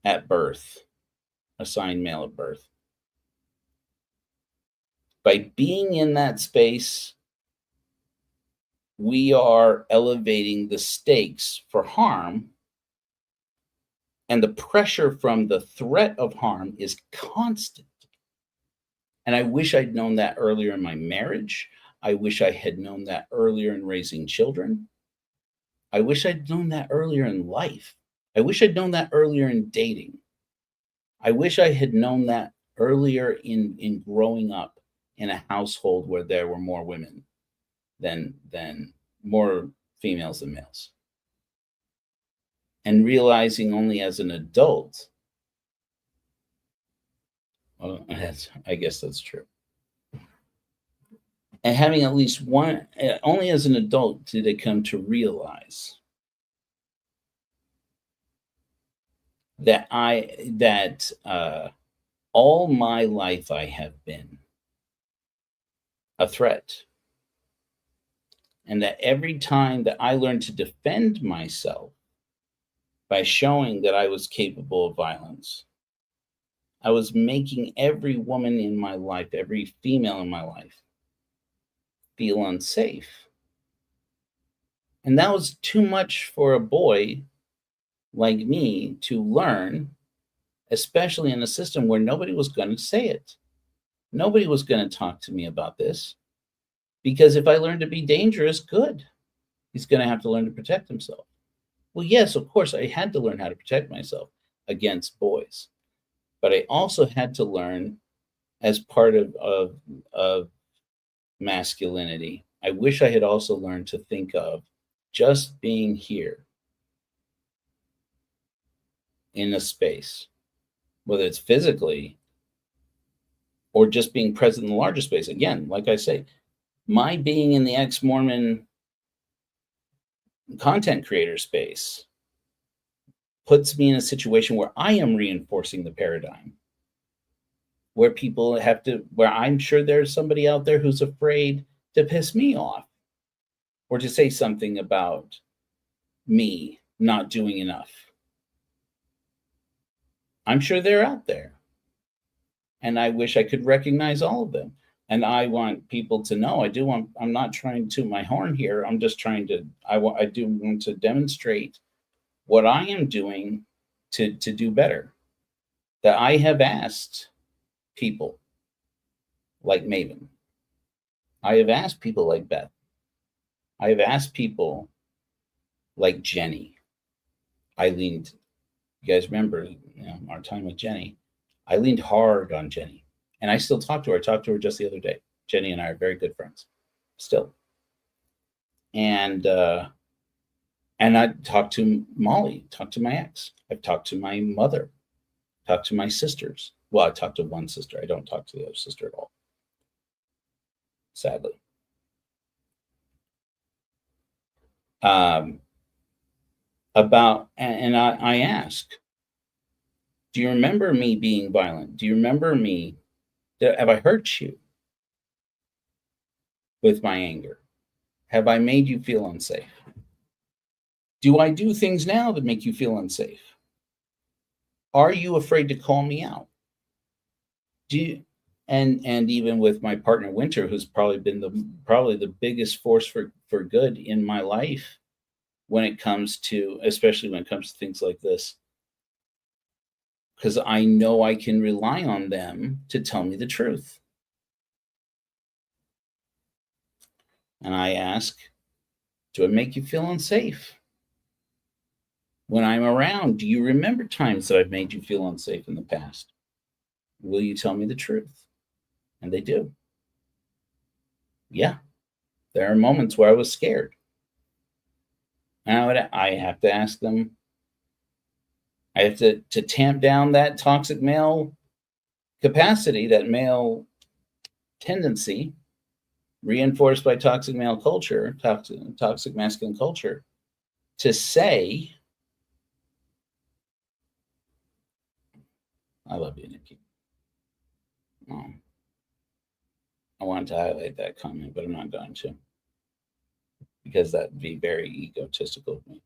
at birth, assigned male at birth, by being in that space, we are elevating the stakes for harm, and the pressure from the threat of harm is constant. And I wish I'd known that earlier in my marriage. I wish I had known that earlier in raising children. I wish I'd known that earlier in life. I wish I'd known that earlier in dating. I wish I had known that earlier in growing up in a household where there were more women than more females than males. And realizing only as an adult, well, I guess that's true. And having at least one, only as an adult did I come to realize that all my life I have been a threat. And that every time that I learned to defend myself by showing that I was capable of violence, I was making every woman in my life, every female in my life, feel unsafe. And that was too much for a boy like me to learn, especially in a system where nobody was going to say it. Nobody was going to talk to me about this. Because if I learned to be dangerous, good. He's going to have to learn to protect himself. Well, yes, of course, I had to learn how to protect myself against boys. But I also had to learn, as part of masculinity, I wish I had also learned to think of just being here in a space, whether it's physically or just being present in the larger space. Again, like I say, my being in the ex-Mormon content creator space puts me in a situation where I am reinforcing the paradigm, where people have to, where I'm sure there's somebody out there who's afraid to piss me off or to say something about me not doing enough. I'm sure they're out there. And I wish I could recognize all of them. And I want people to know, I'm not trying to toot my horn here. I'm just trying to, I do want to demonstrate what I am doing to do better. That I have asked people like Maven. I have asked people like Beth. I have asked people like Jenny. You guys remember, our time with Jenny. I leaned hard on Jenny. And I still talk to her. I talked to her just the other day. Jenny and I are very good friends. Still. And I talked to Molly, talked to my ex. I've talked to my mother, talked to my sisters. Well, I talked to one sister. I don't talk to the other sister at all, sadly. And I ask, do you remember me being violent? Do you remember me? Have I hurt you with my anger? Have I made you feel unsafe? Do I do things now that make you feel unsafe? Are you afraid to call me out? Do you, and even with my partner Winter, who's probably been the biggest force for good in my life when it comes to, especially when it comes to things like this, because I know I can rely on them to tell me the truth. And I ask, do it make you feel unsafe? When I'm around, do you remember times that I've made you feel unsafe in the past? Will you tell me the truth? And they do. Yeah, there are moments where I was scared. And I have to ask them, I have to tamp down that toxic male capacity, that male tendency, reinforced by toxic male culture, toxic masculine culture, to say, I love you, Nikki. I wanted to highlight that comment, but I'm not going to, because that'd be very egotistical of me. It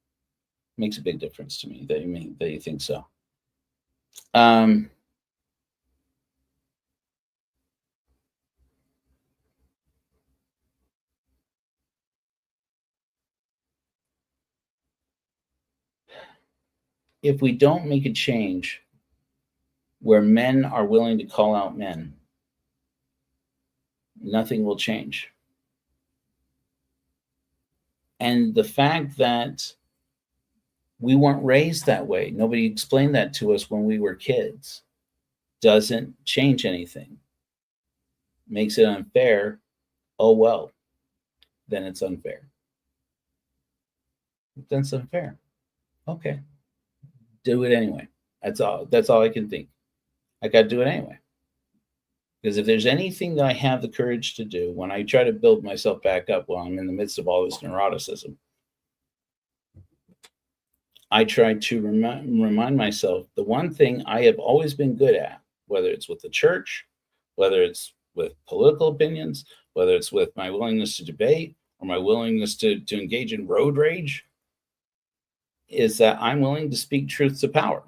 makes a big difference to me that you think so. If we don't make a change where men are willing to call out men, nothing will change. And the fact that we weren't raised that way, nobody explained that to us when we were kids, doesn't change anything. Makes it unfair. Oh, well, then it's unfair. Then it's unfair. Okay. Do it anyway. That's all I can think. I got to do it anyway. Because if there's anything that I have the courage to do when I try to build myself back up while I'm in the midst of all this neuroticism, I try to remind myself the one thing I have always been good at, whether it's with the church, whether it's with political opinions, whether it's with my willingness to debate or my willingness to engage in road rage, is that I'm willing to speak truth to power.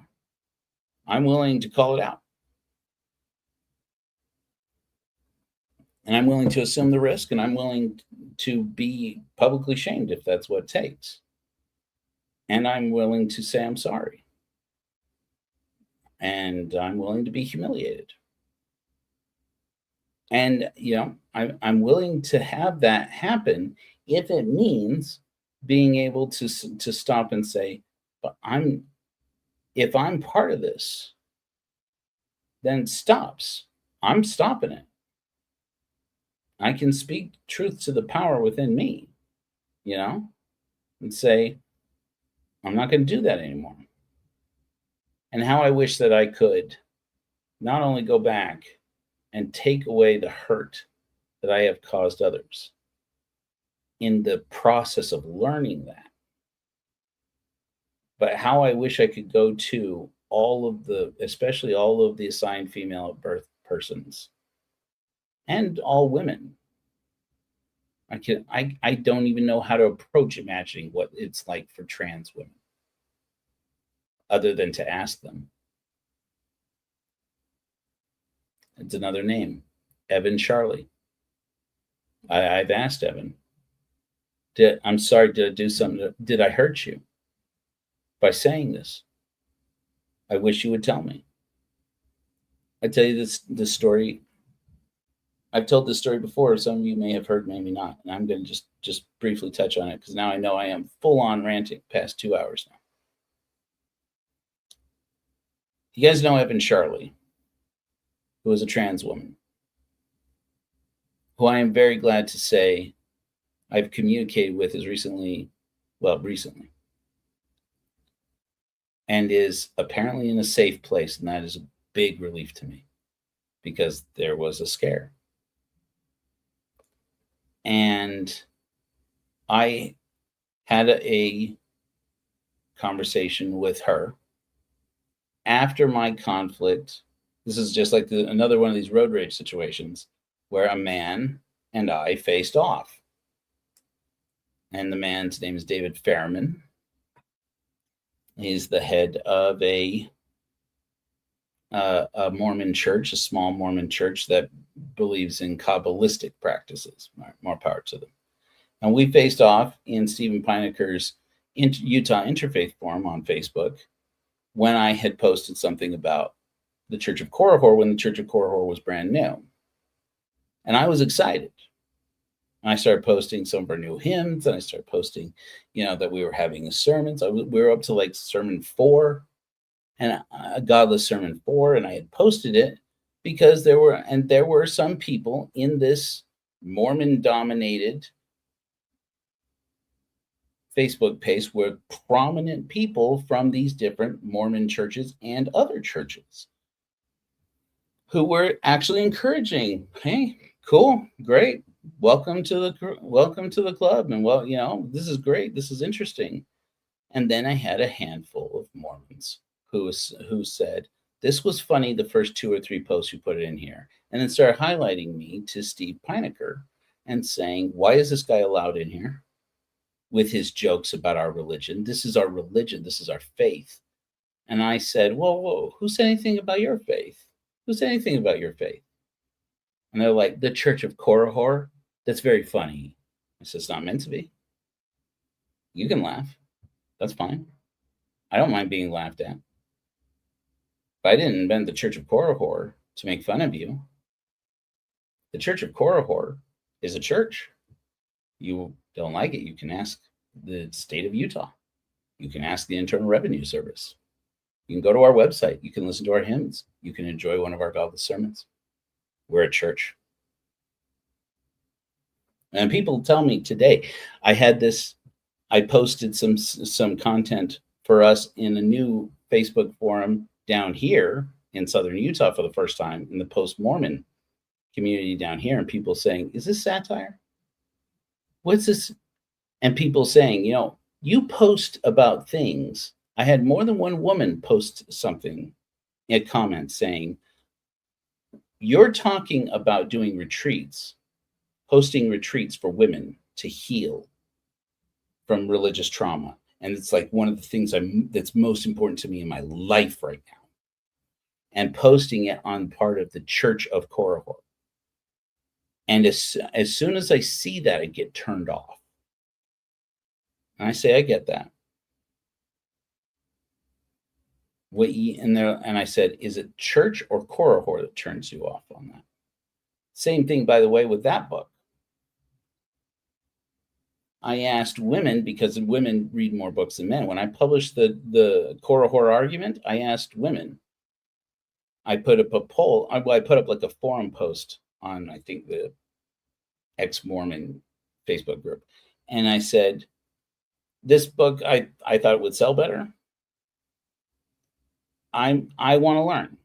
I'm willing to call it out. And I'm willing to assume the risk, and I'm willing to be publicly shamed if that's what it takes. And I'm willing to say I'm sorry. And I'm willing to be humiliated. And, I'm willing to have that happen if it means being able to stop and say, but if I'm part of this, then stops. I'm stopping it. I can speak truth to the power within me, and say, I'm not going to do that anymore. And how I wish that I could not only go back and take away the hurt that I have caused others in the process of learning that, but how I wish I could go to especially all of the assigned female at birth persons and all women. I don't even know how to approach imagining what it's like for trans women, other than to ask them. It's another name, Evan Charlie. I've asked Evan, I'm sorry, did I do something? Did I hurt you by saying this? I wish you would tell me. I tell you this story. I've told this story before. Some of you may have heard, maybe not. And I'm going to just briefly touch on it because now I know I am full on ranting past 2 hours now. You guys know Evan Charlie, who is a trans woman, who I am very glad to say I've communicated with as recently, and is apparently in a safe place. And that is a big relief to me because there was a scare. And I had a conversation with her after my conflict. This is just like another one of these road rage situations where a man and I faced off. And the man's name is David Fairman. He's the head of a Mormon church, a small Mormon church that believes in Kabbalistic practices. More power to them. And we faced off in Stephen Pineker's Utah Interfaith Forum on Facebook when I had posted something about the Church of Korihor when the Church of Korihor was brand new. And I was excited. And I started posting some of our new hymns, and I started posting, that we were having sermons. We were up to like sermon 4, and a godless sermon 4, and I had posted it because there were some people in this Mormon-dominated Facebook page were prominent people from these different Mormon churches and other churches who were actually encouraging, hey, cool, great. Welcome to the club. And this is great. This is interesting. And then I had a handful of Mormons who said, this was funny, the first 2 or 3 posts you put in here. And then started highlighting me to Steve Pineker and saying, why is this guy allowed in here with his jokes about our religion? This is our religion. This is our faith. And I said, whoa, who said anything about your faith? Who said anything about your faith? And they're like, the Church of Korihor? That's very funny. I said, it's not meant to be. You can laugh. That's fine. I don't mind being laughed at. But I didn't invent the Church of Korihor to make fun of you. The Church of Korihor is a church. You don't like it, you can ask the state of Utah. You can ask the Internal Revenue Service. You can go to our website. You can listen to our hymns. You can enjoy one of our godless sermons. We're a church. And people tell me today, I posted some content for us in a new Facebook forum down here in Southern Utah for the first time in the post-Mormon community down here. And people saying, is this satire? What's this? And people saying, you post about things. I had more than one woman post something in comments saying, you're talking about doing retreats, hosting retreats for women to heal from religious trauma. And it's like one of the things that's most important to me in my life right now. And posting it on part of the Church of Korihor. And as soon as I see that, I get turned off. And I say, I get that. And I said, is it church or Korihor that turns you off on that? Same thing, by the way, with that book. I asked women, because women read more books than men. When I published the Korihor argument, I asked women. I put up a poll. I put up like a forum post on, I think, the ex-Mormon Facebook group. And I said, this book, I thought it would sell better. I want to learn.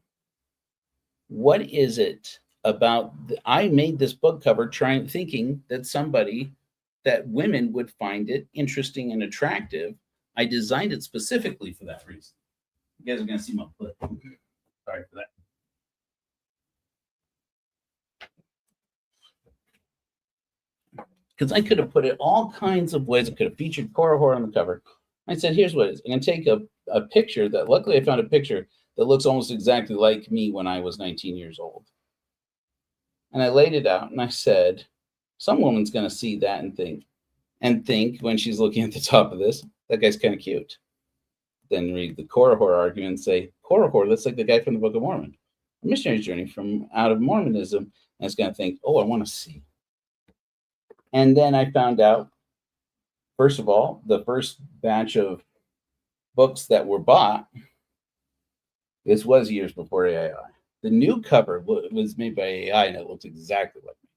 What is it about? I made this book cover thinking that women would find it interesting and attractive. I designed it specifically for that reason. You guys are going to see my flip. Sorry for that. Because I could have put it all kinds of ways. I could have featured Korihor on the cover. I said, here's what it is. I'm going to take a picture that, luckily I found a picture that looks almost exactly like me when I was 19 years old. And I laid it out and I said, some woman's going to see that and think when she's looking at the top of this, that guy's kind of cute. Then read the Korihor argument and say, Korihor, that's like the guy from the Book of Mormon. A missionary's journey from out of Mormonism. And it's going to think, oh, I want to see. And then I found out, first of all, the first batch of books that were bought, this was years before AI. The new cover was made by AI, and it looks exactly like me.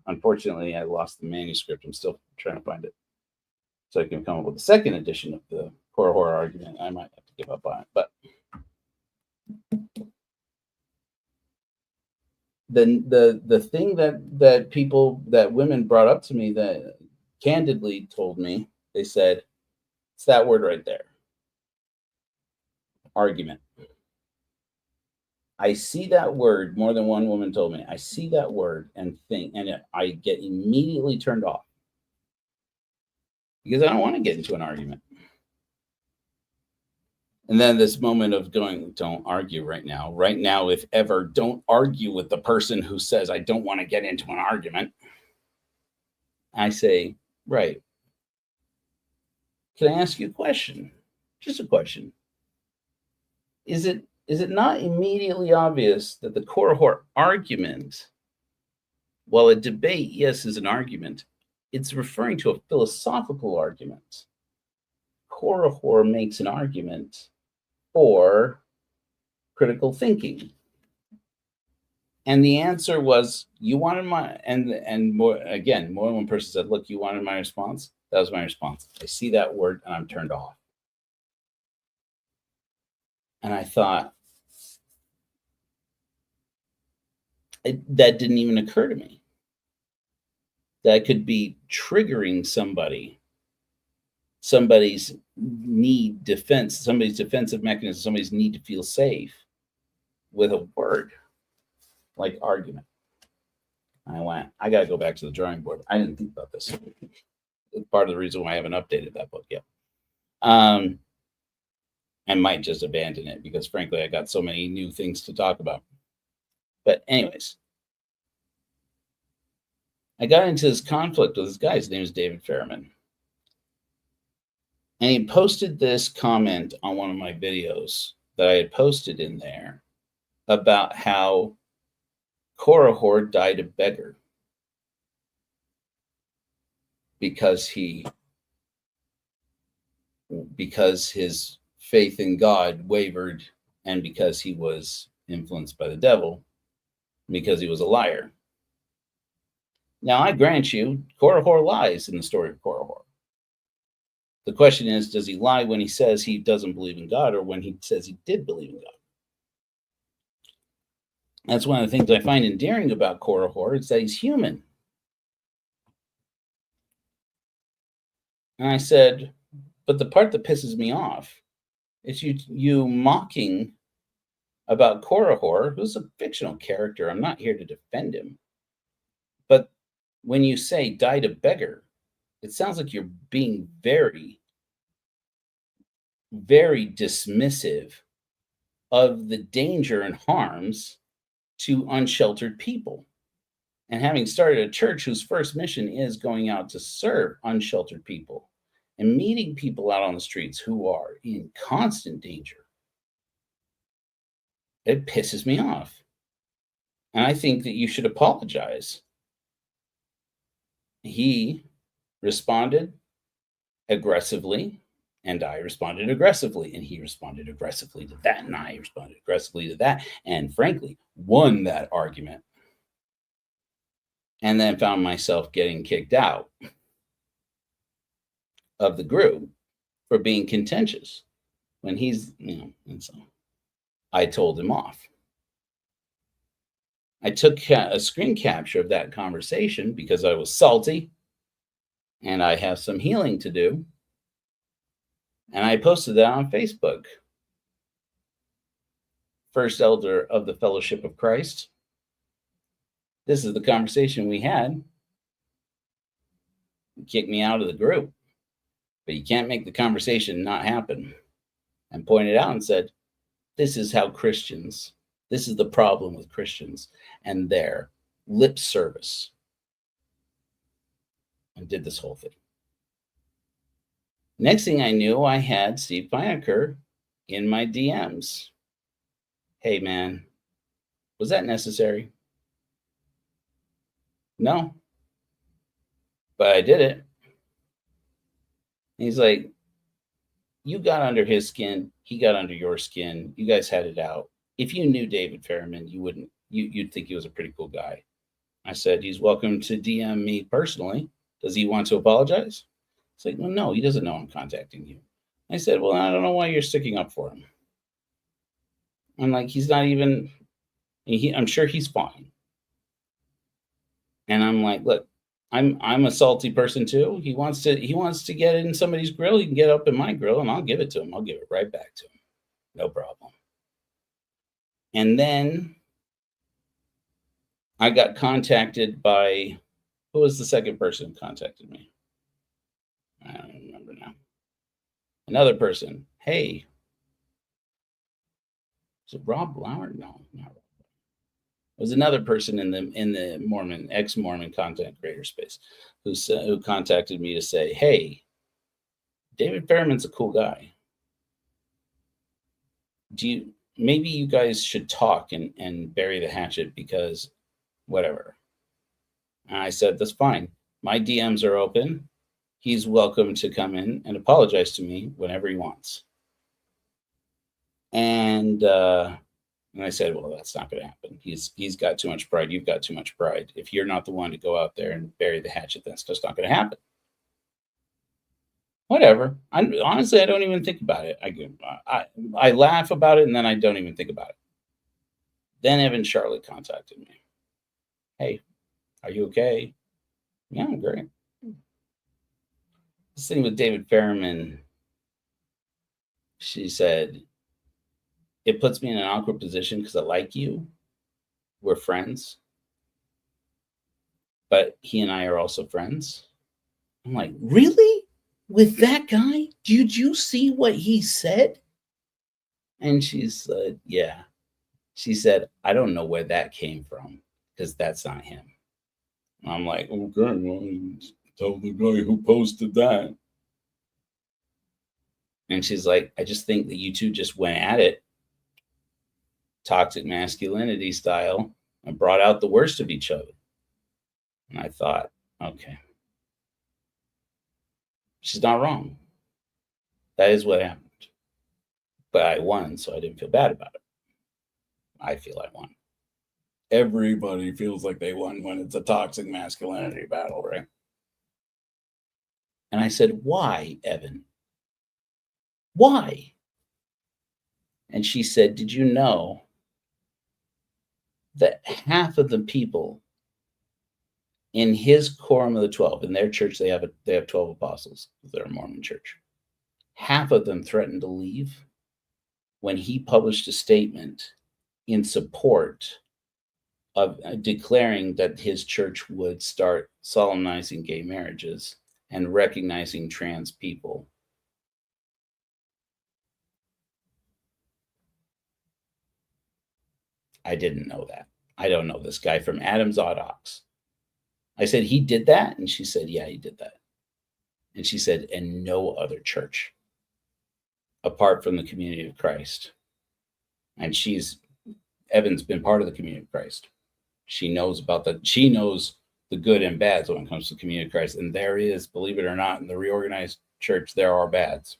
Unfortunately, I lost the manuscript. I'm still trying to find it so I can come up with the second edition of the core horror argument. I might have to give up on it, but the thing that women brought up to me that candidly told me, they said, it's that word right there, argument. I see that word, more than one woman told me. I see that word and I get immediately turned off because I don't want to get into an argument. And then this moment of going, don't argue right now. Right now, if ever, don't argue with the person who says, I don't want to get into an argument. I say, right. Can I ask you a question? Just a question. Is it not immediately obvious that the core horror argument, while a debate, yes, is an argument, it's referring to a philosophical argument. Core horror makes an argument for critical thinking. And the answer was, you wanted my, and more than one person said, look, you wanted my response. That was my response. I see that word and I'm turned off. And I thought, that didn't even occur to me. That could be triggering somebody's need defense, somebody's defensive mechanism, somebody's need to feel safe with a word like argument. I went, I got to go back to the drawing board. I didn't think about this. It's part of the reason why I haven't updated that book yet. I might just abandon it because, frankly, I got so many new things to talk about. But anyways, I got into this conflict with this guy. His name is David Fairman. And he posted this comment on one of my videos that I had posted in there about how Korihor died a beggar because his faith in God wavered and because he was influenced by the devil, because he was a liar. Now, I grant you, Korihor lies in the story of Korihor. The question is, does he lie when he says he doesn't believe in God or when he says he did believe in God? That's one of the things I find endearing about Korihor, is that he's human. And I said, but the part that pisses me off is you mocking about Korihor, who's a fictional character. I'm not here to defend him. But when you say died a beggar, it sounds like you're being very, very dismissive of the danger and harms to unsheltered people. And having started a church whose first mission is going out to serve unsheltered people and meeting people out on the streets who are in constant danger, it pisses me off. And I think that you should apologize. He responded aggressively, and I responded aggressively, and he responded aggressively to that, and I responded aggressively to that, and frankly, won that argument. And then found myself getting kicked out of the group for being contentious when he's, and so I told him off. I took a screen capture of that conversation because I was salty and I have some healing to do. And I posted that on Facebook. First elder of the Fellowship of Christ. This is the conversation we had. You kicked me out of the group, but you can't make the conversation not happen. And pointed out and said, this is the problem with Christians and their lip service. And did this whole thing. Next thing I knew, I had Steve Pinecker in my DMs. Hey, man, was that necessary? No. But I did it. He's like, you got under his skin. He got under your skin. You guys had it out. If you knew David Fairman, you'd think he was a pretty cool guy. I said, he's welcome to DM me personally. Does he want to apologize? It's like, well, no, he doesn't know I'm contacting you. I said, well, I don't know why you're sticking up for him. I'm like, he's not even, I'm sure he's fine. And I'm like, look, I'm a salty person too. He wants to get in somebody's grill. He can get up in my grill and I'll give it to him. I'll give it right back to him. No problem. And then I got contacted by, who was the second person who contacted me? I don't remember now. Another person. Hey. Is it Rob Lauer? No, not Rob. It was another person in the Mormon, ex-Mormon content creator space who contacted me to say, hey, David Fairman's a cool guy. Maybe you guys should talk and bury the hatchet because whatever. And I said, that's fine. My DMs are open. He's welcome to come in and apologize to me whenever he wants. And I said, well, that's not going to happen. He's got too much pride. You've got too much pride. If you're not the one to go out there and bury the hatchet, that's just not going to happen. Whatever. Honestly, I don't even think about it. I laugh about it and then I don't even think about it. Then Evan Charlotte contacted me. Hey, are you okay? Yeah, I'm great. This thing with David Fairman, she said, it puts me in an awkward position because I like you. We're friends. But he and I are also friends. I'm like, really? With that guy? Did you see what he said? And she said, yeah. She said, I don't know where that came from because that's not him. And I'm like, okay, well, tell the guy who posted that. And she's like, I just think that you two just went at it, toxic masculinity style, and brought out the worst of each other. And I thought, okay, she's not wrong. That is what happened. But I won, so I didn't feel bad about it. I feel I won. Everybody feels like they won when it's a toxic masculinity battle, right? And I said, why, Evan? Why? And she said, did you know that half of the people in his quorum of the 12, in their church, they have 12 apostles, they're a Mormon church. Half of them threatened to leave when he published a statement in support of declaring that his church would start solemnizing gay marriages and recognizing trans people. I didn't know that. I don't know this guy from Adam's Odd Ox. I said, he did that? And she said, yeah, he did that. And she said, and no other church apart from the Community of Christ. And Evan's been part of the Community of Christ. She knows she knows the good and bads when it comes to the Community of Christ. And there is, believe it or not, in the reorganized church, there are bads.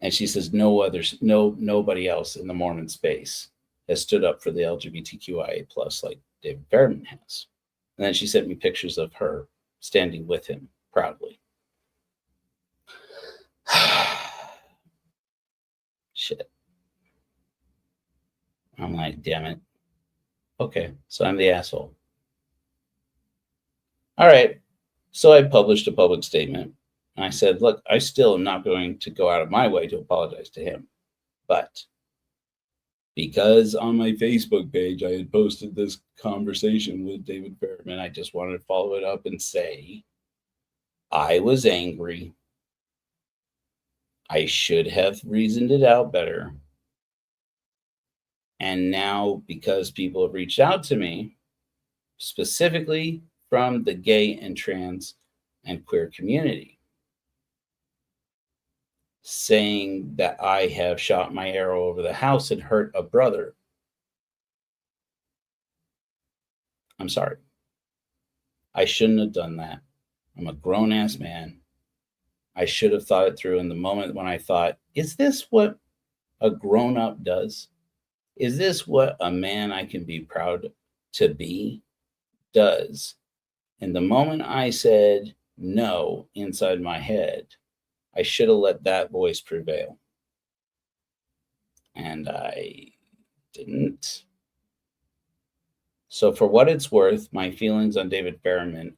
And she says nobody else in the Mormon space has stood up for the LGBTQIA plus like David Fairman has. And then she sent me pictures of her standing with him proudly. Shit. I'm like, damn it. Okay, so I'm the asshole. All right. So I published a public statement. And I said, look, I still am not going to go out of my way to apologize to him. But because on my Facebook page, I had posted this conversation with David Fairman, I just wanted to follow it up and say, I was angry. I should have reasoned it out better. And now, because people have reached out to me, specifically from the gay and trans and queer community, saying that I have shot my arrow over the house and hurt a brother, I'm sorry. I shouldn't have done that. I'm a grown-ass man. I should have thought it through in the moment when I thought, is this what a grown-up does? Is this what a man I can be proud to be does? And the moment I said no inside my head, I should have let that voice prevail. And I didn't. So, for what it's worth, my feelings on David Berriman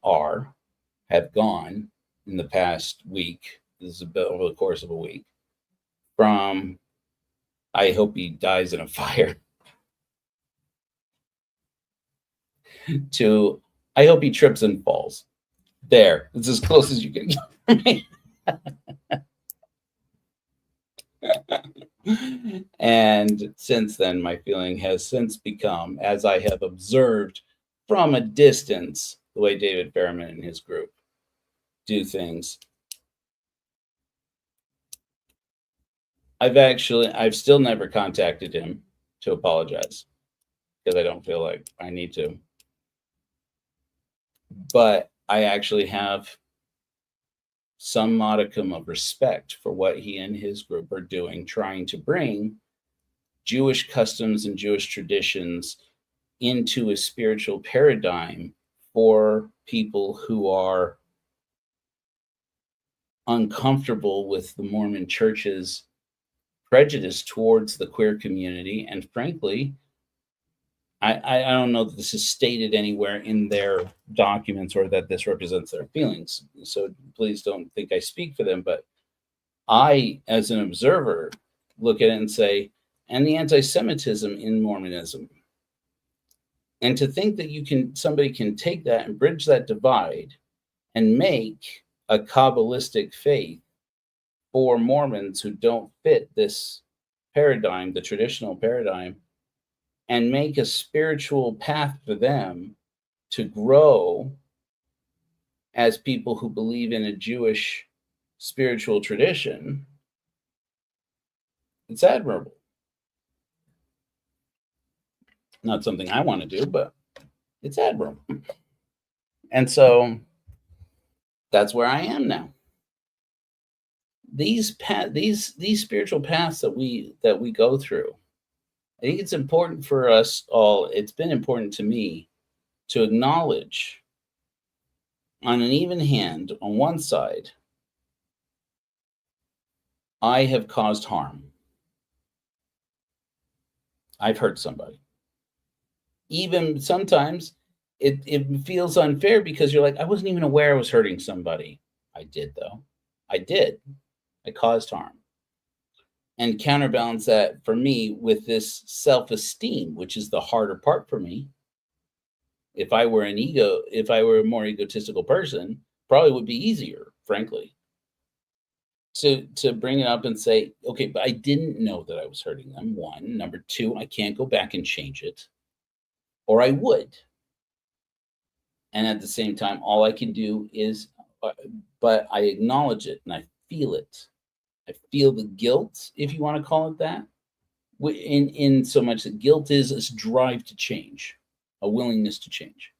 have gone in the past week. This is a bit over the course of a week. From I hope he dies in a fire to I hope he trips and falls. There, it's as close as you can get for me. And since then, my feeling has since become, as I have observed from a distance, the way David Berriman and his group do things. I've still never contacted him to apologize because I don't feel like I need to. But I actually have some modicum of respect for what he and his group are doing, trying to bring Jewish customs and Jewish traditions into a spiritual paradigm for people who are uncomfortable with the Mormon church's prejudice towards the queer community. And frankly, I don't know that this is stated anywhere in their documents or that this represents their feelings. So please don't think I speak for them. But I, as an observer, look at it and say, and the anti-Semitism in Mormonism. And to think that somebody can take that and bridge that divide and make a Kabbalistic faith for Mormons who don't fit this paradigm, the traditional paradigm, and make a spiritual path for them to grow as people who believe in a Jewish spiritual tradition, it's admirable. Not something I want to do, but it's admirable. And so that's where I am now. These spiritual paths that we go through, I think it's important for us all. It's been important to me to acknowledge on an even hand, on one side, I have caused harm. I've hurt somebody. Even sometimes it feels unfair because you're like, I wasn't even aware I was hurting somebody. I did, though. I did. I caused harm. And counterbalance that for me with this self-esteem, which is the harder part for me. If I were a more egotistical person, probably would be easier, frankly, to bring it up and say, okay, but I didn't know that I was hurting them. One. Number two, I can't go back and change it. Or I would. And at the same time, all I can do is, but I acknowledge it and I feel it. I feel the guilt, if you want to call it that, in so much that guilt is a drive to change, a willingness to change,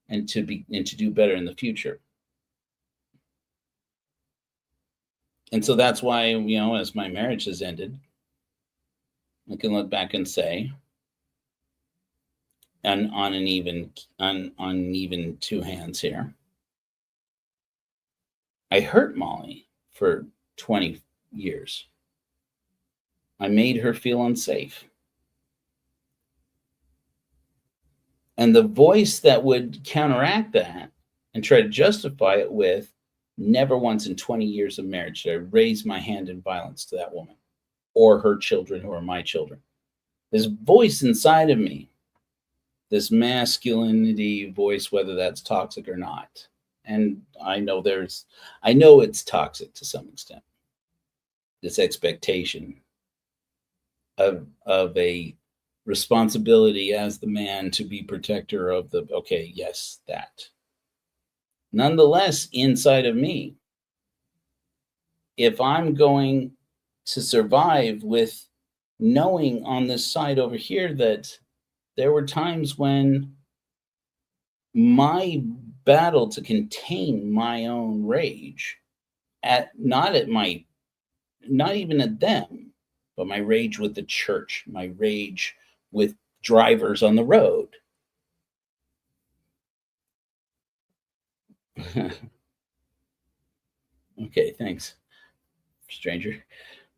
and to do better in the future. And so that's why, as my marriage has ended, I can look back and say, and on even two hands here, I hurt Molly for 20 years. I made her feel unsafe. And the voice that would counteract that and try to justify it with, never once in 20 years of marriage did I raise my hand in violence to that woman or her children who are my children. This voice inside of me, this masculinity voice, whether that's toxic or not. And I know it's toxic to some extent. This expectation of a responsibility as the man to be protector of that. Nonetheless, inside of me, if I'm going to survive with knowing on this side over here that there were times when my battle to contain my own rage, not even at them, but my rage with the church, my rage with drivers on the road. Okay, thanks, stranger.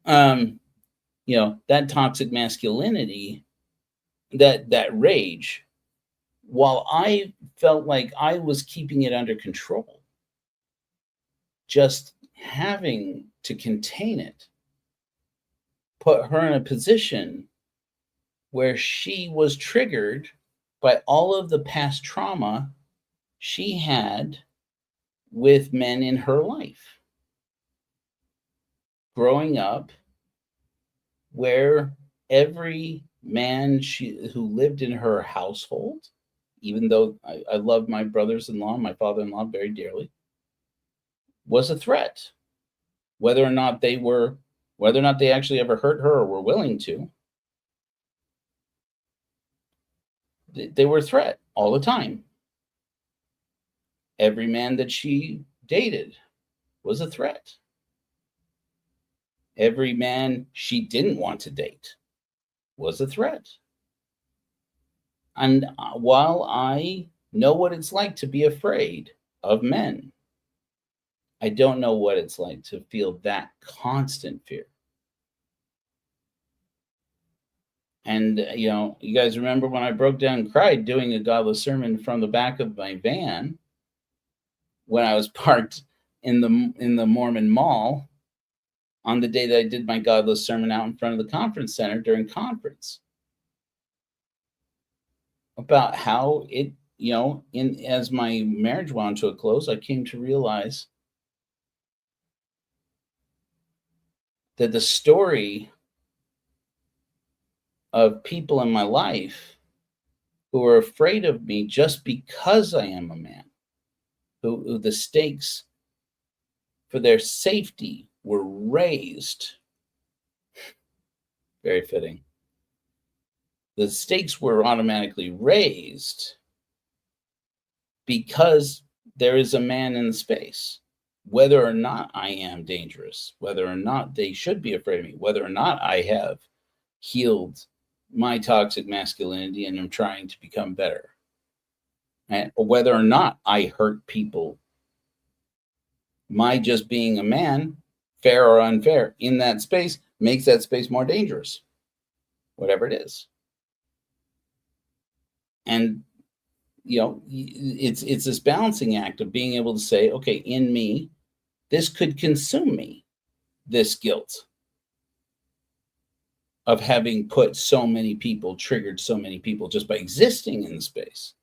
That toxic masculinity, that rage, while I felt like I was keeping it under control, just having to contain it put her in a position where she was triggered by all of the past trauma she had with men in her life. Growing up, where every man who lived in her household, even though I loved my brothers-in-law, my father-in-law very dearly, was a threat. Whether or not they actually ever hurt her or were willing to, they were a threat all the time. Every man that she dated was a threat. Every man she didn't want to date was a threat. And while I know what it's like to be afraid of men, I don't know what it's like to feel that constant fear. And, you guys remember when I broke down and cried doing a godless sermon from the back of my van when I was parked in the Mormon mall on the day that I did my godless sermon out in front of the conference center during conference, about how it, as my marriage wound to a close, I came to realize that the story of people in my life who are afraid of me just because I am a man, who the stakes for their safety were raised. Very fitting. The stakes were automatically raised because there is a man in the space. Whether or not I am dangerous, whether or not they should be afraid of me, whether or not I have healed my toxic masculinity and am trying to become better, and whether or not I hurt people, my just being a man, fair or unfair, in that space makes that space more dangerous, whatever it is. And it's this balancing act of being able to say, okay, in me, this could consume me, this guilt of having put so many people, triggered so many people just by existing in the space,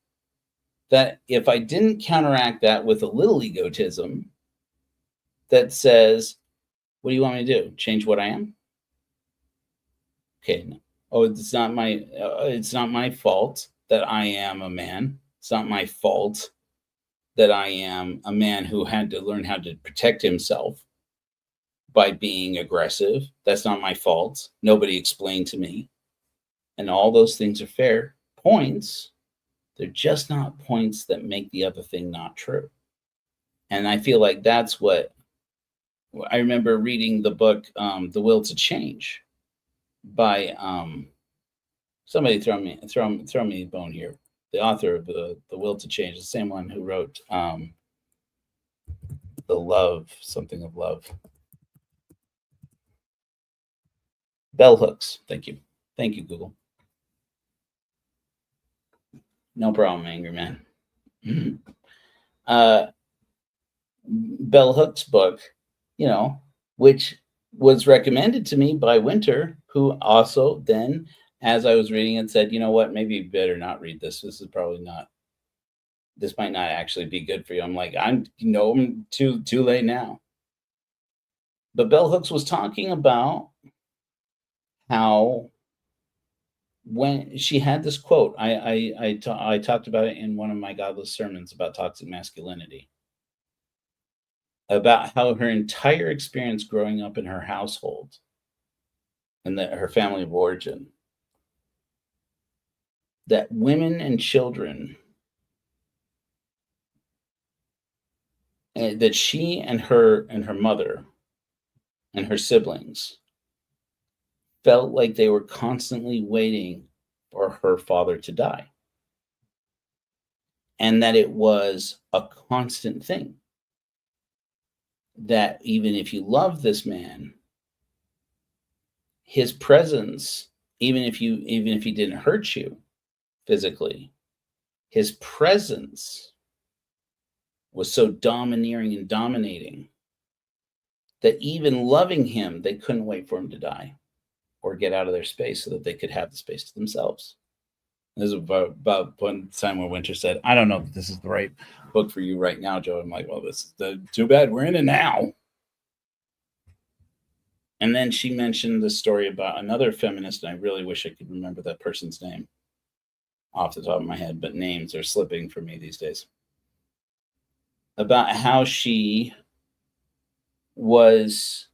that if I didn't counteract that with a little egotism that says, what do you want me to do? Change what I am? Okay. No. Oh, it's not my fault that I am a man. It's not my fault that I am a man who had to learn how to protect himself by being aggressive. That's not my fault. Nobody explained to me. And all those things are fair points. They're just not points that make the other thing not true. And I feel like that's what I remember reading the book, The Will to Change, by somebody throw me a bone here. The author of the Will to Change, the same one who wrote The Love, something of Love. Bell Hooks. Thank you. Thank you, Google. No problem, angry man. Bell Hooks' book, which was recommended to me by Winter, who also then, as I was reading it, said, you know what, maybe you better not read this. This might not actually be good for you. I'm like, I'm too late now. But Bell Hooks was talking about how when she had this quote, I talked about it in one of my godless sermons about toxic masculinity, about how her entire experience growing up in her household and her family of origin, that women and children, that she and her mother and her siblings felt like they were constantly waiting or her father to die. And that it was a constant thing. That even if you love this man, his presence, even if he didn't hurt you physically, his presence was so domineering and dominating that even loving him, they couldn't wait for him to die or get out of their space so that they could have the space to themselves. This is about one time where Winter said, I don't know if this is the right book for you right now, Joe. I'm like, well, this is too bad we're in it now. And then she mentioned the story about another feminist, and I really wish I could remember that person's name off the top of my head, but names are slipping for me these days. About how she was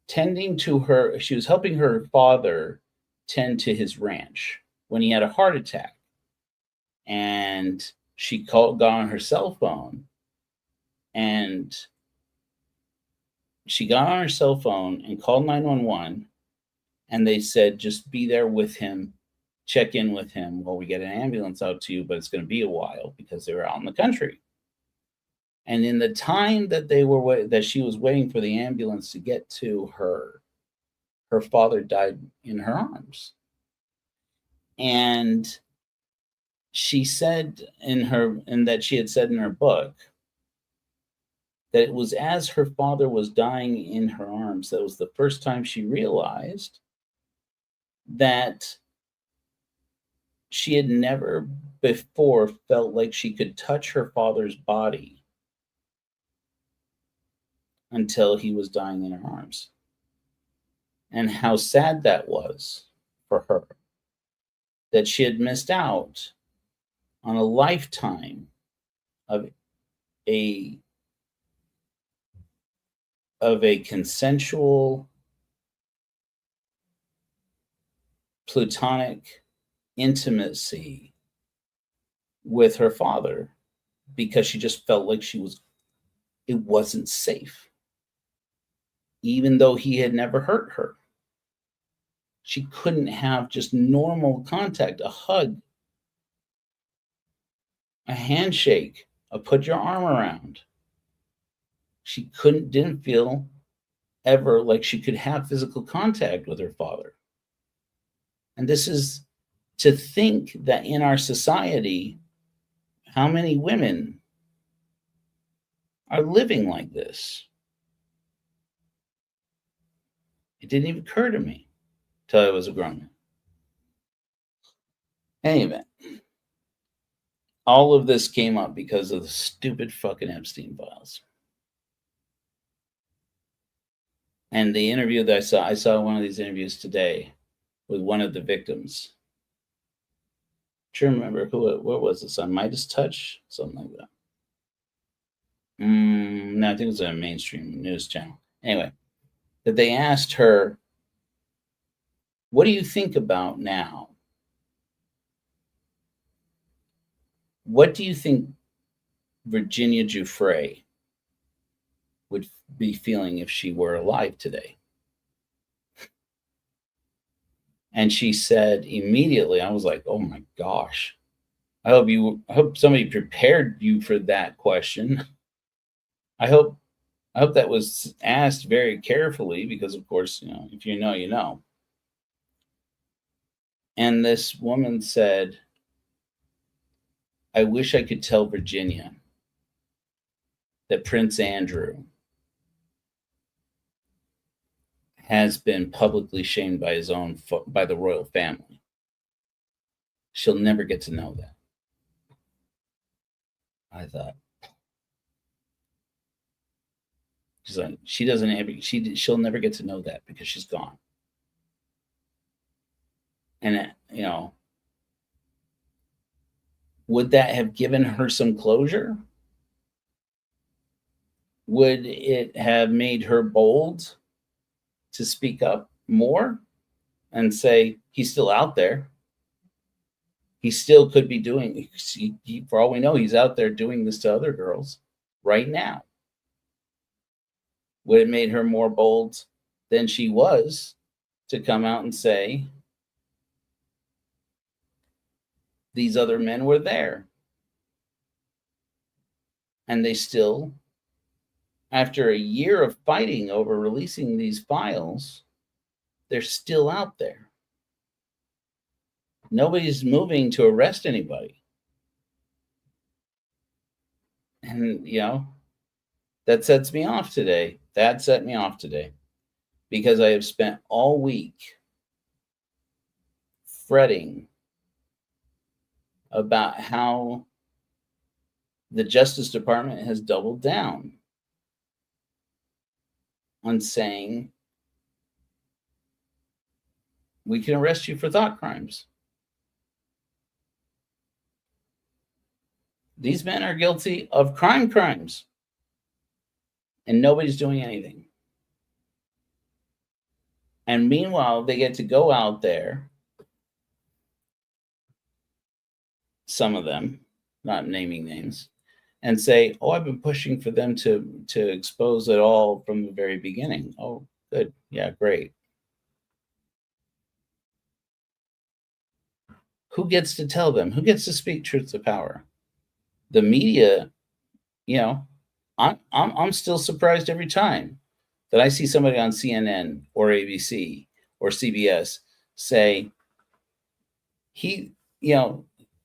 she was helping her father tend to his ranch when he had a heart attack. And she got on her cell phone, and she got on her cell phone and called 911, and they said, just be there with him, check in with him while we get an ambulance out to you, but it's going to be a while because they were out in the country. And in the time that that she was waiting for the ambulance to get to her, her father died in her arms. And she said that she had said in her book that it was as her father was dying in her arms that was the first time she realized that she had never before felt like she could touch her father's body until he was dying in her arms. And how sad that was for her, that she had missed out on a lifetime of a consensual, platonic intimacy with her father because she just felt like it wasn't safe. Even though he had never hurt her, she couldn't have just normal contact, a hug, a handshake, a put your arm around. She didn't feel ever like she could have physical contact with her father. And this is to think that in our society, how many women are living like this? It didn't even occur to me till I was a grown man. Anyway, all of this came up because of the stupid fucking Epstein files. And the interview that I saw one of these interviews today with one of the victims. I'm trying to remember what was this on Midas Touch? Something like that. No, I think it was a mainstream news channel. Anyway, that they asked her, what do you think about now? What do you think Virginia Giuffre would be feeling if she were alive today? And she said immediately, I was like, oh my gosh, I hope somebody prepared you for that question. I hope that was asked very carefully because, of course, if you know, you know. And this woman said, I wish I could tell Virginia that Prince Andrew has been publicly shamed by by the royal family. She'll never get to know that. I thought. She's like, she'll never get to know that because she's gone. And would that have given her some closure? Would it have made her bold to speak up more and say, he's still out there? He still could be doing, for all we know, he's out there doing this to other girls right now. Would it made her more bold than she was to come out and say, These other men were there. And they still, after a year of fighting over releasing these files, they're still out there. Nobody's moving to arrest anybody. And, that sets me off today. That set me off today because I have spent all week fretting about how the Justice Department has doubled down on saying we can arrest you for thought crimes. These men are guilty of crimes, and nobody's doing anything. And meanwhile, they get to go out there, some of them, not naming names, and say, oh, I've been pushing for them to expose it all from the very beginning. Oh, good. Yeah, great. Who gets to tell them? Who gets to speak truth to power? The media, I'm still surprised every time that I see somebody on CNN or ABC or CBS say,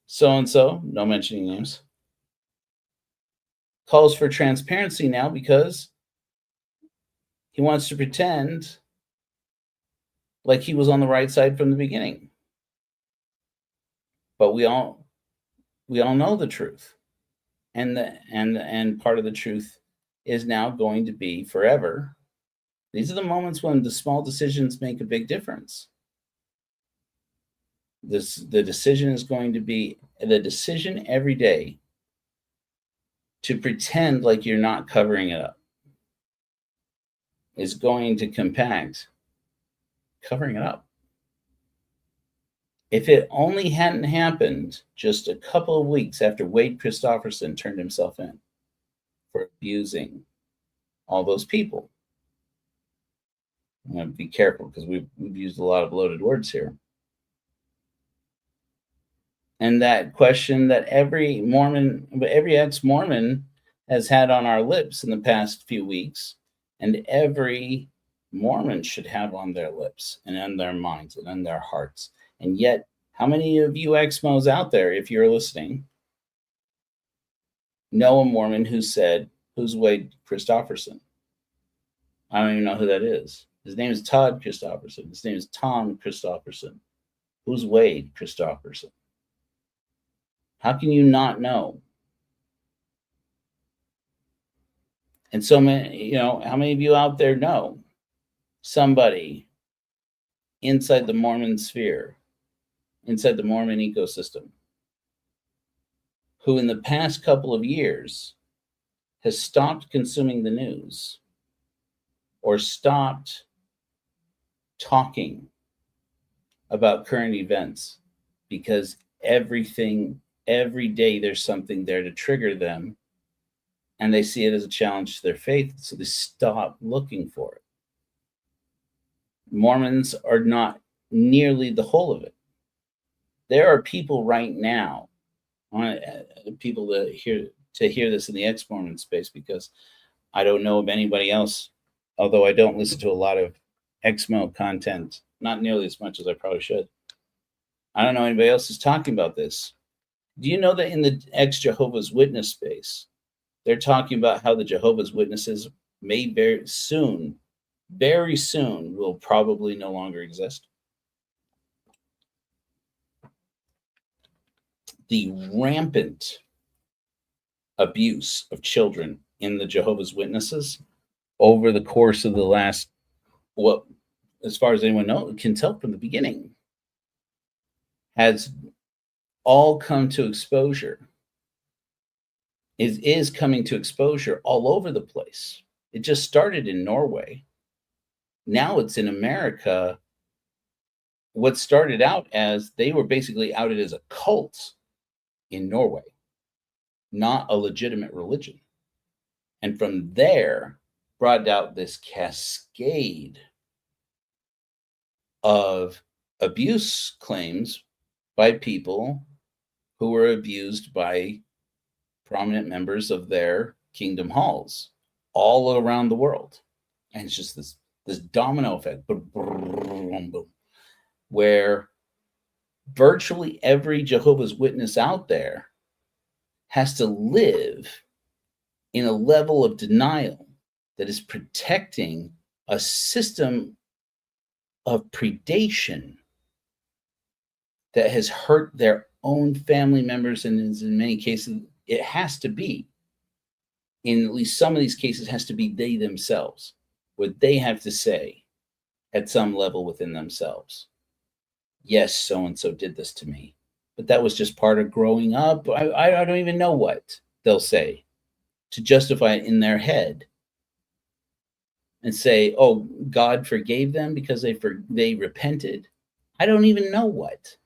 so-and-so, no mentioning names, calls for transparency now because he wants to pretend like he was on the right side from the beginning. But we all know the truth. And part of the truth is now going to be forever. These are the moments when the small decisions make a big difference. The decision is going to be the decision every day to pretend like you're not covering it up is going to compact covering it up. If it only hadn't happened just a couple of weeks after Wade Christopherson turned himself in for abusing all those people. I'm going to be careful because we've used a lot of loaded words here. And that question that every ex-Mormon has had on our lips in the past few weeks, and every Mormon should have on their lips and in their minds and in their hearts. And yet, how many of you ex-Mos out there, if you're listening, know a Mormon who's Wade Christopherson? I don't even know who that is. His name is Todd Christopherson. His name is Tom Christopherson. Who's Wade Christopherson? How can you not know? And so many, how many of you out there know somebody inside the Mormon sphere, inside the Mormon ecosystem, who in the past couple of years has stopped consuming the news or stopped talking about current events because every day there's something there to trigger them, and they see it as a challenge to their faith, so they stop looking for it. Mormons are not nearly the whole of it. There are people right now, I want people to hear this in the ex-Mormon space, because I don't know of anybody else, although I don't listen to a lot of ex-Mo content, not nearly as much as I probably should. I don't know anybody else who's talking about this. Do you know that in the ex-Jehovah's Witness space, they're talking about how the Jehovah's Witnesses may very soon will probably no longer exist? The rampant abuse of children in the Jehovah's Witnesses over the course of the last, as far as anyone can tell from the beginning, has all come to exposure. It is coming to exposure all over the place. It just started in Norway. Now it's in America. What started out as, they were basically outed as a cult in Norway, not a legitimate religion. And from there, brought out this cascade of abuse claims by people who were abused by prominent members of their kingdom halls all around the world. And it's just this domino effect, boom, boom, boom, where virtually every Jehovah's Witness out there has to live in a level of denial that is protecting a system of predation that has hurt their own family members, and in many cases, it has to be, in at least some of these cases, has to be they themselves, where they have to say at some level within themselves, yes, so-and-so did this to me. But that was just part of growing up. I don't even know what they'll say to justify it in their head and say, oh, God forgave them because they repented. I don't even know what.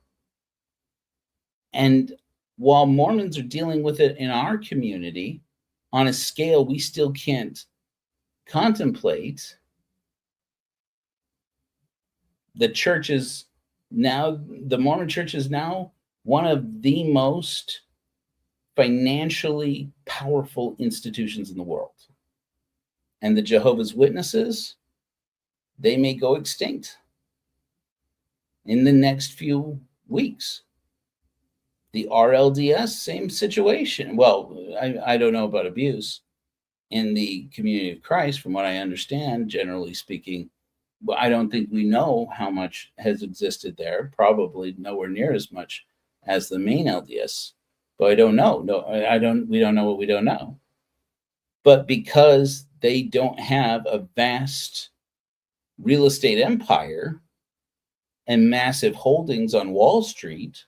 And while Mormons are dealing with it in our community on a scale we still can't contemplate, the Mormon church is now one of the most financially powerful institutions in the world. And the Jehovah's Witnesses, they may go extinct in the next few weeks. The RLDS, same situation. Well, I don't know about abuse in the community of Christ, from what I understand, generally speaking. But I don't think we know how much has existed there. Probably nowhere near as much as the main LDS. But I don't know. No, I don't. We don't know what we don't know. But because they don't have a vast real estate empire and massive holdings on Wall Street,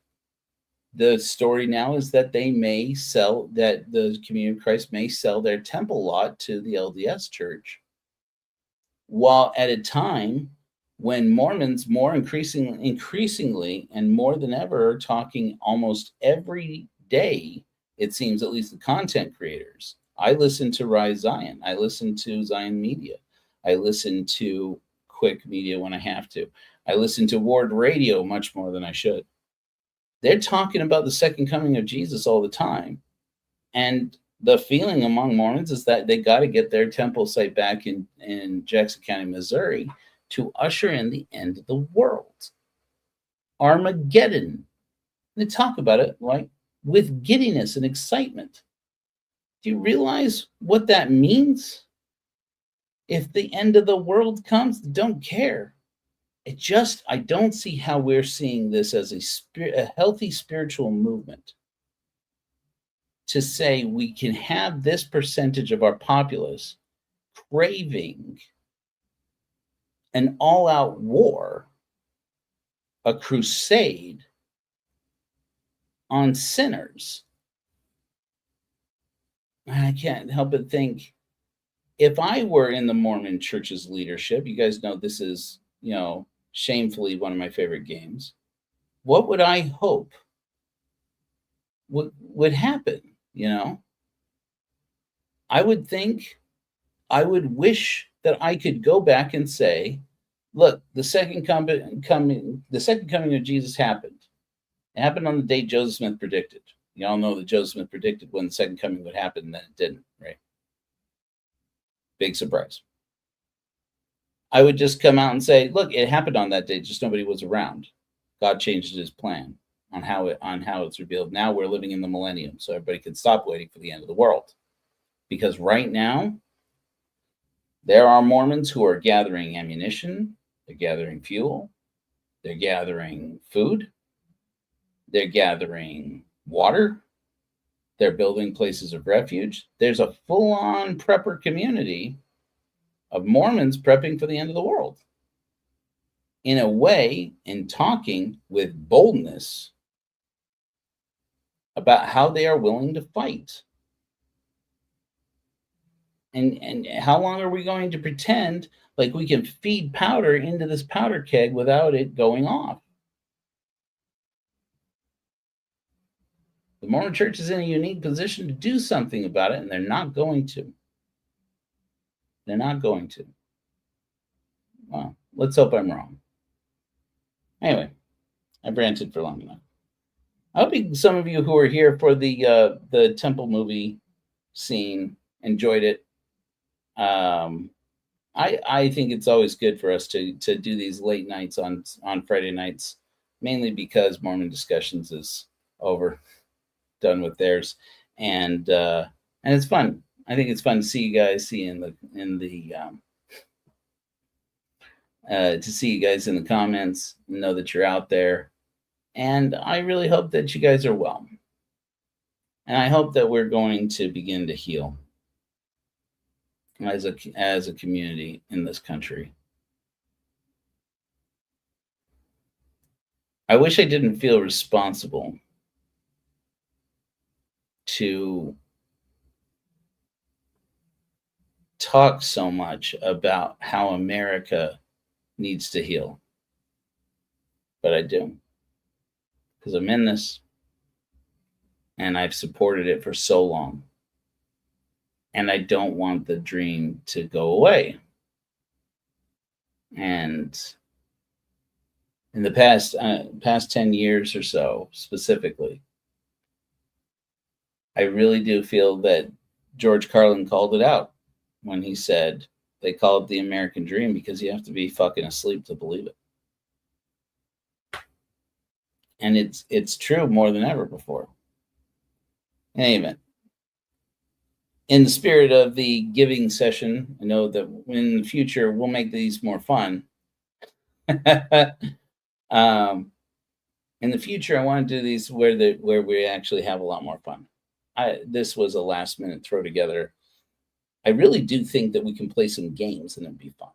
the story now is that they may sell, that the Community of Christ may sell their temple lot to the LDS Church, while at a time when Mormons more increasingly and more than ever are talking almost every day, it seems, at least the content creators. I listen to Rise Zion. I listen to Zion Media. I listen to Quick Media when I have to. I listen to Ward Radio much more than I should. They're talking about the second coming of Jesus all the time. And the feeling among Mormons is that they got to get their temple site back in Jackson County, Missouri, to usher in the end of the world. Armageddon. They talk about it like with giddiness and excitement. Do you realize what that means? If the end of the world comes, don't care. I don't see how we're seeing this as a healthy spiritual movement to say we can have this percentage of our populace craving an all-out war, a crusade on sinners. And I can't help but think, if I were in the Mormon Church's leadership, you guys know this is, shamefully one of my favorite games, what would I hope would happen? I would wish that I could go back and say, look, the second coming of Jesus happened. It happened on the date Joseph Smith predicted. You all know that Joseph Smith predicted when the second coming would happen, and then it didn't, right? Big surprise. I would just come out and say, look, it happened on that day, just nobody was around. God changed his plan on how it's revealed. Now we're living in the millennium, so everybody can stop waiting for the end of the world. Because right now, there are Mormons who are gathering ammunition, they're gathering fuel, they're gathering food, they're gathering water, they're building places of refuge. There's a full-on prepper community of Mormons prepping for the end of the world. In a way, in talking with boldness about how they are willing to fight. And how long are we going to pretend like we can feed powder into this powder keg without it going off? The Mormon Church is in a unique position to do something about it, and they're not going to. They're not going to. Well, let's hope I'm wrong. Anyway, I've ranted for long enough. I hope some of you who are here for the temple movie scene enjoyed it. I think it's always good for us to do these late nights on Friday nights, mainly because Mormon Discussions is over, done with theirs, and it's fun. I think it's fun to see you guys to see you guys in the comments, know that you're out there, and I really hope that you guys are well, and I hope that we're going to begin to heal as a community in this country. I wish I didn't feel responsible to talk so much about how America needs to heal. But I do. Because I'm in this and I've supported it for so long. And I don't want the dream to go away. And in the past 10 years or so, specifically, I really do feel that George Carlin called it out when he said they call it the American dream because you have to be fucking asleep to believe it. And it's true more than ever before. In any event, in the spirit of the giving session, I know that in the future we'll make these more fun. In the future, I want to do these where we actually have a lot more fun. This was a last minute throw together. I really do think that we can play some games and it'd be fun,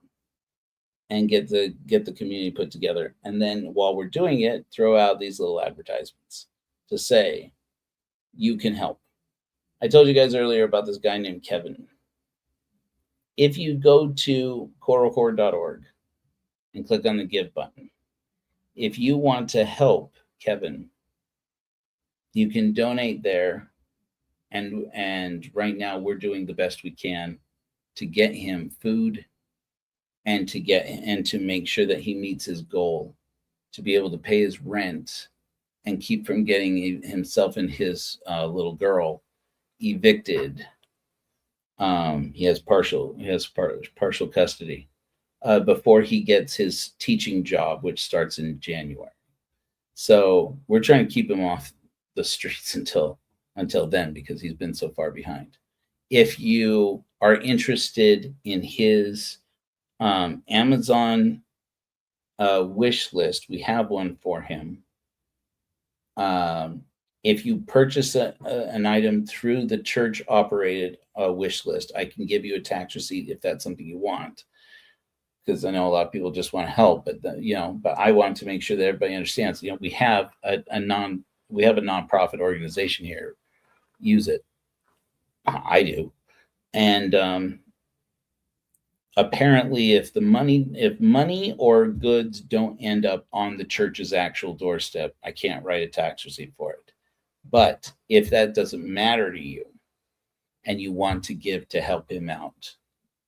and get the community put together. And then while we're doing it, throw out these little advertisements to say you can help. I told you guys earlier about this guy named Kevin. If you go to coralcore.org and click on the give button, if you want to help Kevin, you can donate there. And right now we're doing the best we can to get him food and to make sure that he meets his goal to be able to pay his rent and keep from getting himself and his little girl evicted. He has partial custody before he gets his teaching job, which starts in January. So we're trying to keep him off the streets until then, because he's been so far behind. If you are interested in his Amazon wish list, we have one for him. If you purchase an item through the church operated wish list, I can give you a tax receipt if that's something you want, because I know a lot of people just want to help, but but I want to make sure that everybody understands. We have a nonprofit organization here. Use it. I do. And apparently if money or goods don't end up on the church's actual doorstep, I can't write a tax receipt for it. But if that doesn't matter to you and you want to give to help him out,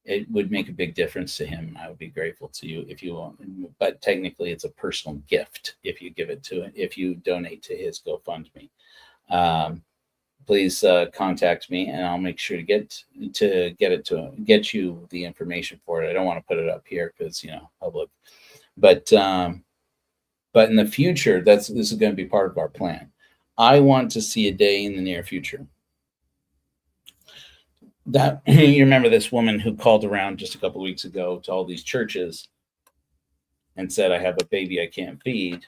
it would make a big difference to him. I would be grateful to you if you want. But technically it's a personal gift if you donate to his GoFundMe. Please contact me, and I'll make sure to get you the information for it. I don't want to put it up here because public, but in the future, this is going to be part of our plan. I want to see a day in the near future that you remember this woman who called around just a couple of weeks ago to all these churches and said, "I have a baby I can't feed.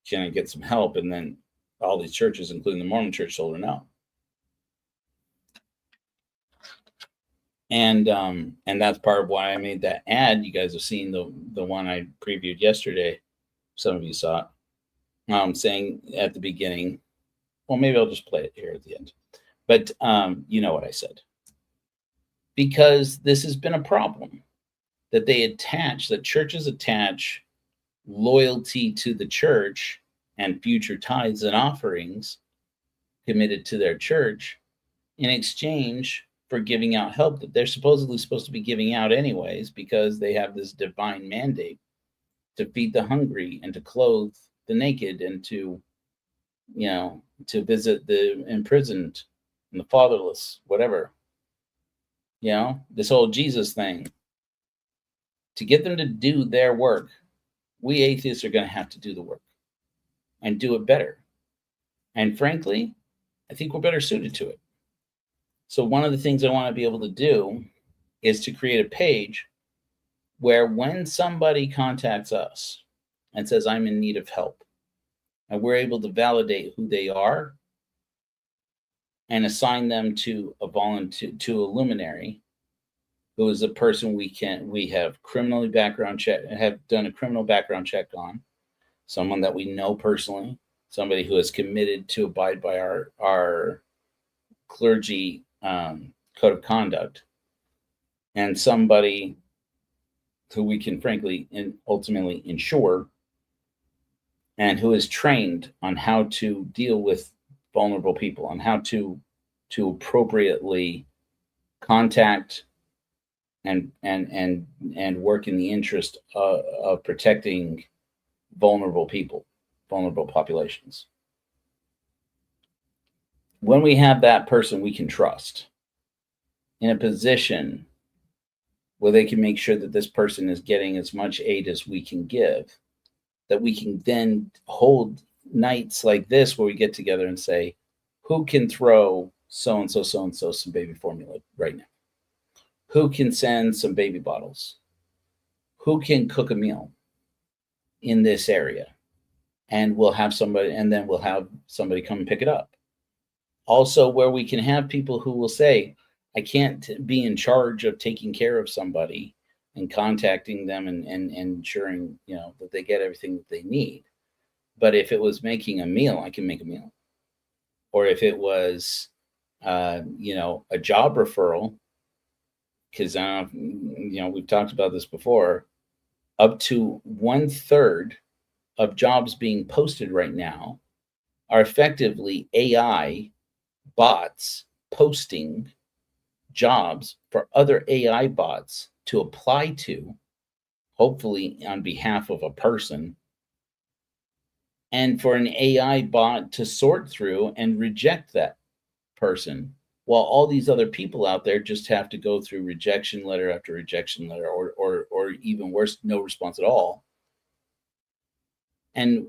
Can I get some help?" And then all these churches, including the Mormon church, told her no. And that's part of why I made that ad. You guys have seen the one I previewed yesterday. Some of you saw it. Saying at the beginning, well, maybe I'll just play it here at the end. But you know what I said. Because this has been a problem that churches attach loyalty to the church and future tithes and offerings committed to their church in exchange for giving out help that they're supposedly supposed to be giving out anyways, because they have this divine mandate to feed the hungry and to clothe the naked and to to visit the imprisoned and the fatherless, whatever. This whole Jesus thing. To get them to do their work, we atheists are going to have to do the work and do it better. And frankly, I think we're better suited to it. So one of the things I want to be able to do is to create a page where when somebody contacts us and says, I'm in need of help, and we're able to validate who they are and assign them to a volunteer, to a luminary, who is a person we have criminally background check, have done a criminal background check on, someone that we know personally, somebody who is committed to abide by our clergy code of conduct, and somebody who we can frankly and ultimately insure, and who is trained on how to deal with vulnerable people, on how to appropriately contact and work in the interest of protecting vulnerable people, vulnerable populations. When we have that person we can trust in a position where they can make sure that this person is getting as much aid as we can give, that we can then hold nights like this where we get together and say, who can throw so-and-so some baby formula right now? Who can send some baby bottles? Who can cook a meal in this area? And we'll have somebody come and pick it up. Also, where we can have people who will say, I can't be in charge of taking care of somebody and contacting them and ensuring, that they get everything that they need. But if it was making a meal, I can make a meal. Or if it was, a job referral, because we've talked about this before, up to 1/3 of jobs being posted right now are effectively AI bots posting jobs for other AI bots to apply to, hopefully on behalf of a person, and for an AI bot to sort through and reject that person, while all these other people out there just have to go through rejection letter after rejection letter, or even worse, no response at all. And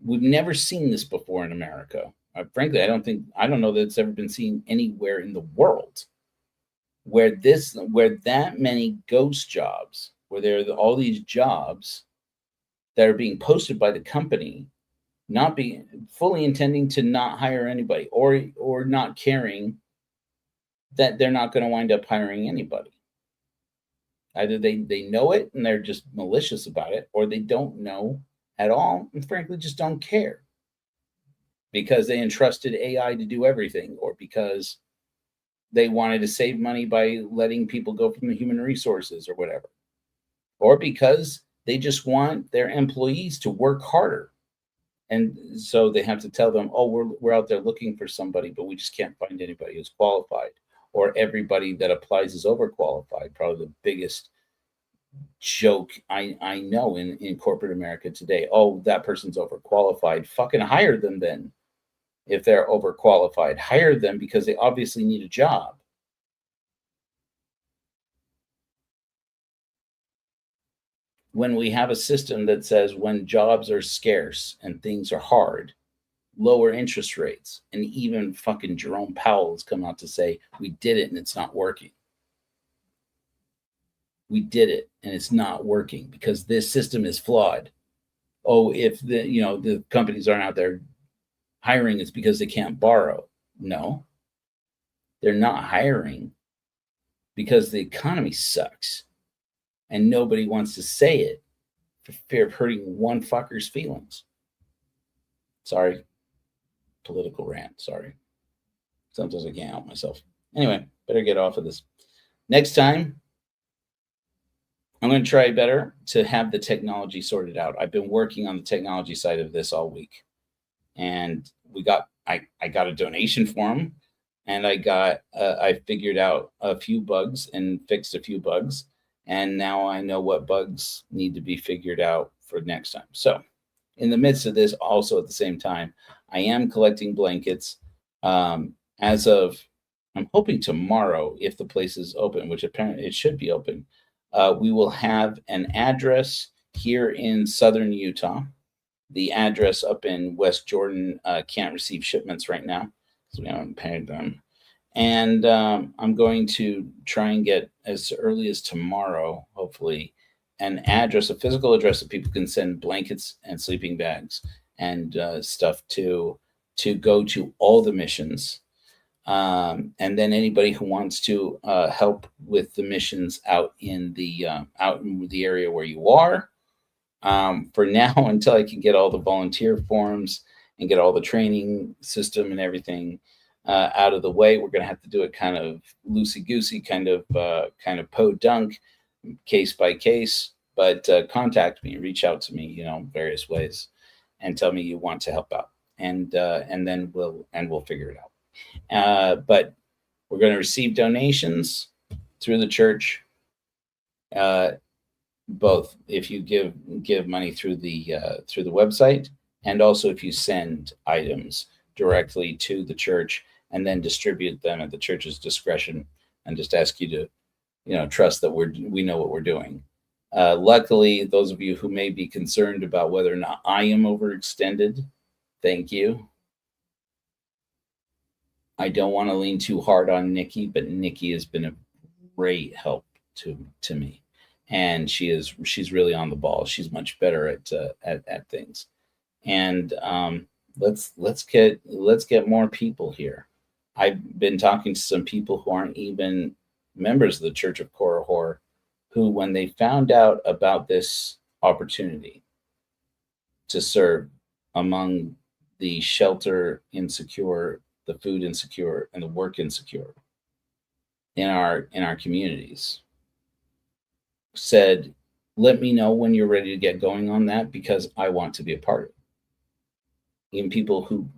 we've never seen this before in America. Frankly, I don't know that it's ever been seen anywhere in the world where that many ghost jobs, where there are all these jobs that are being posted by the company, not being fully intending to not hire anybody, or not caring that they're not going to wind up hiring anybody. Either they know it and they're just malicious about it, or they don't know at all and frankly just don't care because they entrusted AI to do everything, or because they wanted to save money by letting people go from the human resources or whatever, or because they just want their employees to work harder. And so they have to tell them, oh, we're out there looking for somebody, but we just can't find anybody who's qualified, or everybody that applies is overqualified. Probably the biggest joke I know in corporate America today. Oh, that person's overqualified. Fucking hire them then. If they're overqualified, hire them because they obviously need a job. When we have a system that says when jobs are scarce and things are hard, lower interest rates, and even fucking Jerome Powell has come out to say, we did it and it's not working. We did it and it's not working because this system is flawed. Oh, if the companies aren't out there hiring, it's because they can't borrow. No, they're not hiring because the economy sucks and nobody wants to say it for fear of hurting one fucker's feelings. Sorry, political rant. Sorry. Sometimes I can't help myself. Anyway, better get off of this. Next time, I'm going to try better to have the technology sorted out. I've been working on the technology side of this all week. And I got a donation form, and I figured out a few bugs and fixed a few bugs, and now I know what bugs need to be figured out for next time. So in the midst of this, also at the same time, I am collecting blankets. As of, I'm hoping tomorrow, if the place is open, which apparently it should be open, we will have an address here in southern Utah. The address up in West Jordan can't receive shipments right now because we haven't paid them. And I'm going to try and get as early as tomorrow, hopefully, an address, a physical address that people can send blankets and sleeping bags and stuff to go to all the missions. And then anybody who wants to help with the missions out in the area where you are. For now, until I can get all the volunteer forms and get all the training system and everything out of the way, we're going to have to do it kind of loosey goosey, kind of podunk, case by case. But contact me, reach out to me, various ways, and tell me you want to help out, and then we'll figure it out. But we're going to receive donations through the church. Both if you give money through the website, and also if you send items directly to the church and then distribute them at the church's discretion, and just ask you to trust that we know what we're doing. Luckily, those of you who may be concerned about whether or not I am overextended, thank you. I don't want to lean too hard on Nikki, but Nikki has been a great help to me. And she's really on the ball. She's much better at things. And let's get more people here. I've been talking to some people who aren't even members of the Church of Korihor, who, when they found out about this opportunity to serve among the shelter insecure, the food insecure, and the work insecure in our communities, said, let me know when you're ready to get going on that, because I want to be a part of it. Even people who,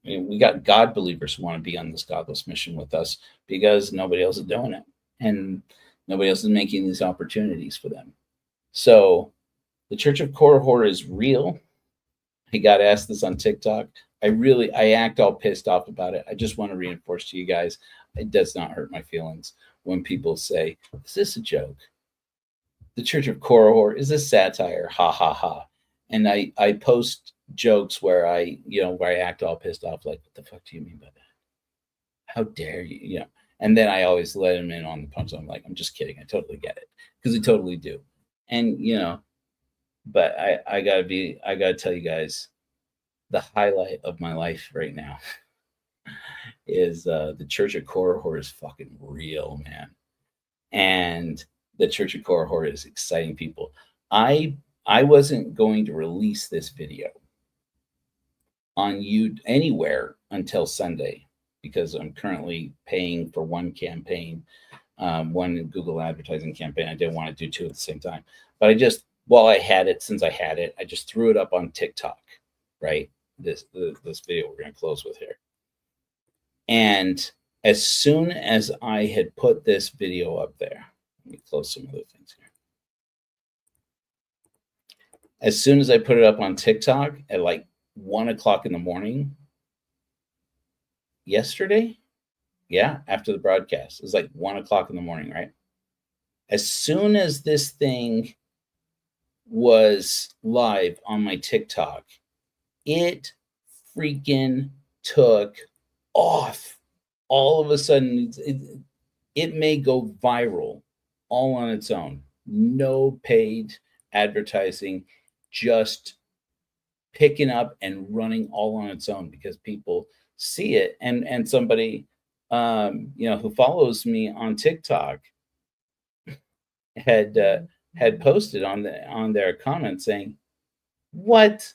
we got God believers who want to be on this godless mission with us because nobody else is doing it, and nobody else is making these opportunities for them. So the Church of Korihor is real. I got asked this on TikTok. I act all pissed off about it. I just want to reinforce to you guys, it does not hurt my feelings when people say, is this a joke? The Church of Korihor is a satire, ha ha ha. And I post jokes where I act all pissed off, like, what the fuck do you mean by that? How dare you? And then I always let him in on the punch. I'm like, I'm just kidding. I totally get it, because I totally do. And but I gotta tell you guys, the highlight of my life right now is the Church of Korihor is fucking real, man. And the Church of Korihor is exciting people. I wasn't going to release this video on YouTube anywhere until Sunday, because I'm currently paying for one campaign, one Google advertising campaign. I didn't want to do two at the same time, but since I had it, I just threw it up on TikTok, right? This video we're going to close with here. And as soon as I had put this video up there, let me close some other things here. As soon as I put it up on TikTok at like 1:00 in the morning yesterday, after the broadcast, it was like 1:00 in the morning, right? As soon as this thing was live on my TikTok, it freaking took off. All of a sudden, it may go viral all on its own. No paid advertising, just picking up and running all on its own because people see it. And somebody who follows me on TikTok had posted on their comment saying, "What?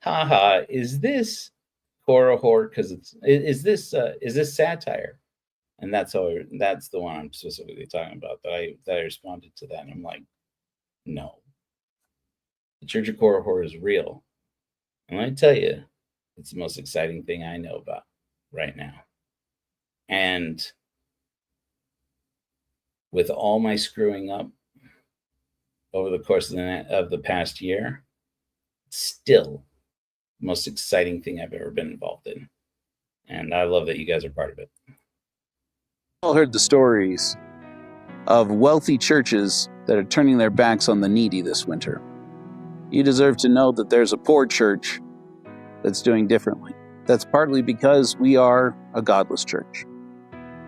Haha, is this Korihor? Because is this satire?" And that's the one I'm specifically talking about, that I responded to that, and I'm like, no. The Church of Korihor is real. And let me tell you, it's the most exciting thing I know about right now. And with all my screwing up over the course of the past year, still most exciting thing I've ever been involved in. And I love that you guys are part of it. All heard the stories of wealthy churches that are turning their backs on the needy this winter. You deserve to know that there's a poor church that's doing differently. That's partly because we are a godless church.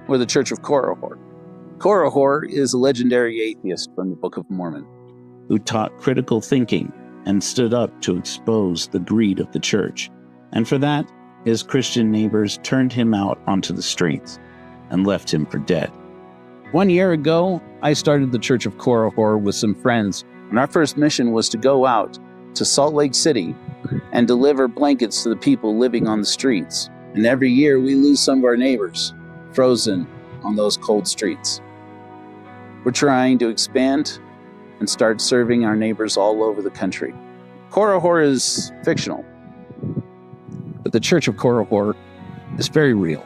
We're the Church of Korihor. Korihor is a legendary atheist from the Book of Mormon who taught critical thinking and stood up to expose the greed of the church. And for that, his Christian neighbors turned him out onto the streets and left him for dead. 1 year ago, I started the Church of Korihor with some friends, and our first mission was to go out to Salt Lake City and deliver blankets to the people living on the streets. And every year we lose some of our neighbors, frozen on those cold streets. We're trying to expand and start serving our neighbors all over the country. Korihor is fictional, but the Church of Korihor is very real.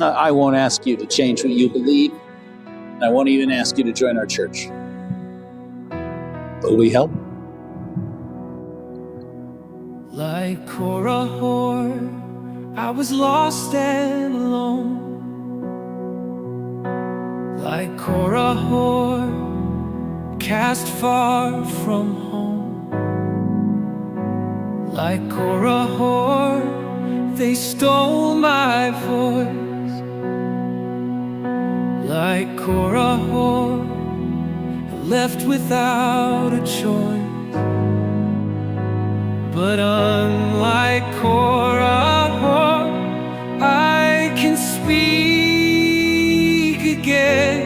I won't ask you to change what you believe, and I won't even ask you to join our church. Will we help? Like Korihor, I was lost and alone. Like Korihor, cast far from home. Like Korihor, they stole my voice. Like Korihor, left without a choice. But unlike Korihor, I can speak again.